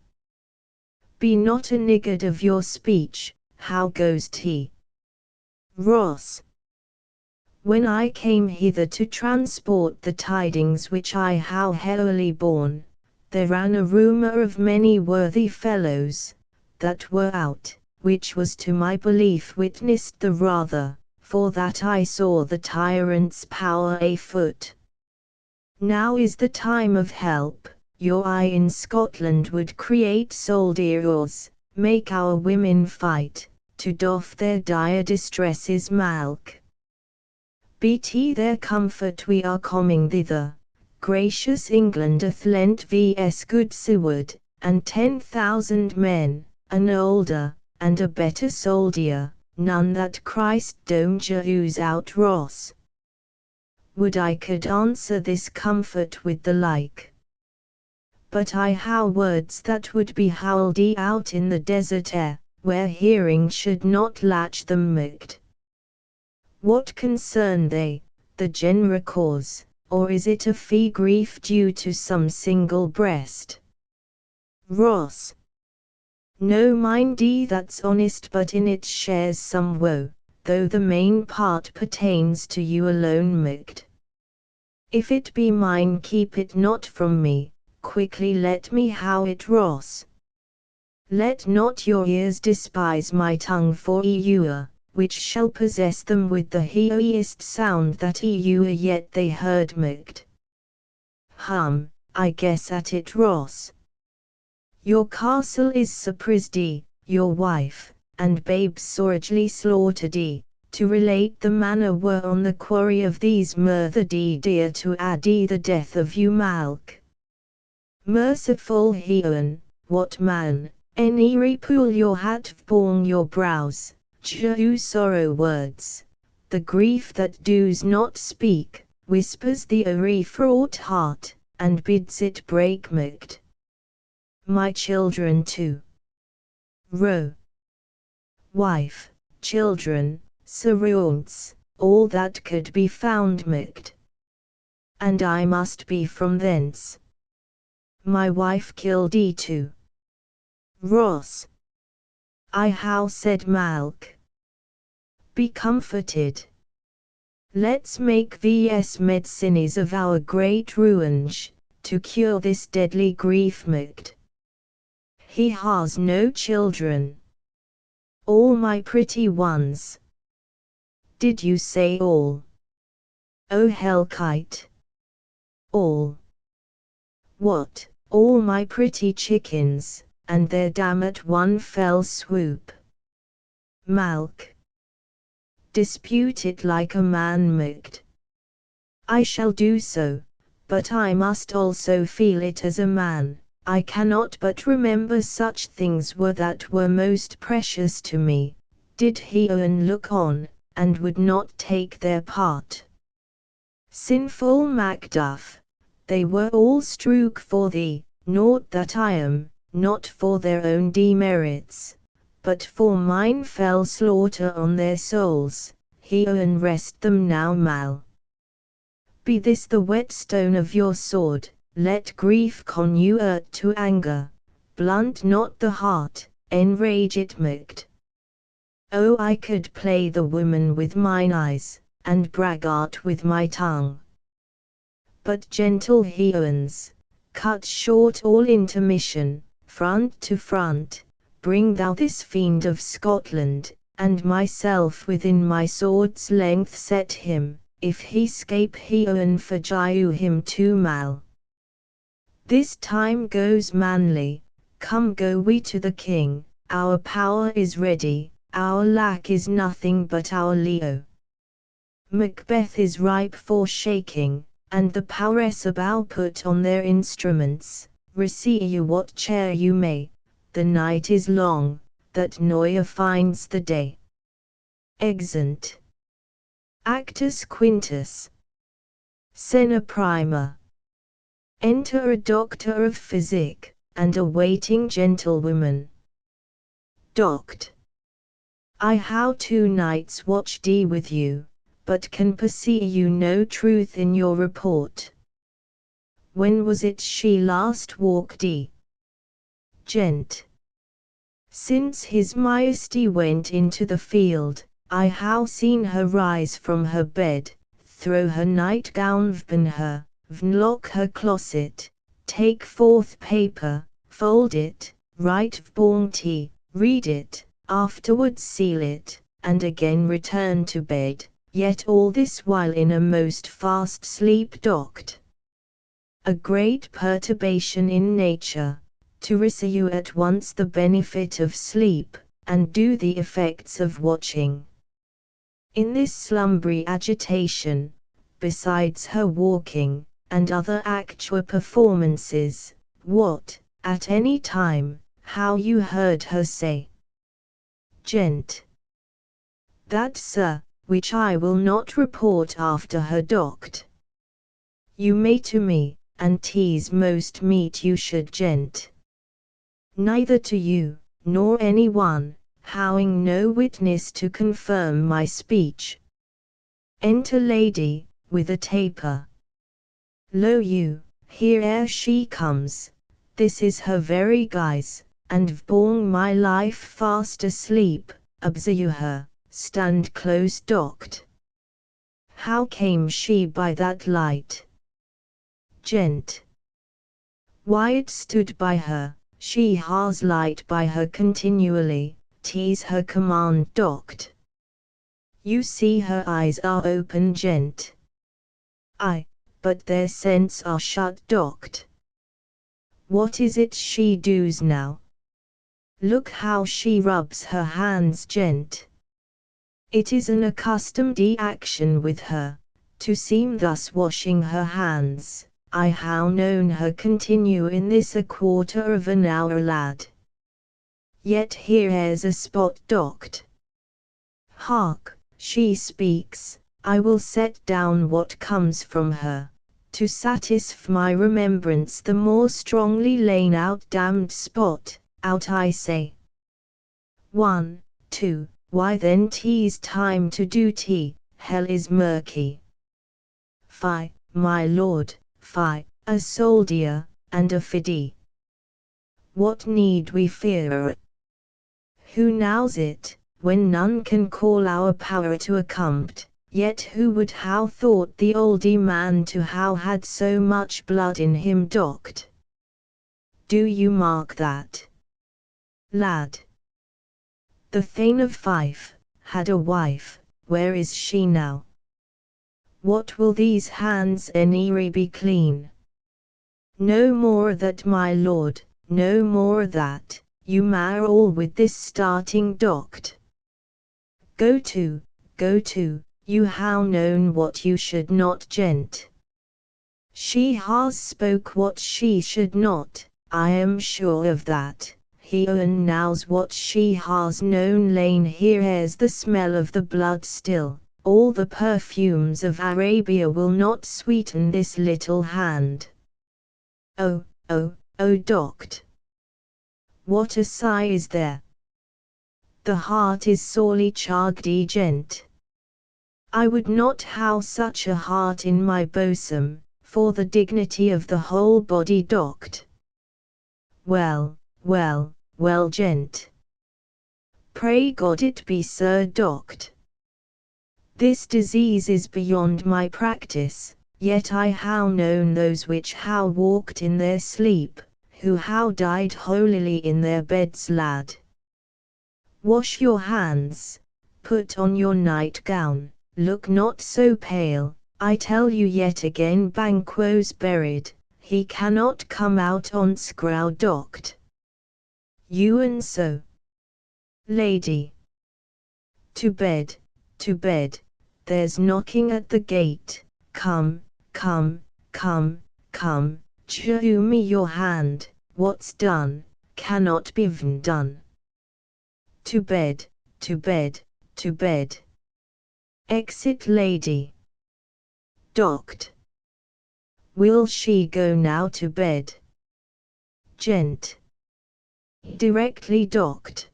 [SPEAKER 1] Be not a niggard of your speech, how goes he? Ross. When I came hither to transport the tidings which I how heavily borne, there ran a rumour of many worthy fellows, that were out, which was to my belief witnessed the rather, for that I saw the tyrant's power afoot. Now is the time of help, your eye in Scotland would create soldiers, make our women fight, to doff their dire distresses Malk. Bt their comfort we are coming thither, gracious England hath lent vs good Seward, and 10,000 men, an older, and a better soldier, none that Christ don't use out Ross. Would I could answer this comfort with the like. But I how words that would be howled out in the desert air, where hearing should not latch them Macbeth. What concern they, the general cause, or is it a fee grief due to some single breast? Ross. No mind that's honest but in it shares some woe, though the main part pertains to you alone Macbeth. If it be mine keep it not from me, quickly let me how it Ross. Let not your ears despise my tongue for ewer, which shall possess them with the heaviest sound that ewer yet they heard Macbeth. I guess at it Ross. Your castle is surprised your wife, and babes sorely slaughtered to relate the manner were on the quarry of these murthered dear to add the death of you Malk. Merciful Heowen, what man, any repool your hat born your brows, you sorrow words, the grief that does not speak, whispers the fraught heart, and bids it break Macbeth. My children too. Wife, children, surrounds, all that could be found Macbeth. And I must be from thence. My wife killed too. Ross. I how said Malk. Be comforted. Let's make vs medicines of our great ruinage, to cure this deadly grief Macbeth. He has no children. All my pretty ones. Did you say all? O hellkite. All. What, all my pretty chickens, and their dam at one fell swoop. Malk. Dispute it like a man Macbeth. I shall do so, but I must also feel it as a man. I cannot but remember such things that were most precious to me. Did he e'en look on, and would not take their part? Sinful Macduff, they were all strook for thee, naught that I am, not for their own demerits, but for mine fell slaughter on their souls. He e'en rest them now mal. Be this the whetstone of your sword, let grief convert to anger, blunt not the heart, enrage it Macbeth. Oh, I could play the woman with mine eyes, and braggart with my tongue. But gentle Heoans, cut short all intermission, front to front, bring thou this fiend of Scotland, and myself within my sword's length set him. If he scape Heoan forgive him too mal. This time goes manly, come go we to the king, our power is ready, our lack is nothing but our Leo. Macbeth is ripe for shaking, and the powers about put on their instruments, receive you what cheer you may, the night is long, that Noia finds the day. Exeunt. Actus Quintus. Scena prima. Enter a doctor of physic, and a waiting gentlewoman. Doct. I how 2 nights watched with you, but can perceive you no truth in your report. When was it she last walked Gent. Since his majesty went into the field, I how seen her rise from her bed, throw her nightgown vn her, vnlock her closet, take forth paper, fold it, write vborn tea, read it, afterwards seal it, and again return to bed, yet all this while in a most fast sleep docked. A great perturbation in nature, to receive at once the benefit of sleep, and do the effects of watching. In this slumbry agitation, besides her walking, and other actual performances, what, at any time, how you heard her say? Gent. That, sir, which I will not report after her docked. You may to me, and 'tis most meet you should, Gent. Neither to you, nor any one, having no witness to confirm my speech. Enter lady, with a taper. Lo you, here she comes, this is her very guise, and vborn my life fast asleep, observe her, stand close docked. How came she by that light? Gent. Why it stood by her, she has light by her continually, 'tis her command docked. You see her eyes are open, Gent. Aye, but their sense are shut docked. What is it she does now? Look how she rubs her hands, Gent. It is an accustomed action with her, to seem thus washing her hands. I how known her continue in this a quarter of an hour, lad. Yet here's a spot docked. Hark, she speaks, I will set down what comes from her, to satisfy my remembrance the more strongly lain out damned spot, out I say. 1, 2, why then 'tis time to do tea, hell is murky. Fie, my lord, fie, a soldier, and a fiddy. What need we fear? Who knows it, when none can call our power to accompt, yet who would how thought the oldie man to how had so much blood in him docked? Do you mark that? Lad. The Thane of Fife had a wife, where is she now? What will these hands any be clean? No more that my lord, no more o' that, you mar all with this starting doct. Go to, you how known what you should not, gent. She has spoke what she should not, I am sure of that. He e'en knows what she has known. Lain here airs the smell of the blood still. All the perfumes of Arabia will not sweeten this little hand. Oh, doct! What a sigh is there! The heart is sorely charged, gent. I would not have such a heart in my bosom, for the dignity of the whole body, doct. Well, gent. Pray God it be Sir Doct. This disease is beyond my practice, yet I how known those which how walked in their sleep, who how died holily in their beds, lad. Wash your hands, put on your nightgown, look not so pale, I tell you yet again Banquo's buried, he cannot come out on scrow, doct. You and so. Lady. To bed, there's knocking at the gate, come, shew me your hand, what's done, cannot be done. To bed, exit lady. Doct. Will she go now to bed? Gent. Directly, doct.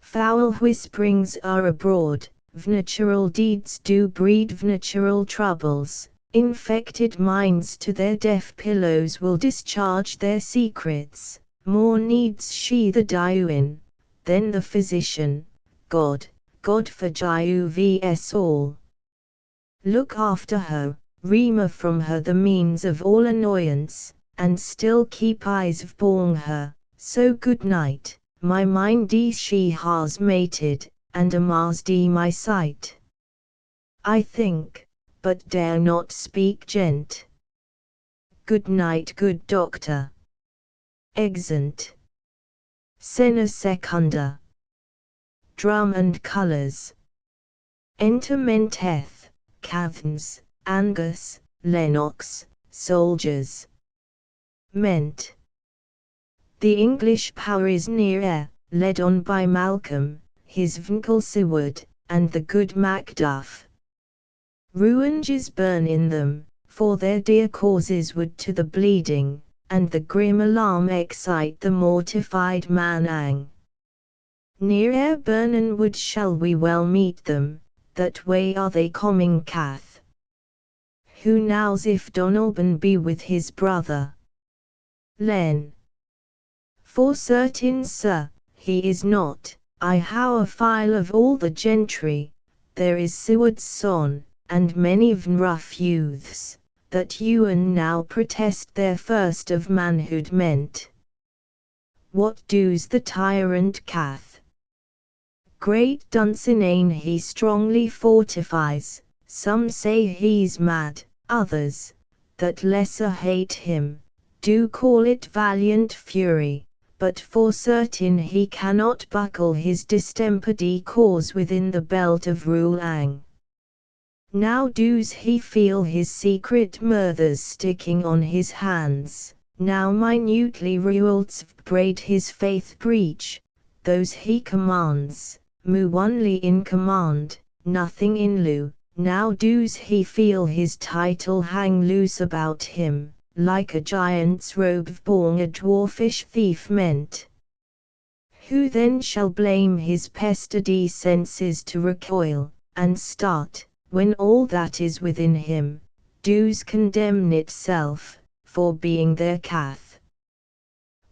[SPEAKER 1] Foul whisperings are abroad, vnatural deeds do breed vnatural troubles, infected minds to their deaf pillows will discharge their secrets, more needs she the diuin, than the physician, God forgive us all. Look after her, remove from her the means of all annoyance, and still keep eyes upon her, so good night. My mind she has mated, and amazed my sight. I think, but dare not speak, gent. Good night, good doctor. Exeunt. Scena secunda. Drum and colours. Enter Menteth, Cathans, Angus, Lennox, soldiers. Ment. The English power is near, led on by Malcolm, his vncle Seward, and the good Macduff. Ruinges burn in them, for their dear causes would to the bleeding, and the grim alarm excite the mortified Manang. Near Burnen wood shall we well meet them, that way are they coming cath. Who knows if Donalban be with his brother? Len. For certain, sir, he is not. I how a file of all the gentry, there is Seward's son, and many vn rough youths, that e'en now protest their first of manhood meant. What does the tyrant cath? Great Dunsinane he strongly fortifies, some say he's mad, others, that lesser hate him, do call it valiant fury. But for certain he cannot buckle his distempered cause within the belt of Rulang. Now does he feel his secret murthers sticking on his hands, now minutely rules braid his faith breach, those he commands, move only in command, nothing in lieu, now does he feel his title hang loose about him, like a giant's robe born a dwarfish thief meant. Who then shall blame his pestered senses to recoil, and start, when all that is within him, does condemn itself, for being their cath?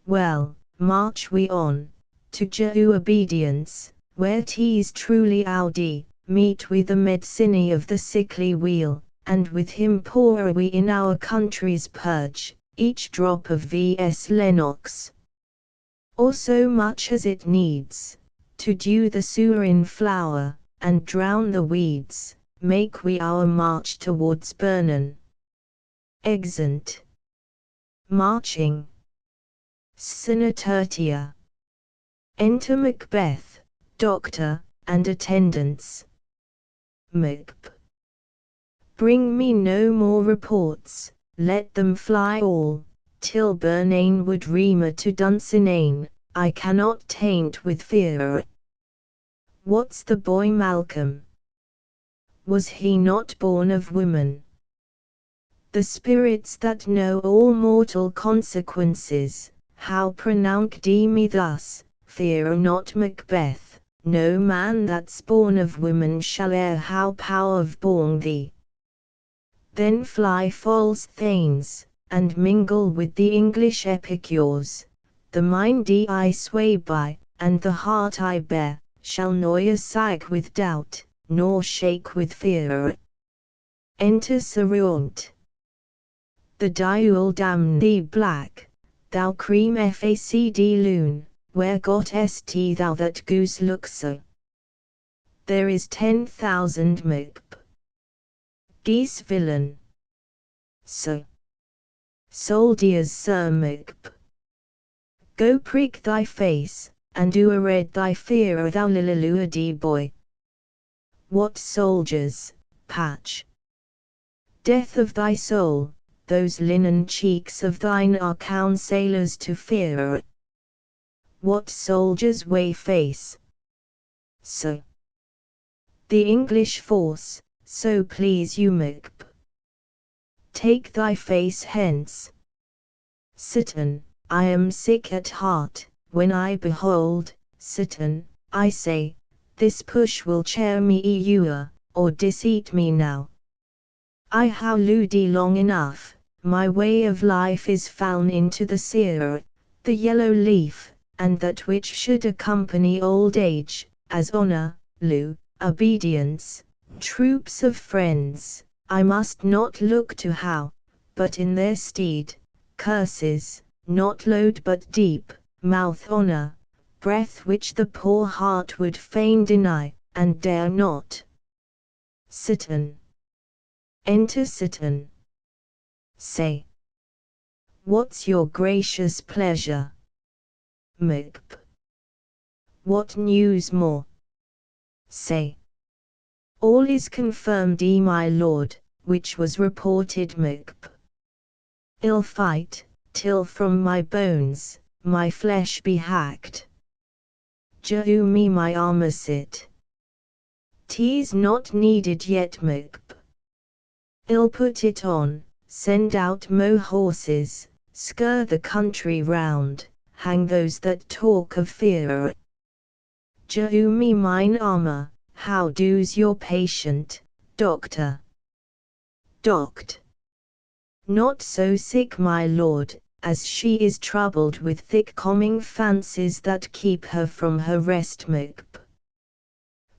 [SPEAKER 1] Well, march we on, to Jehu obedience, where 'tis truly Audi, meet we the medicine of the sickly wheel, and with him pour we in our country's purge, each drop of vs Lennox. Or so much as it needs, to dew the sewer in flower, and drown the weeds, make we our march towards Burnen. Exeunt. Marching. Scena tertia. Enter Macbeth, Doctor, and attendants. Macb. Bring me no more reports, let them fly all, till Burnane would reamer to Dunsinane, I cannot taint with fear. What's the boy Malcolm? Was he not born of woman? The spirits that know all mortal consequences, how pronounced me thus, fear not Macbeth, no man that's born of woman shall e'er how power of born thee. Then fly false thanes, and mingle with the English epicures, the mind I sway by, and the heart I bear, shall nor sag with doubt, nor shake with fear. Enter Seraunt. The diule damn thee black, thou cream facd loon, where got st thou that goose look so? There is 10,000 Macb. Geese villain. So. Soldiers Sir Macb. Go prick thy face, and do red thy fear thou lillaluady boy. What soldiers, Patch? Death of thy soul, those linen cheeks of thine are counselors to fear. What soldiers way face? So. The English force, so please you Macb. Take thy face hence. Citizen, I am sick at heart, when I behold, citizen, I say, this push will cheer me ewer, or diseat me now. I how lewdy long enough, my way of life is fallen into the sere, the yellow leaf, and that which should accompany old age, as honor, lieu, obedience, troops of friends, I must not look to how, but in their stead, curses, not loud but deep, mouth honor, breath which the poor heart would fain deny, and dare not. Citizen. Enter citizen. Say. What's your gracious pleasure? Macb. What news more? Say. All is confirmed my lord, which was reported Macb. Ill fight, till from my bones, my flesh be hacked. Jehu me my armor sit. 'Tis not needed yet Macb. Ill put it on, send out mo horses, scur the country round, hang those that talk of fear. Jehu me mine armor, how do's your patient, doctor? Doct. Not so sick my lord, as she is troubled with thick coming fancies that keep her from her rest Macb.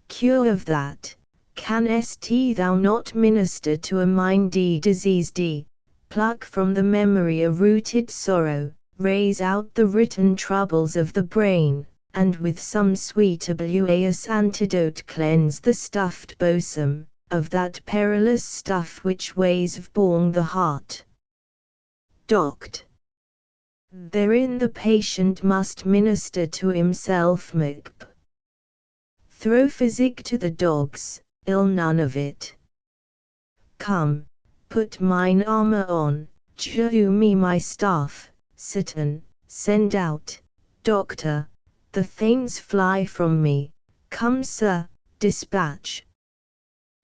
[SPEAKER 1] Cure of that, canst thou not minister to a mindy diseased, pluck from the memory a rooted sorrow, raise out the written troubles of the brain, and with some sweet oblivious antidote cleanse the stuffed bosom, of that perilous stuff which weighs born the heart. Doct. Therein the patient must minister to himself Macb. Throw physic to the dogs, ill none of it. Come, put mine armor on, jehu me my staff, citizen, send out, doctor, the thanes fly from me, come sir, dispatch.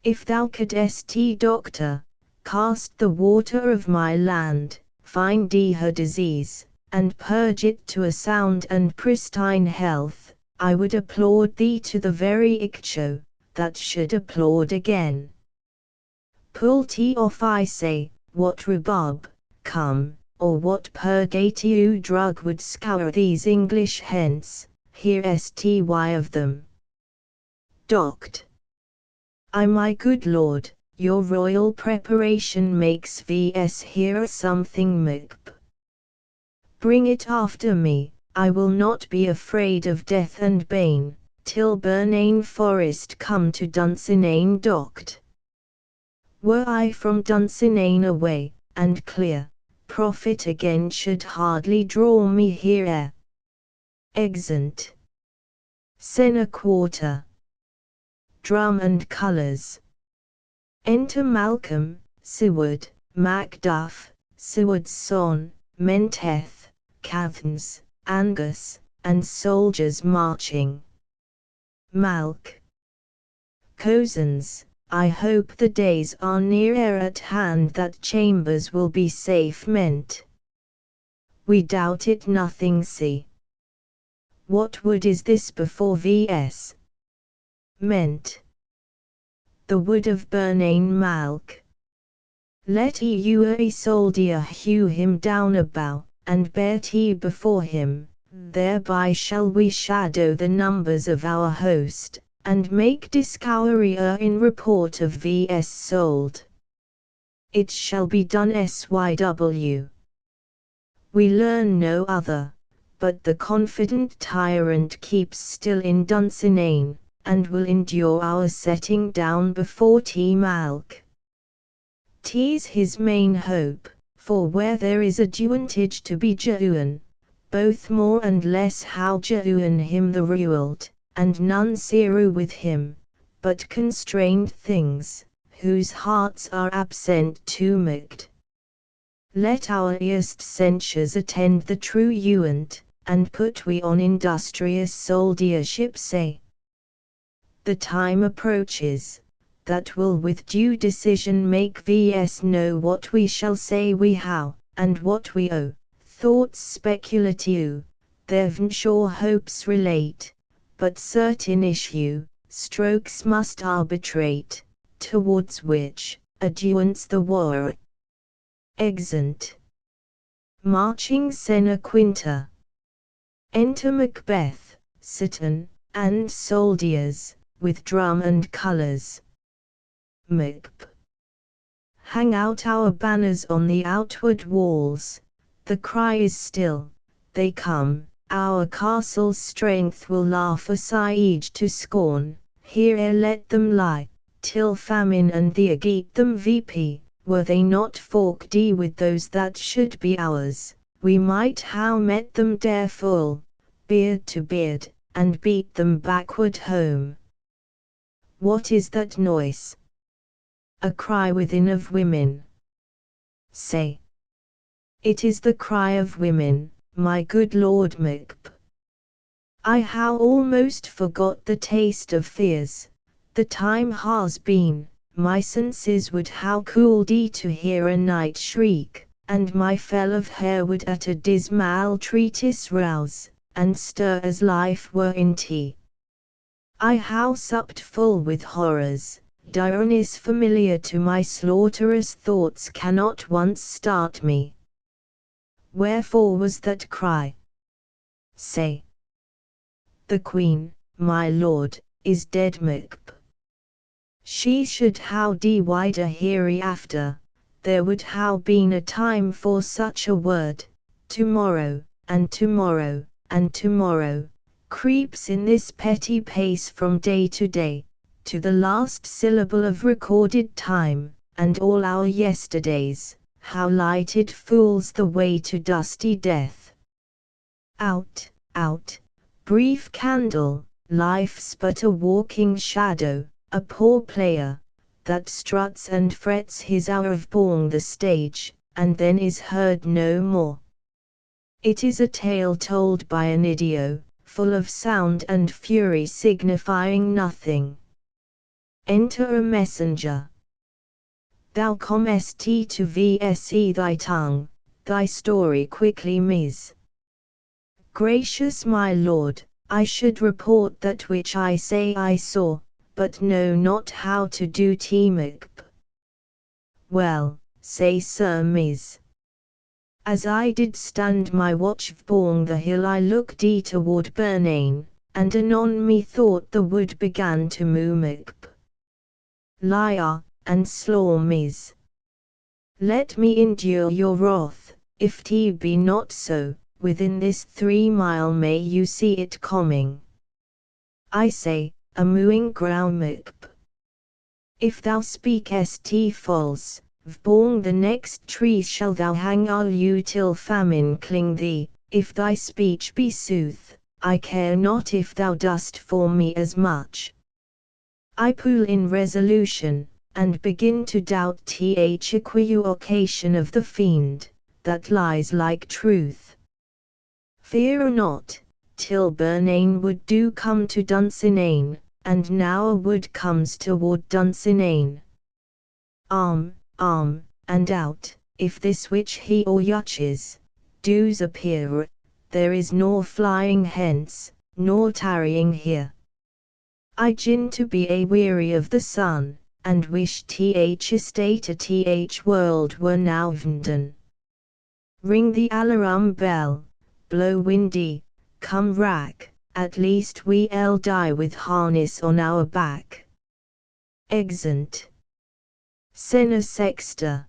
[SPEAKER 1] If thou couldst doctor, cast the water of my land, find her disease, and purge it to a sound and pristine health, I would applaud thee to the very iccho, that should applaud again. Pull off I say, what rhubarb, come, or what purgative drug would scour these English hence, here sty of them. Doct. I my good lord, your royal preparation makes vs here something Macb. Bring it after me, I will not be afraid of death and bane, till Burnane forest come to Dunsinane doct. Were I from Dunsinane away, and clear, profit again should hardly draw me here. Exeunt. Scene a quarter. Drum and colours. Enter Malcolm, Siward, Macduff, Siward's son, Menteth, Cathans, Angus, and soldiers marching. Malc. Cousins, I hope the days are nearer at hand that chambers will be safe meant. We doubt it nothing. See. What wood is this before vs. meant? The wood of Burnain Malc. Let you a soldier hew him down a bough, and bear he before him, thereby shall we shadow the numbers of our host, and make discovery in report of vs sold. It shall be done Syw. We learn no other, but the confident tyrant keeps still in Dunsinane, and will endure our setting down before T Malc. 'Tis his main hope, for where there is advantage to be Jehuan, both more and less how Jehuan him the ruled, and none seru with him, but constrained things, whose hearts are absent to Macd. Let our earst censures attend the true Uant, and put we on industrious soldiership say. The time approaches, that will with due decision make vs know what we shall say we how, and what we owe, thoughts speculative, their sure hopes relate, but certain issue, strokes must arbitrate, towards which, advance the war. Exeunt. Marching Scene a quinta. Enter Macbeth, Citan, and soldiers, with drum and colours. Macb. Hang out our banners on the outward walls, the cry is still, they come, our castle's strength will laugh a siege to scorn, here let them lie, till famine and the ague eat them vp, were they not forked with those that should be ours, we might how met them dare full, beard to beard, and beat them backward home. What is that noise? A cry within of women. Say. It is the cry of women, my good Lord Macb. I how almost forgot the taste of fears, the time has been, my senses would how cool to hear a night shriek, and my fell of hair would at a dismal treatise rouse, and stir as life were in tea. I how supped full with horrors, Dionysus familiar to my slaughterous thoughts cannot once start me. Wherefore was that cry? Say. The Queen, my lord, is dead Macb. She should how de wider hereafter, there would how been a time for such a word, tomorrow, and tomorrow, and tomorrow, creeps in this petty pace from day to day, to the last syllable of recorded time, and all our yesterdays, how lighted fools the way to dusty death. Out, out, brief candle, life's but a walking shadow, a poor player, that struts and frets his hour of born the stage, and then is heard no more. It is a tale told by an idiot, full of sound and fury signifying nothing. Enter a messenger. Thou comest to vse thy tongue, thy story quickly mis. Gracious my lord, I should report that which I say I saw, but know not how to do Macb. Well, say Sir Mis. As I did stand my watch vborn the hill I looked toward Burnain, and anon methought the wood began to moo Macb. Liar, and slaw Mis. Let me endure your wrath, if 't be not so, within this 3 mile may you see it coming. I say, a mooing ground Macb. If thou speakest false, Vborn the next tree shall thou hang all you till famine cling thee. If thy speech be sooth, I care not if thou dost for me as much. I pull in resolution, and begin to doubt the equivocation of the fiend, that lies like truth. Fear not, till Bernane would do come to Dunsinane, and now a wood comes toward Dunsinane. Arm, and out, if this witch he or yuches, does appear, there is nor flying hence, nor tarrying here. I gin to be a weary of the sun, and wish th estate a th world were now vnden. Ring the alarum bell, blow windy, come rack, at least we'll die with harness on our back. Exeunt. Scena sexta.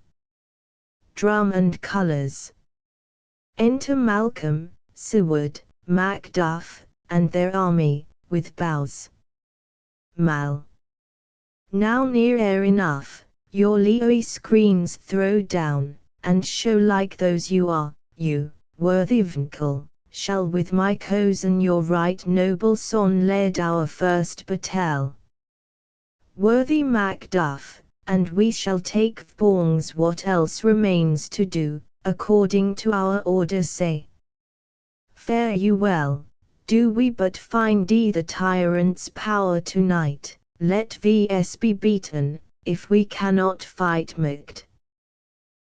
[SPEAKER 1] Drum and colours. Enter Malcolm, Seward, Macduff, and their army, with bows. Mal. Now near air enough, your leoy screens throw down, and show like those you are, you, worthy Vincle, shall with my cozen your right noble son lead our first battle. Worthy Macduff, and we shall take Vborns what else remains to do, according to our order say. Fare you well, do we but find the tyrant's power tonight, let vs be beaten, if we cannot fight Macd.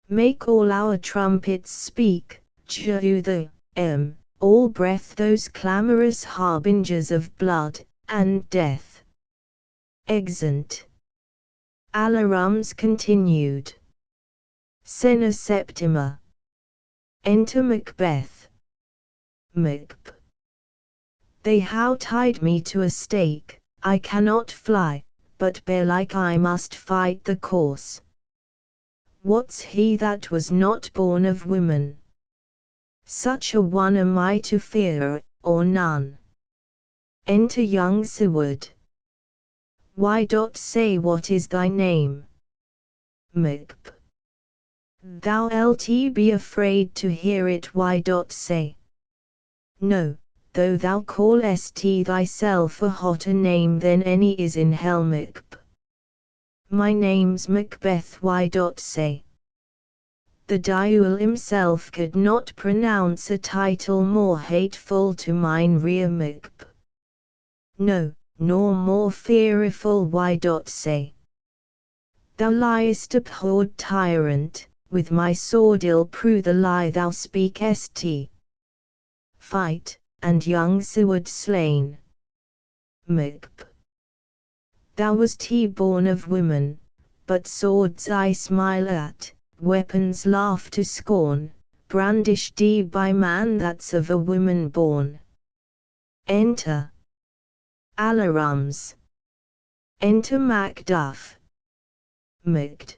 [SPEAKER 1] Make all our trumpets speak, to the all breath those clamorous harbingers of blood, and death. Exeunt. Alarums continued. Scena septima. Enter Macbeth. Macb. They how tied me to a stake, I cannot fly, but belike I must fight the course. What's he that was not born of woman? Such a one am I to fear, or none. Enter young Seward. Why say what is thy name? Macb. Thou lt be afraid to hear it. Why say? No, though thou callest thyself a hotter name than any is in hell. Macb. My name's Macbeth. Why say? The Diul himself could not pronounce a title more hateful to mine rear. Macb. No, nor more fearful. Why say? Thou liest, abhorred tyrant, with my sword I'll prove the lie thou speakest. Fight, and young Seward slain. Macb. Thou wast born of women, but swords I smile at, weapons laugh to scorn, brandished by man that's of a woman born. Enter Alarums. Enter Macduff. Macd.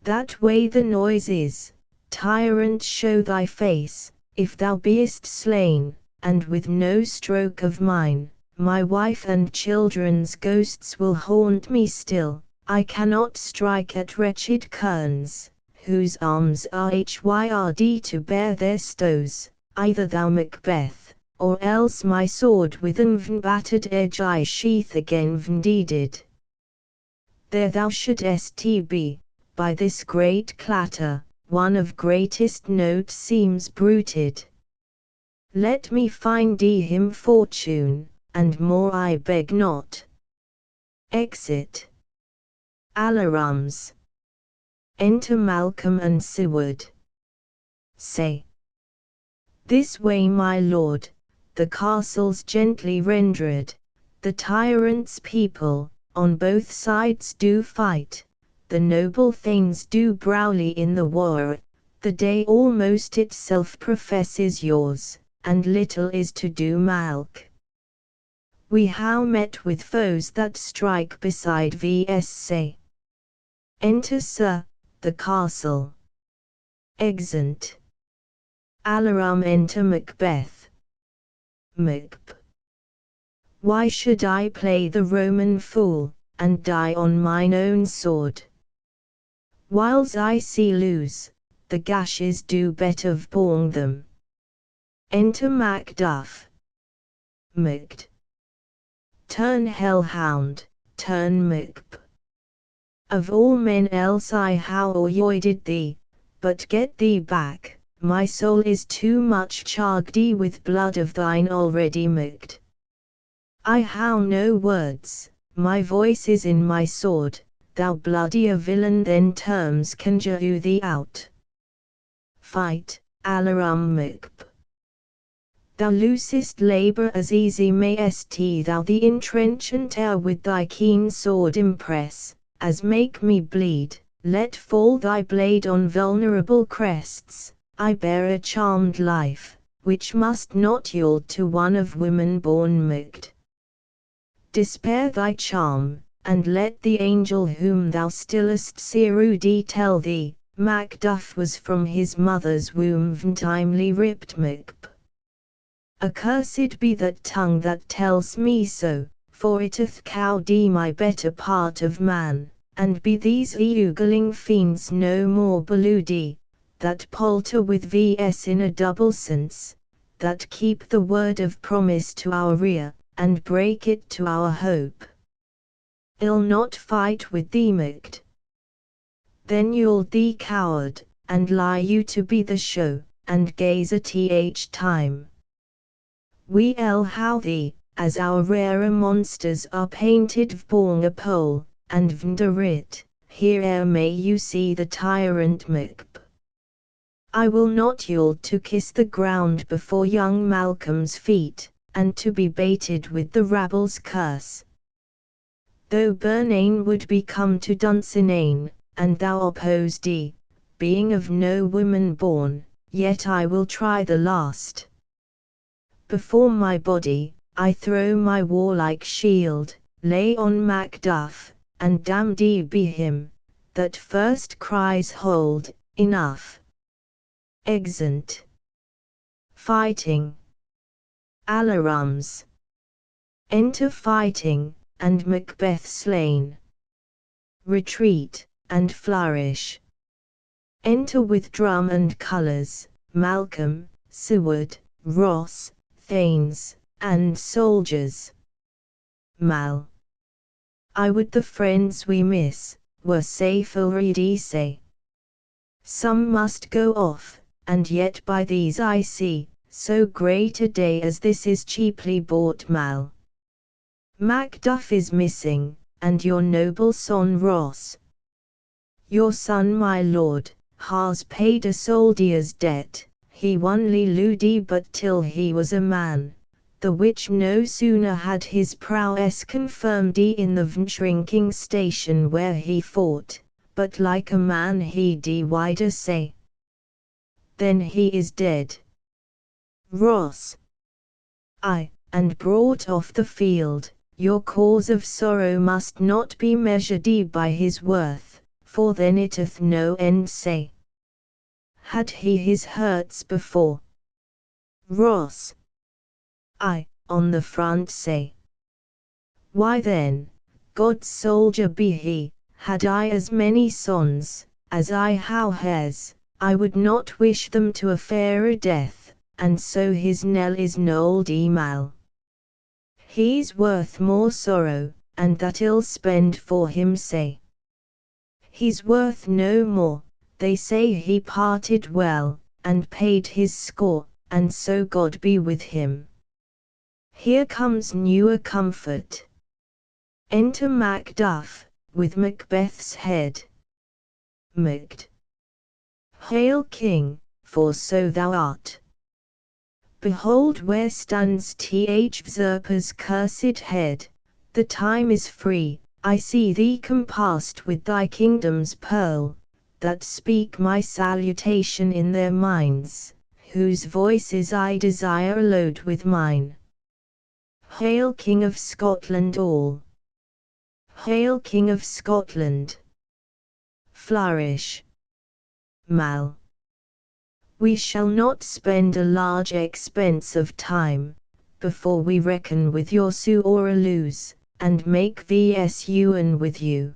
[SPEAKER 1] That way the noise is, tyrant, show thy face, if thou beest slain, and with no stroke of mine, my wife and children's ghosts will haunt me still. I cannot strike at wretched kerns, whose arms are hyrd to bear their stows, either thou Macbeth, or else my sword with an battered edge I sheath again vndeded. There thou shouldst be, by this great clatter, one of greatest note seems bruited. Let me find him fortune, and more I beg not. Exit. Alarums. Enter Malcolm and Seward. Say. This way, my lord, the castle's gently rendered, the tyrant's people, on both sides do fight, the noble thanes do brawly in the war, the day almost itself professes yours, and little is to do. Malk. We how met with foes that strike beside vs say. Enter Sir, the castle. Exeunt. Alarum. Enter Macbeth. Macb. Why should I play the Roman fool, and die on mine own sword? whiles I see lose, the gashes do better vborn them. Enter Macduff. Macd. Turn hellhound, turn Macb. Of all men else I how avoided thee, but get thee back, my soul is too much charged with blood of thine already Macd. I how no words, my voice is in my sword, thou bloody a villain then terms conjure thee out. Fight, alarum Macb. Thou loosest labour as easy mayest thou the entrenchant air with thy keen sword impress, as make me bleed, let fall thy blade on vulnerable crests, I bear a charmed life, which must not yield to one of women born Macd. Despair thy charm, and let the angel whom thou stillest Cerudi tell thee, Macduff was from his mother's womb timely ripped Macb. Accursed be that tongue that tells me so, for it hath cowed my better part of man, and be these eugling fiends no more beludee, that palter with vs in a double sense, that keep the word of promise to our rear, and break it to our hope. I'll not fight with thee Macd. Then you'll thee coward, and lie you to be the show, and gaze at each time. We'll how thee, as our rarer monsters are painted vborn a pole, and vnderit, here may you see the tyrant Macb. I will not yield to kiss the ground before young Malcolm's feet, and to be baited with the rabble's curse. Though Bernane would be come to Dunsinane, and thou oppose thee, being of no woman born, yet I will try the last. Before my body, I throw my warlike shield, lay on Macduff, and damned be him, that first cries hold, enough. Exeunt. Fighting. Alarums. Enter fighting, and Macbeth slain. Retreat, and flourish. Enter with drum and colours, Malcolm, Seward, Ross, thanes, and soldiers. Mal. I would the friends we miss, were safe already say. Some must go off, and yet by these I see, so great a day as this is cheaply bought Mal. Macduff is missing, and your noble son Ross. Your son my lord, has paid a soldier's debt, he only lewd but till he was a man, the which no sooner had his prowess confirmed in the shrinking station where he fought, but like a man he wider say. Then he is dead. Ross. Ay, and brought off the field, your cause of sorrow must not be measured by his worth, for then it hath no end say. Had he his hurts before? Ross. Ay, on the front say. Why then, God's soldier be he, had I as many sons, as I how has, I would not wish them to a fairer death, and so his knell is nold mal. He's worth more sorrow, and that ill spend for him say. He's worth no more, they say he parted well, and paid his score, and so God be with him. Here comes newer comfort. Enter Macduff, with Macbeth's head. Macd. Hail King, for so thou art. Behold where stands usurper's cursed head, the time is free, I see thee compassed with thy kingdom's pearl, that speak my salutation in their minds, whose voices I desire load with mine. Hail King of Scotland all. Hail King of Scotland. Flourish. Mal. We shall not spend a large expense of time, before we reckon with your sue or lose, and make vs ewan with you.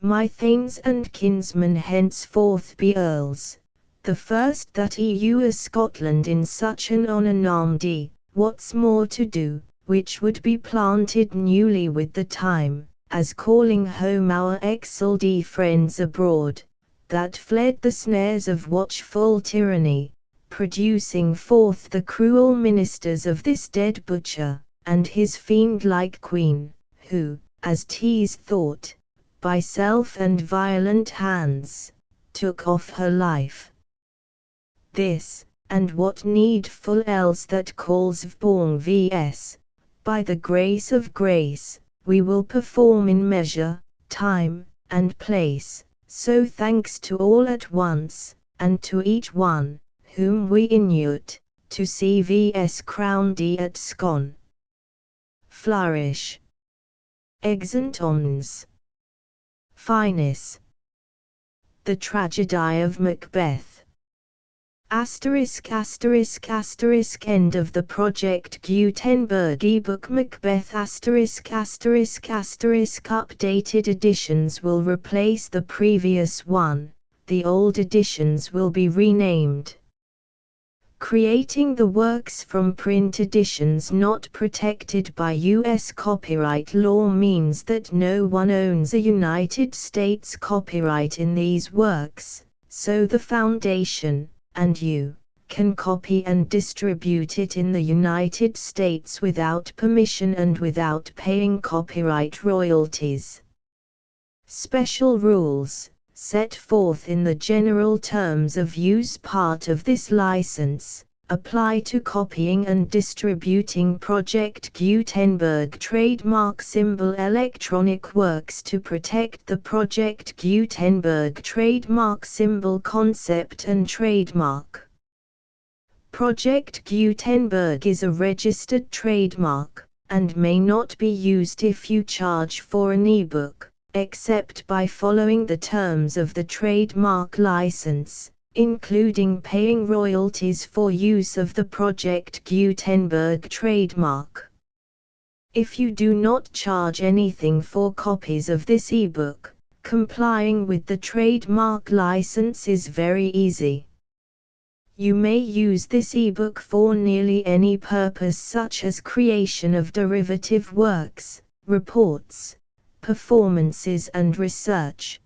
[SPEAKER 1] My thanes and kinsmen henceforth be earls. The first that EU Scotland in such an honour namedy, what's more to do, which would be planted newly with the time, as calling home our exiled friends abroad, that fled the snares of watchful tyranny, producing forth the cruel ministers of this dead butcher, and his fiend-like queen, who, as 'tis thought, by self and violent hands, took off her life. This, and what needful else that calls vborn vs. By the grace of grace, we will perform in measure, time, and place, so thanks to all at once, and to each one, whom we inute, to see vs. crowned at Scone. Flourish. Exeunt omnes. Finis. The Tragedy of Macbeth. End of the Project Gutenberg ebook Macbeth updated editions will replace the previous one, the old editions will be renamed. Creating the works from print editions not protected by U.S. copyright law means that no one owns a United States copyright in these works, so the Foundation, and you, can copy and distribute it in the United States without permission and without paying copyright royalties. Special rules, set forth in the general terms of use part of this license, apply to copying and distributing Project Gutenberg trademark symbol electronic works to protect the Project Gutenberg trademark symbol concept and trademark. Project Gutenberg is a registered trademark, and may not be used if you charge for an ebook, except by following the terms of the trademark license, including paying royalties for use of the Project Gutenberg trademark. If you do not charge anything for copies of this ebook, complying with the trademark license is very easy. You may use this ebook for nearly any purpose such as creation of derivative works, reports, performances and research.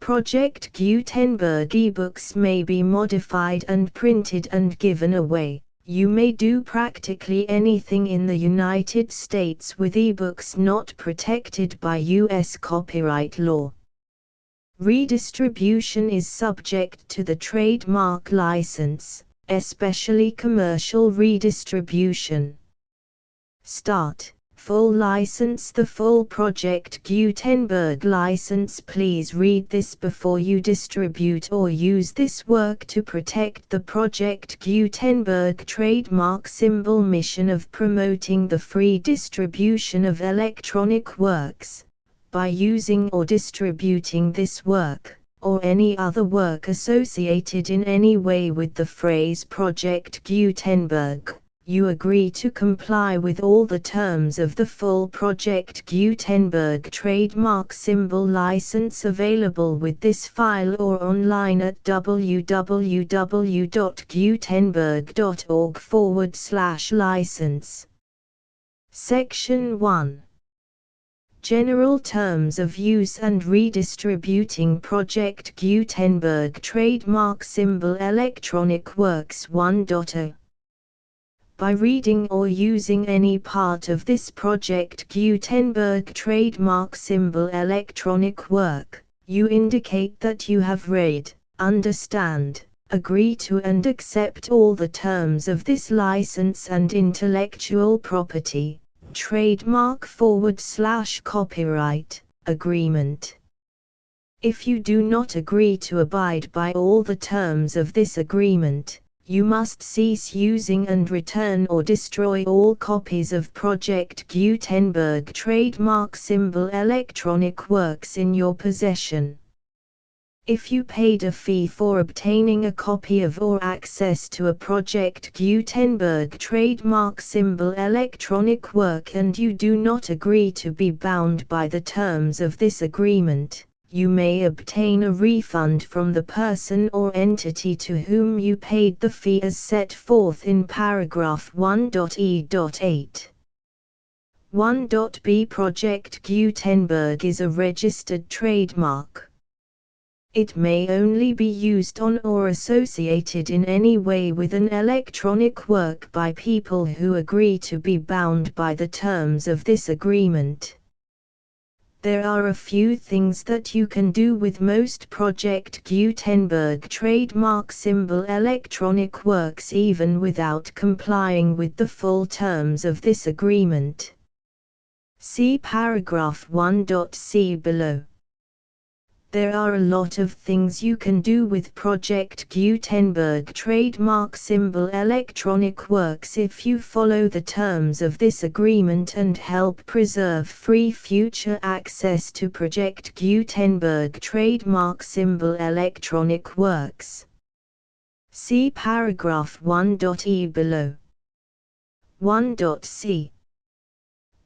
[SPEAKER 1] Project Gutenberg ebooks may be modified and printed and given away. You may do practically anything in the United States with ebooks not protected by U.S. copyright law. Redistribution is subject to the trademark license, especially commercial redistribution. Start. Full license. The full Project Gutenberg license. Please read this before you distribute or use this work to protect the Project Gutenberg trademark symbol mission of promoting the free distribution of electronic works, by using or distributing this work, or any other work associated in any way with the phrase Project Gutenberg. You agree to comply with all the terms of the full Project Gutenberg trademark symbol license available with this file or online at www.gutenberg.org/license. Section 1. General Terms of Use and Redistributing Project Gutenberg Trademark Symbol Electronic Works 1.0. By reading or using any part of this Project Gutenberg trademark symbol electronic work, you indicate that you have read, understand, agree to and accept all the terms of this license and intellectual property, trademark/copyright, agreement. If you do not agree to abide by all the terms of this agreement, you must cease using and return or destroy all copies of Project Gutenberg trademark symbol electronic works in your possession. If you paid a fee for obtaining a copy of or access to a Project Gutenberg trademark symbol electronic work and you do not agree to be bound by the terms of this agreement, you may obtain a refund from the person or entity to whom you paid the fee as set forth in paragraph 1.e.8. 1.b Project Gutenberg is a registered trademark. It may only be used on or associated in any way with an electronic work by people who agree to be bound by the terms of this agreement. There are a few things that you can do with most Project Gutenberg trademark symbol electronic works even without complying with the full terms of this agreement. See paragraph 1.c below. There are a lot of things you can do with Project Gutenberg trademark symbol electronic works if you follow the terms of this agreement and help preserve free future access to Project Gutenberg trademark symbol electronic works. See paragraph 1.e below. 1.c.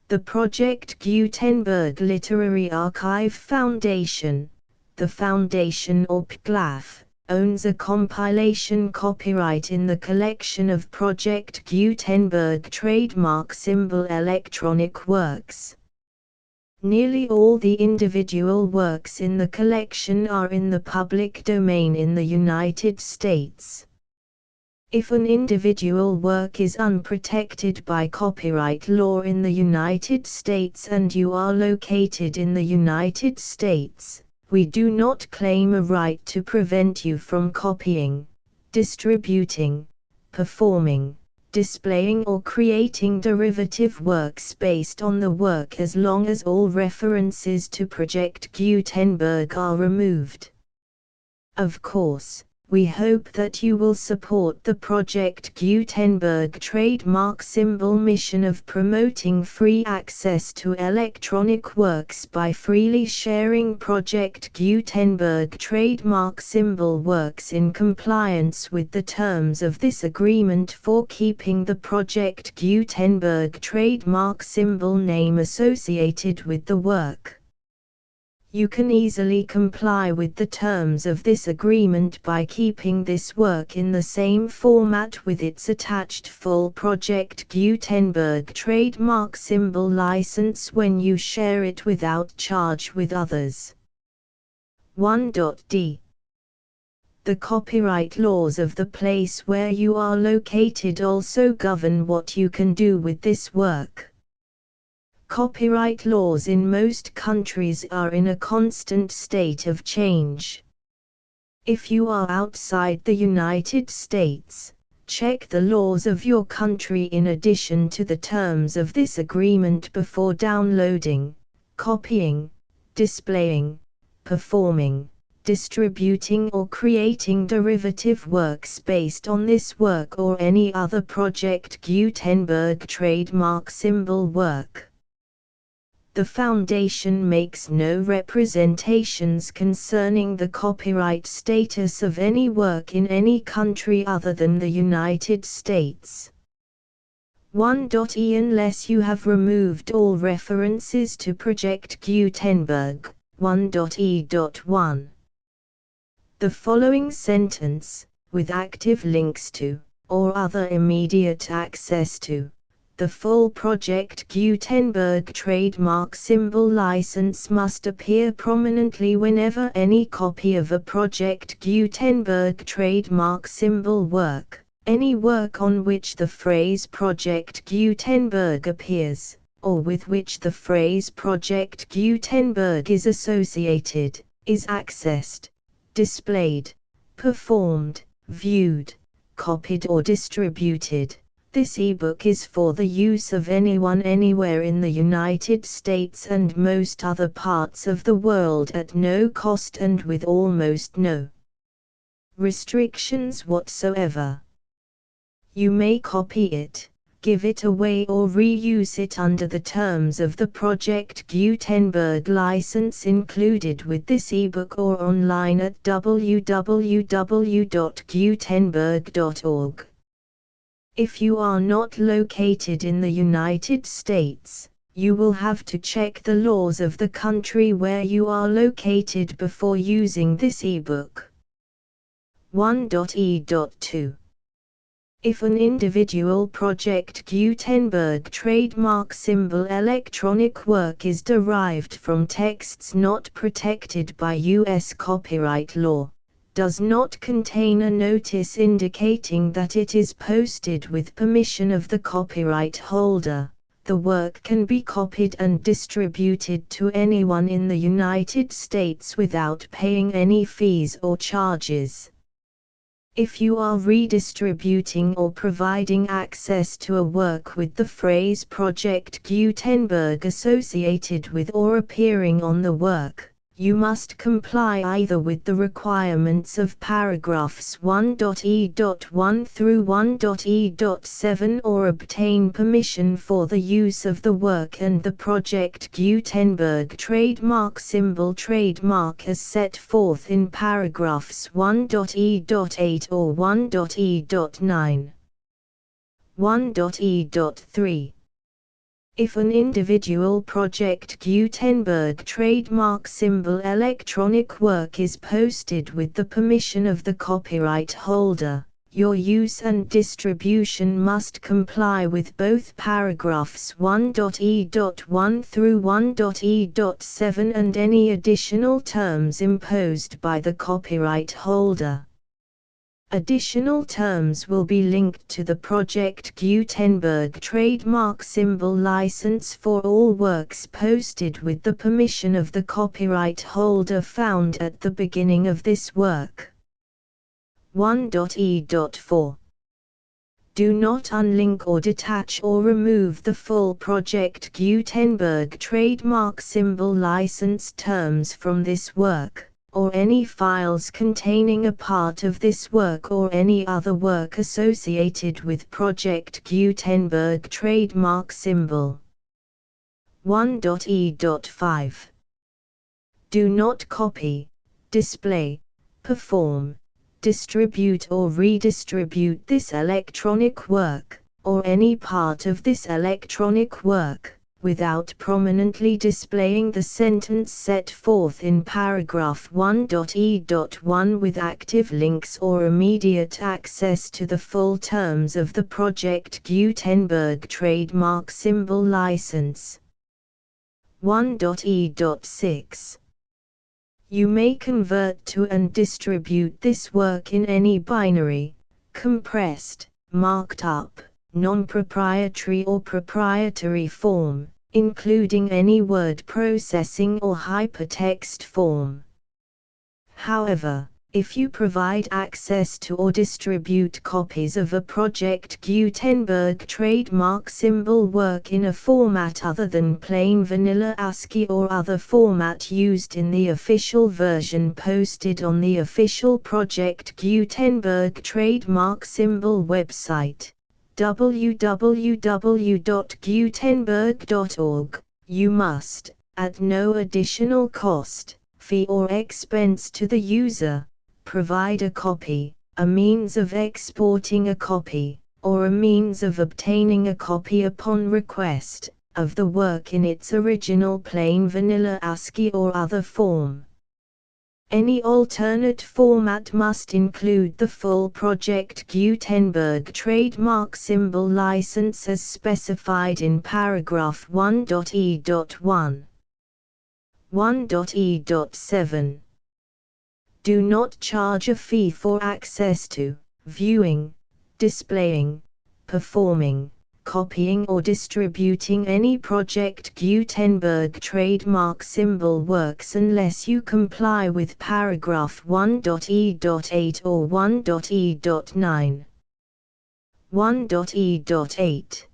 [SPEAKER 1] The Project Gutenberg Literary Archive Foundation, the Foundation or PGLAF, owns a compilation copyright in the collection of Project Gutenberg trademark symbol electronic works. Nearly all the individual works in the collection are in the public domain in the United States. If an individual work is unprotected by copyright law in the United States and you are located in the United States, we do not claim a right to prevent you from copying, distributing, performing, displaying or creating derivative works based on the work as long as all references to Project Gutenberg are removed. Of course, we hope that you will support the Project Gutenberg trademark symbol mission of promoting free access to electronic works by freely sharing Project Gutenberg trademark symbol works in compliance with the terms of this agreement for keeping the Project Gutenberg trademark symbol name associated with the work. You can easily comply with the terms of this agreement by keeping this work in the same format with its attached full Project Gutenberg trademark symbol license when you share it without charge with others. 1.d. The copyright laws of the place where you are located also govern what you can do with this work. Copyright laws in most countries are in a constant state of change. If you are outside the United States, check the laws of your country in addition to the terms of this agreement before downloading, copying, displaying, performing, distributing or creating derivative works based on this work or any other Project Gutenberg trademark symbol work. The Foundation makes no representations concerning the copyright status of any work in any country other than the United States. 1.e Unless you have removed all references to Project Gutenberg. 1.e.1. The following sentence, with active links to, or other immediate access to, the full Project Gutenberg trademark symbol license must appear prominently whenever any copy of a Project Gutenberg trademark symbol work, any work on which the phrase Project Gutenberg appears, or with which the phrase Project Gutenberg is associated, is accessed, displayed, performed, viewed, copied or distributed. This ebook is for the use of anyone anywhere in the United States and most other parts of the world at no cost and with almost no restrictions whatsoever. You may copy it, give it away or reuse it under the terms of the Project Gutenberg license included with this ebook or online at www.gutenberg.org. If you are not located in the United States, you will have to check the laws of the country where you are located before using this ebook. 1.e.2 If an individual Project Gutenberg trademark symbol electronic work is derived from texts not protected by U.S. copyright law, does not contain a notice indicating that it is posted with permission of the copyright holder, the work can be copied and distributed to anyone in the United States without paying any fees or charges. If you are redistributing or providing access to a work with the phrase Project Gutenberg associated with or appearing on the work, you must comply either with the requirements of paragraphs 1.e.1 through 1.e.7 or obtain permission for the use of the work and the Project Gutenberg trademark symbol trademark as set forth in paragraphs 1.e.8 or 1.e.9. 1.e.3 If an individual Project Gutenberg trademark symbol electronic work is posted with the permission of the copyright holder, your use and distribution must comply with both paragraphs 1.e.1 through 1.e.7 and any additional terms imposed by the copyright holder. Additional terms will be linked to the Project Gutenberg trademark symbol license for all works posted with the permission of the copyright holder found at the beginning of this work. 1.e.4 Do not unlink or detach or remove the full Project Gutenberg trademark symbol license terms from this work, or any files containing a part of this work or any other work associated with Project Gutenberg trademark symbol. 1.e.5 Do not copy, display, perform, distribute or redistribute this electronic work, or any part of this electronic work, without prominently displaying the sentence set forth in paragraph 1.e.1 with active links or immediate access to the full terms of the Project Gutenberg trademark symbol license. 1.e.6 You may convert to and distribute this work in any binary, compressed, marked up, non-proprietary or proprietary form, including any word processing or hypertext form. However, if you provide access to or distribute copies of a Project Gutenberg trademark symbol work in a format other than plain vanilla ASCII or other format used in the official version posted on the official Project Gutenberg trademark symbol website, www.gutenberg.org, you must, at no additional cost, fee or expense to the user, provide a copy, a means of exporting a copy, or a means of obtaining a copy upon request, of the work in its original plain vanilla ASCII or other form. Any alternate format must include the full Project Gutenberg trademark symbol license as specified in paragraph 1.e.1. 1.e.7 Do not charge a fee for access to, viewing, displaying, performing, copying or distributing any Project Gutenberg trademark symbol works unless you comply with paragraph 1.e.8 or 1.e.9. 1.e.8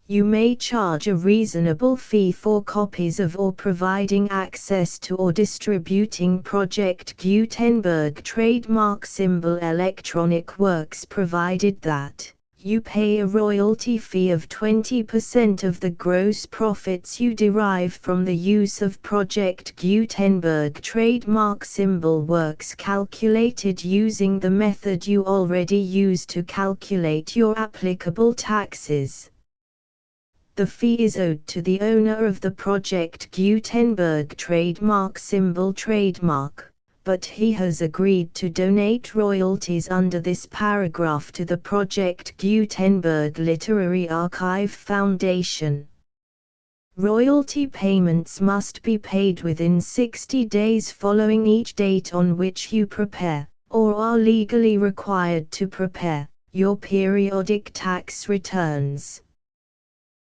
[SPEAKER 1] You may charge a reasonable fee for copies of or providing access to or distributing Project Gutenberg trademark symbol electronic works provided that You pay a royalty fee of 20% of the gross profits you derive from the use of Project Gutenberg trademark symbol works calculated using the method you already use to calculate your applicable taxes. The fee is owed to the owner of the Project Gutenberg trademark symbol trademark, but he has agreed to donate royalties under this paragraph to the Project Gutenberg Literary Archive Foundation. Royalty payments must be paid within 60 days following each date on which you prepare, or are legally required to prepare, your periodic tax returns.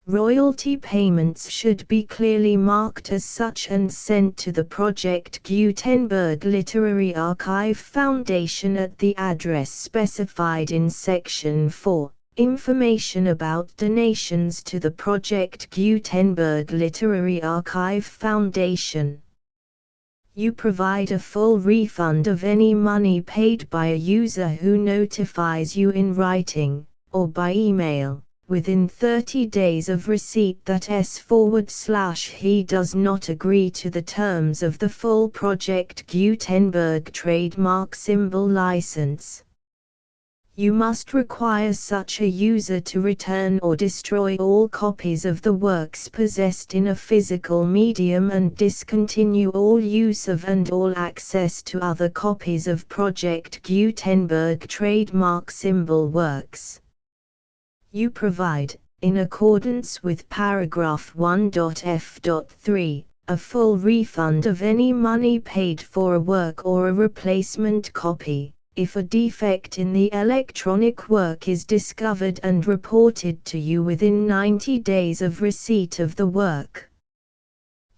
[SPEAKER 1] Royalty payments should be clearly marked as such and sent to the Project Gutenberg Literary Archive Foundation at the address specified in Section 4. Information about donations to the Project Gutenberg Literary Archive Foundation. You provide a full refund of any money paid by a user who notifies you in writing, or by email, within 30 days of receipt that he does not agree to the terms of the full Project Gutenberg trademark symbol license. You must require such a user to return or destroy all copies of the works possessed in a physical medium and discontinue all use of and all access to other copies of Project Gutenberg trademark symbol works. You provide, in accordance with paragraph 1.f.3, a full refund of any money paid for a work or a replacement copy, if a defect in the electronic work is discovered and reported to you within 90 days of receipt of the work.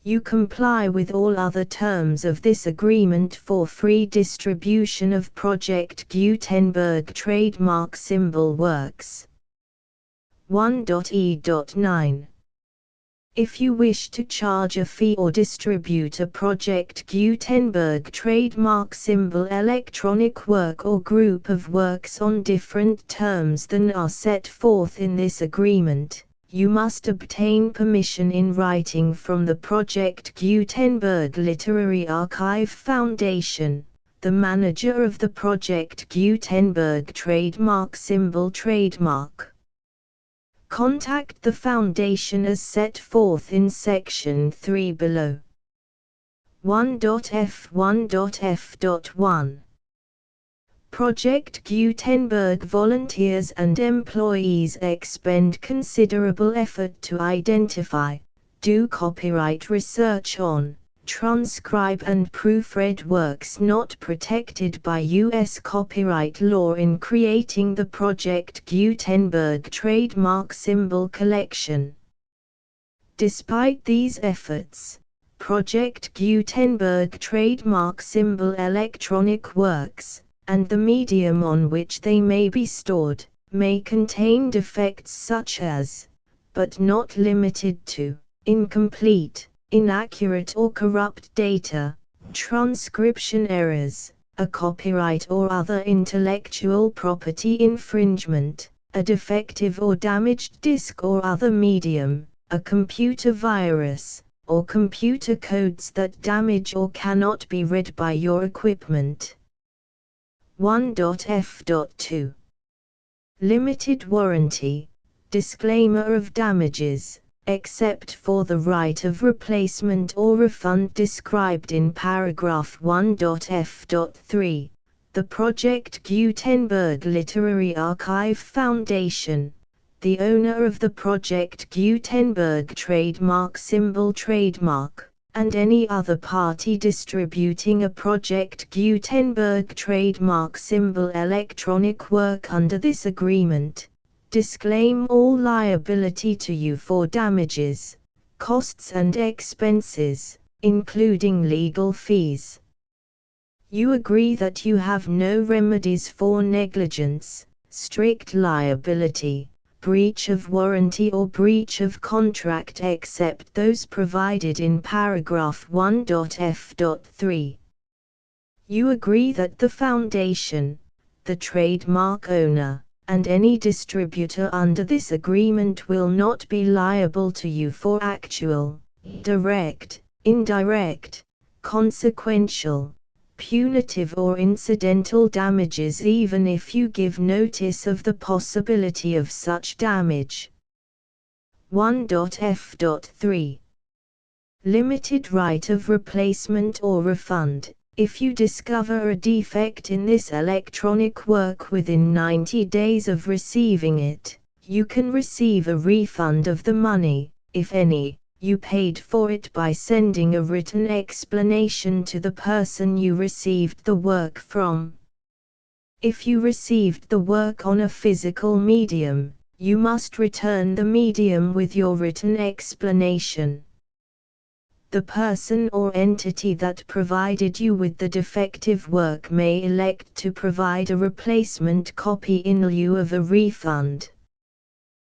[SPEAKER 1] You comply with all other terms of this agreement for free distribution of Project Gutenberg trademark symbol works. 1.e.9. If you wish to charge a fee or distribute a Project Gutenberg trademark symbol electronic work or group of works on different terms than are set forth in this agreement, you must obtain permission in writing from the Project Gutenberg Literary Archive Foundation, the manager of the Project Gutenberg trademark symbol trademark. Contact the Foundation as set forth in Section 3 below. 1.f1.f.1 Project Gutenberg volunteers and employees expend considerable effort to identify, do copyright research on, transcribe and proofread works not protected by U.S. copyright law in creating the Project Gutenberg trademark symbol collection. Despite these efforts, Project Gutenberg trademark symbol electronic works, and the medium on which they may be stored, may contain defects such as, but not limited to, incomplete, inaccurate or corrupt data, transcription errors, a copyright or other intellectual property infringement, a defective or damaged disk or other medium, a computer virus, or computer codes that damage or cannot be read by your equipment. 1.f.2 Limited warranty, disclaimer of damages, except for the right of replacement or refund described in paragraph 1.f.3, the Project Gutenberg Literary Archive Foundation, the owner of the Project Gutenberg trademark symbol trademark, and any other party distributing a Project Gutenberg trademark symbol electronic work under this agreement, disclaim all liability to you for damages, costs and expenses, including legal fees. You agree that you have no remedies for negligence, strict liability, breach of warranty or breach of contract except those provided in paragraph 1.f.3. You agree that the Foundation, the trademark owner, and any distributor under this agreement will not be liable to you for actual, direct, indirect, consequential, punitive or incidental damages even if you give notice of the possibility of such damage. 1.f.3 Limited right of replacement or refund. If you discover a defect in this electronic work within 90 days of receiving it, you can receive a refund of the money, if any, you paid for it by sending a written explanation to the person you received the work from. If you received the work on a physical medium, you must return the medium with your written explanation. The person or entity that provided you with the defective work may elect to provide a replacement copy in lieu of a refund.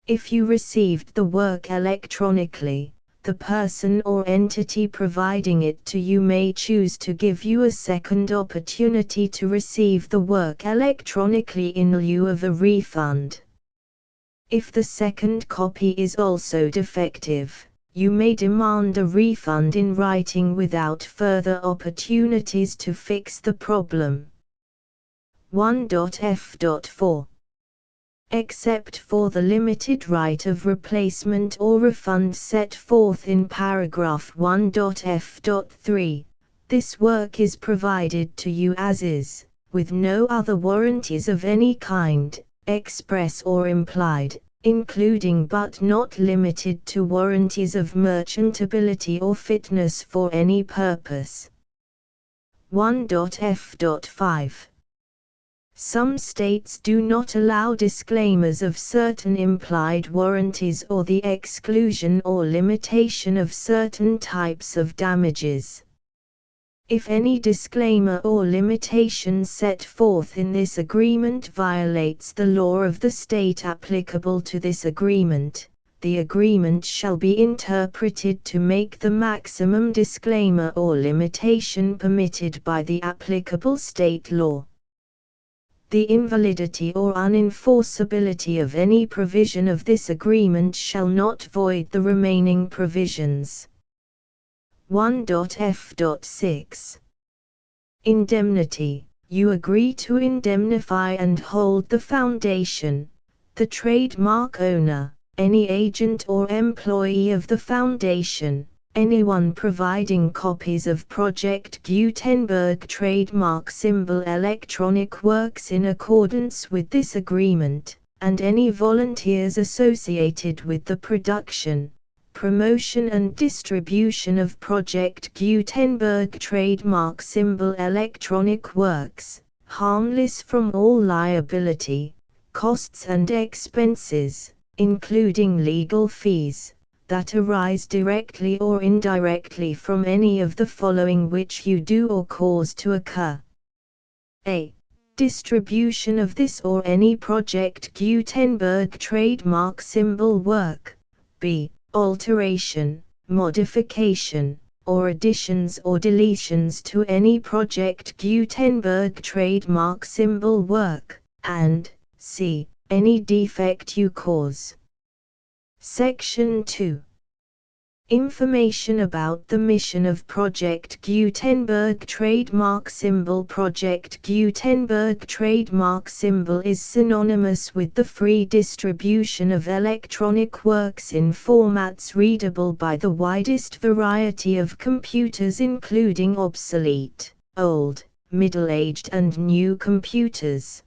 [SPEAKER 1] If you received the work electronically, the person or entity providing it to you may choose to give you a second opportunity to receive the work electronically in lieu of a refund. If the second copy is also defective, you may demand a refund in writing without further opportunities to fix the problem. 1.f.4 Except for the limited right of replacement or refund set forth in paragraph 1.f.3, this work is provided to you as is, with no other warranties of any kind, express or implied, including but not limited to warranties of merchantability or fitness for any purpose. 1.f.5 Some states do not allow disclaimers of certain implied warranties or the exclusion or limitation of certain types of damages. If any disclaimer or limitation set forth in this agreement violates the law of the state applicable to this agreement, the agreement shall be interpreted to make the maximum disclaimer or limitation permitted by the applicable state law. The invalidity or unenforceability of any provision of this agreement shall not void the remaining provisions. 1.f.6 Indemnity. You agree to indemnify and hold the foundation, the trademark owner, any agent or employee of the foundation, anyone providing copies of Project Gutenberg trademark symbol electronic works in accordance with this agreement, and any volunteers associated with the production, promotion and distribution of Project Gutenberg trademark symbol electronic works, harmless from all liability, costs and expenses, including legal fees, that arise directly or indirectly from any of the following which you do or cause to occur. A. Distribution of this or any Project Gutenberg trademark symbol work. B. Alteration, modification, or additions or deletions to any Project Gutenberg trademark symbol work, and C. Any defect you cause. Section 2. Information about the mission of Project Gutenberg trademark symbol. Project Gutenberg trademark symbol is synonymous with the free distribution of electronic works in formats readable by the widest variety of computers, including obsolete, old, middle-aged and new computers.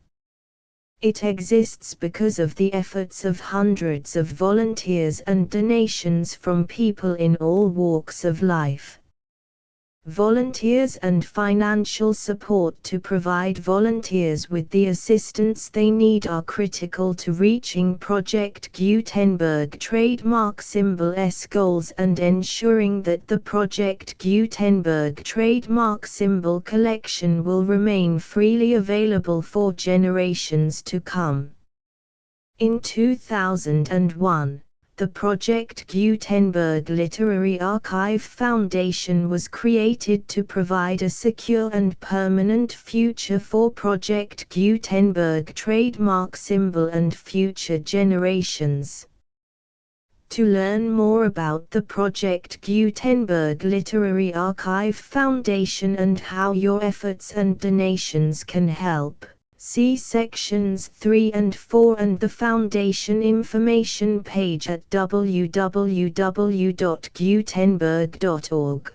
[SPEAKER 1] It exists because of the efforts of hundreds of volunteers and donations from people in all walks of life. Volunteers and financial support to provide volunteers with the assistance they need are critical to reaching Project Gutenberg trademark symbol's goals and ensuring that the Project Gutenberg trademark symbol collection will remain freely available for generations to come. In 2001, The Project Gutenberg Literary Archive Foundation was created to provide a secure and permanent future for Project Gutenberg trademark symbol and future generations. To learn more about the Project Gutenberg Literary Archive Foundation and how your efforts and donations can help, see sections 3 and 4 and the Foundation information page at www.gutenberg.org.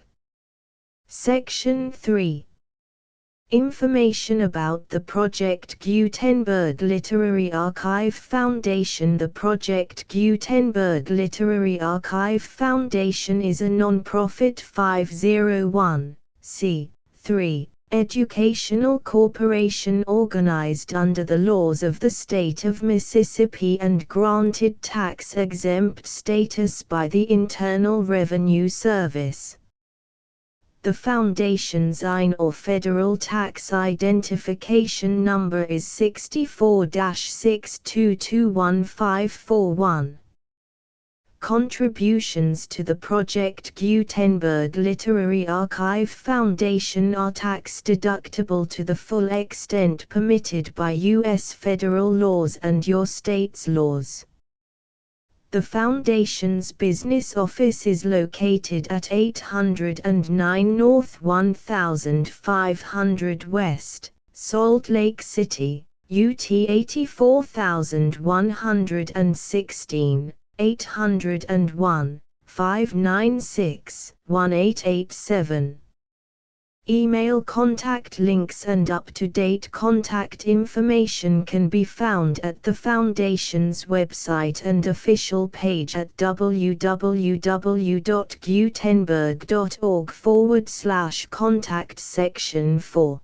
[SPEAKER 1] Section 3. Information about the Project Gutenberg Literary Archive Foundation. The Project Gutenberg Literary Archive Foundation is a non-profit 501(c)(3) educational corporation organized under the laws of the state of Mississippi and granted tax-exempt status by the Internal Revenue Service. The Foundation's IN or Federal Tax Identification Number is 64-6221541. Contributions to the Project Gutenberg Literary Archive Foundation are tax-deductible to the full extent permitted by U.S. federal laws and your state's laws. The Foundation's business office is located at 809 North 1500 West, Salt Lake City, UT 84116, 801-596-1887. Email contact links and up-to-date contact information can be found at the Foundation's website and official page at www.gutenberg.org/contact section 4.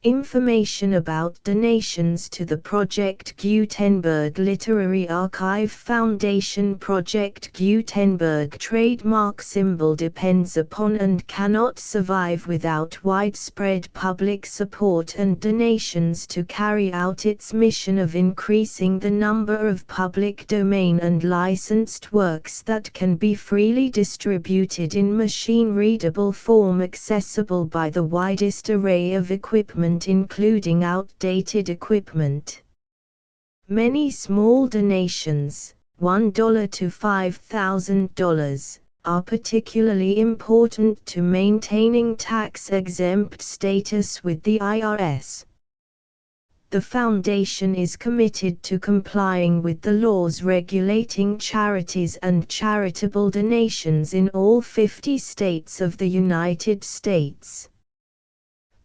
[SPEAKER 1] Information about donations to the Project Gutenberg Literary Archive Foundation. Project Gutenberg trademark symbol depends upon and cannot survive without widespread public support and donations to carry out its mission of increasing the number of public domain and licensed works that can be freely distributed in machine-readable form accessible by the widest array of equipment including outdated equipment. Many small donations, $1 to $5,000, are particularly important to maintaining tax-exempt status with the IRS. The Foundation is committed to complying with the laws regulating charities and charitable donations in all 50 states of the United States.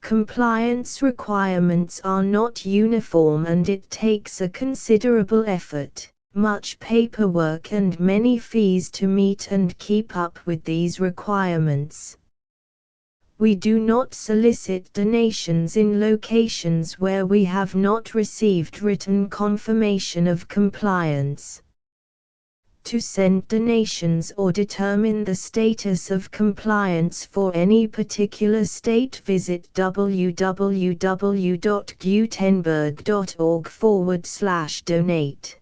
[SPEAKER 1] Compliance requirements are not uniform and it takes a considerable effort, much paperwork and many fees to meet and keep up with these requirements. We do not solicit donations in locations where we have not received written confirmation of compliance. To send donations or determine the status of compliance for any particular state, visit www.gutenberg.org/donate.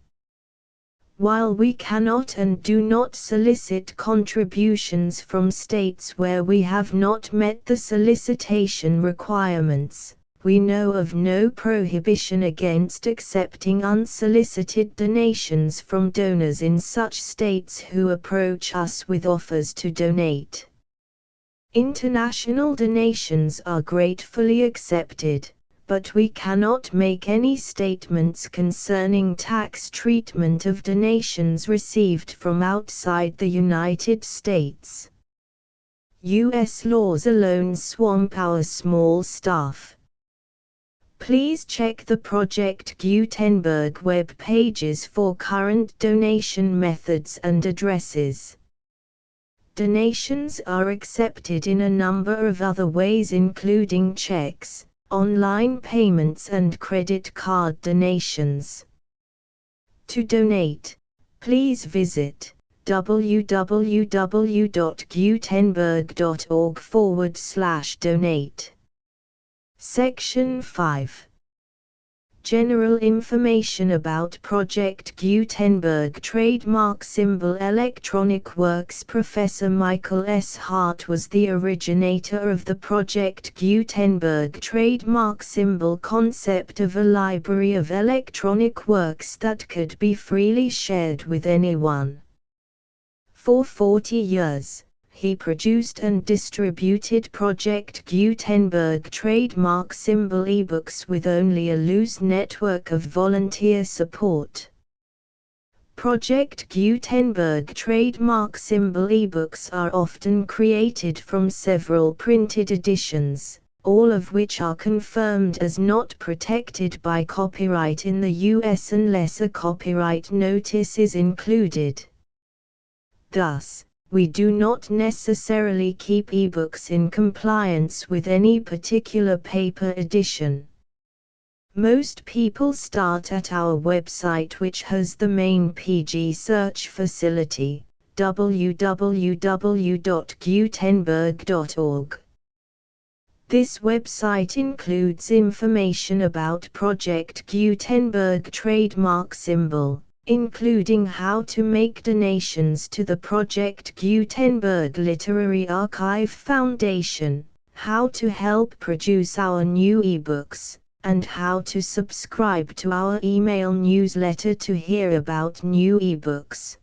[SPEAKER 1] While we cannot and do not solicit contributions from states where we have not met the solicitation requirements, we know of no prohibition against accepting unsolicited donations from donors in such states who approach us with offers to donate. International donations are gratefully accepted, but we cannot make any statements concerning tax treatment of donations received from outside the United States. U.S. laws alone swamp our small staff. Please check the Project Gutenberg web pages for current donation methods and addresses. Donations are accepted in a number of other ways including checks, online payments and credit card donations. To donate, please visit www.gutenberg.org/donate. Section 5. General information about Project Gutenberg trademark symbol electronic works. Professor Michael S. Hart was the originator of the Project Gutenberg trademark symbol concept of a library of electronic works that could be freely shared with anyone. For 40 years, he produced and distributed Project Gutenberg trademark symbol ebooks with only a loose network of volunteer support. Project Gutenberg trademark symbol ebooks are often created from several printed editions, all of which are confirmed as not protected by copyright in the US unless a copyright notice is included. Thus, we do not necessarily keep ebooks in compliance with any particular paper edition. Most people start at our website, which has the main PG search facility, www.gutenberg.org. This website includes information about Project Gutenberg trademark symbol, including how to make donations to the Project Gutenberg Literary Archive Foundation, how to help produce our new ebooks, and how to subscribe to our email newsletter to hear about new ebooks.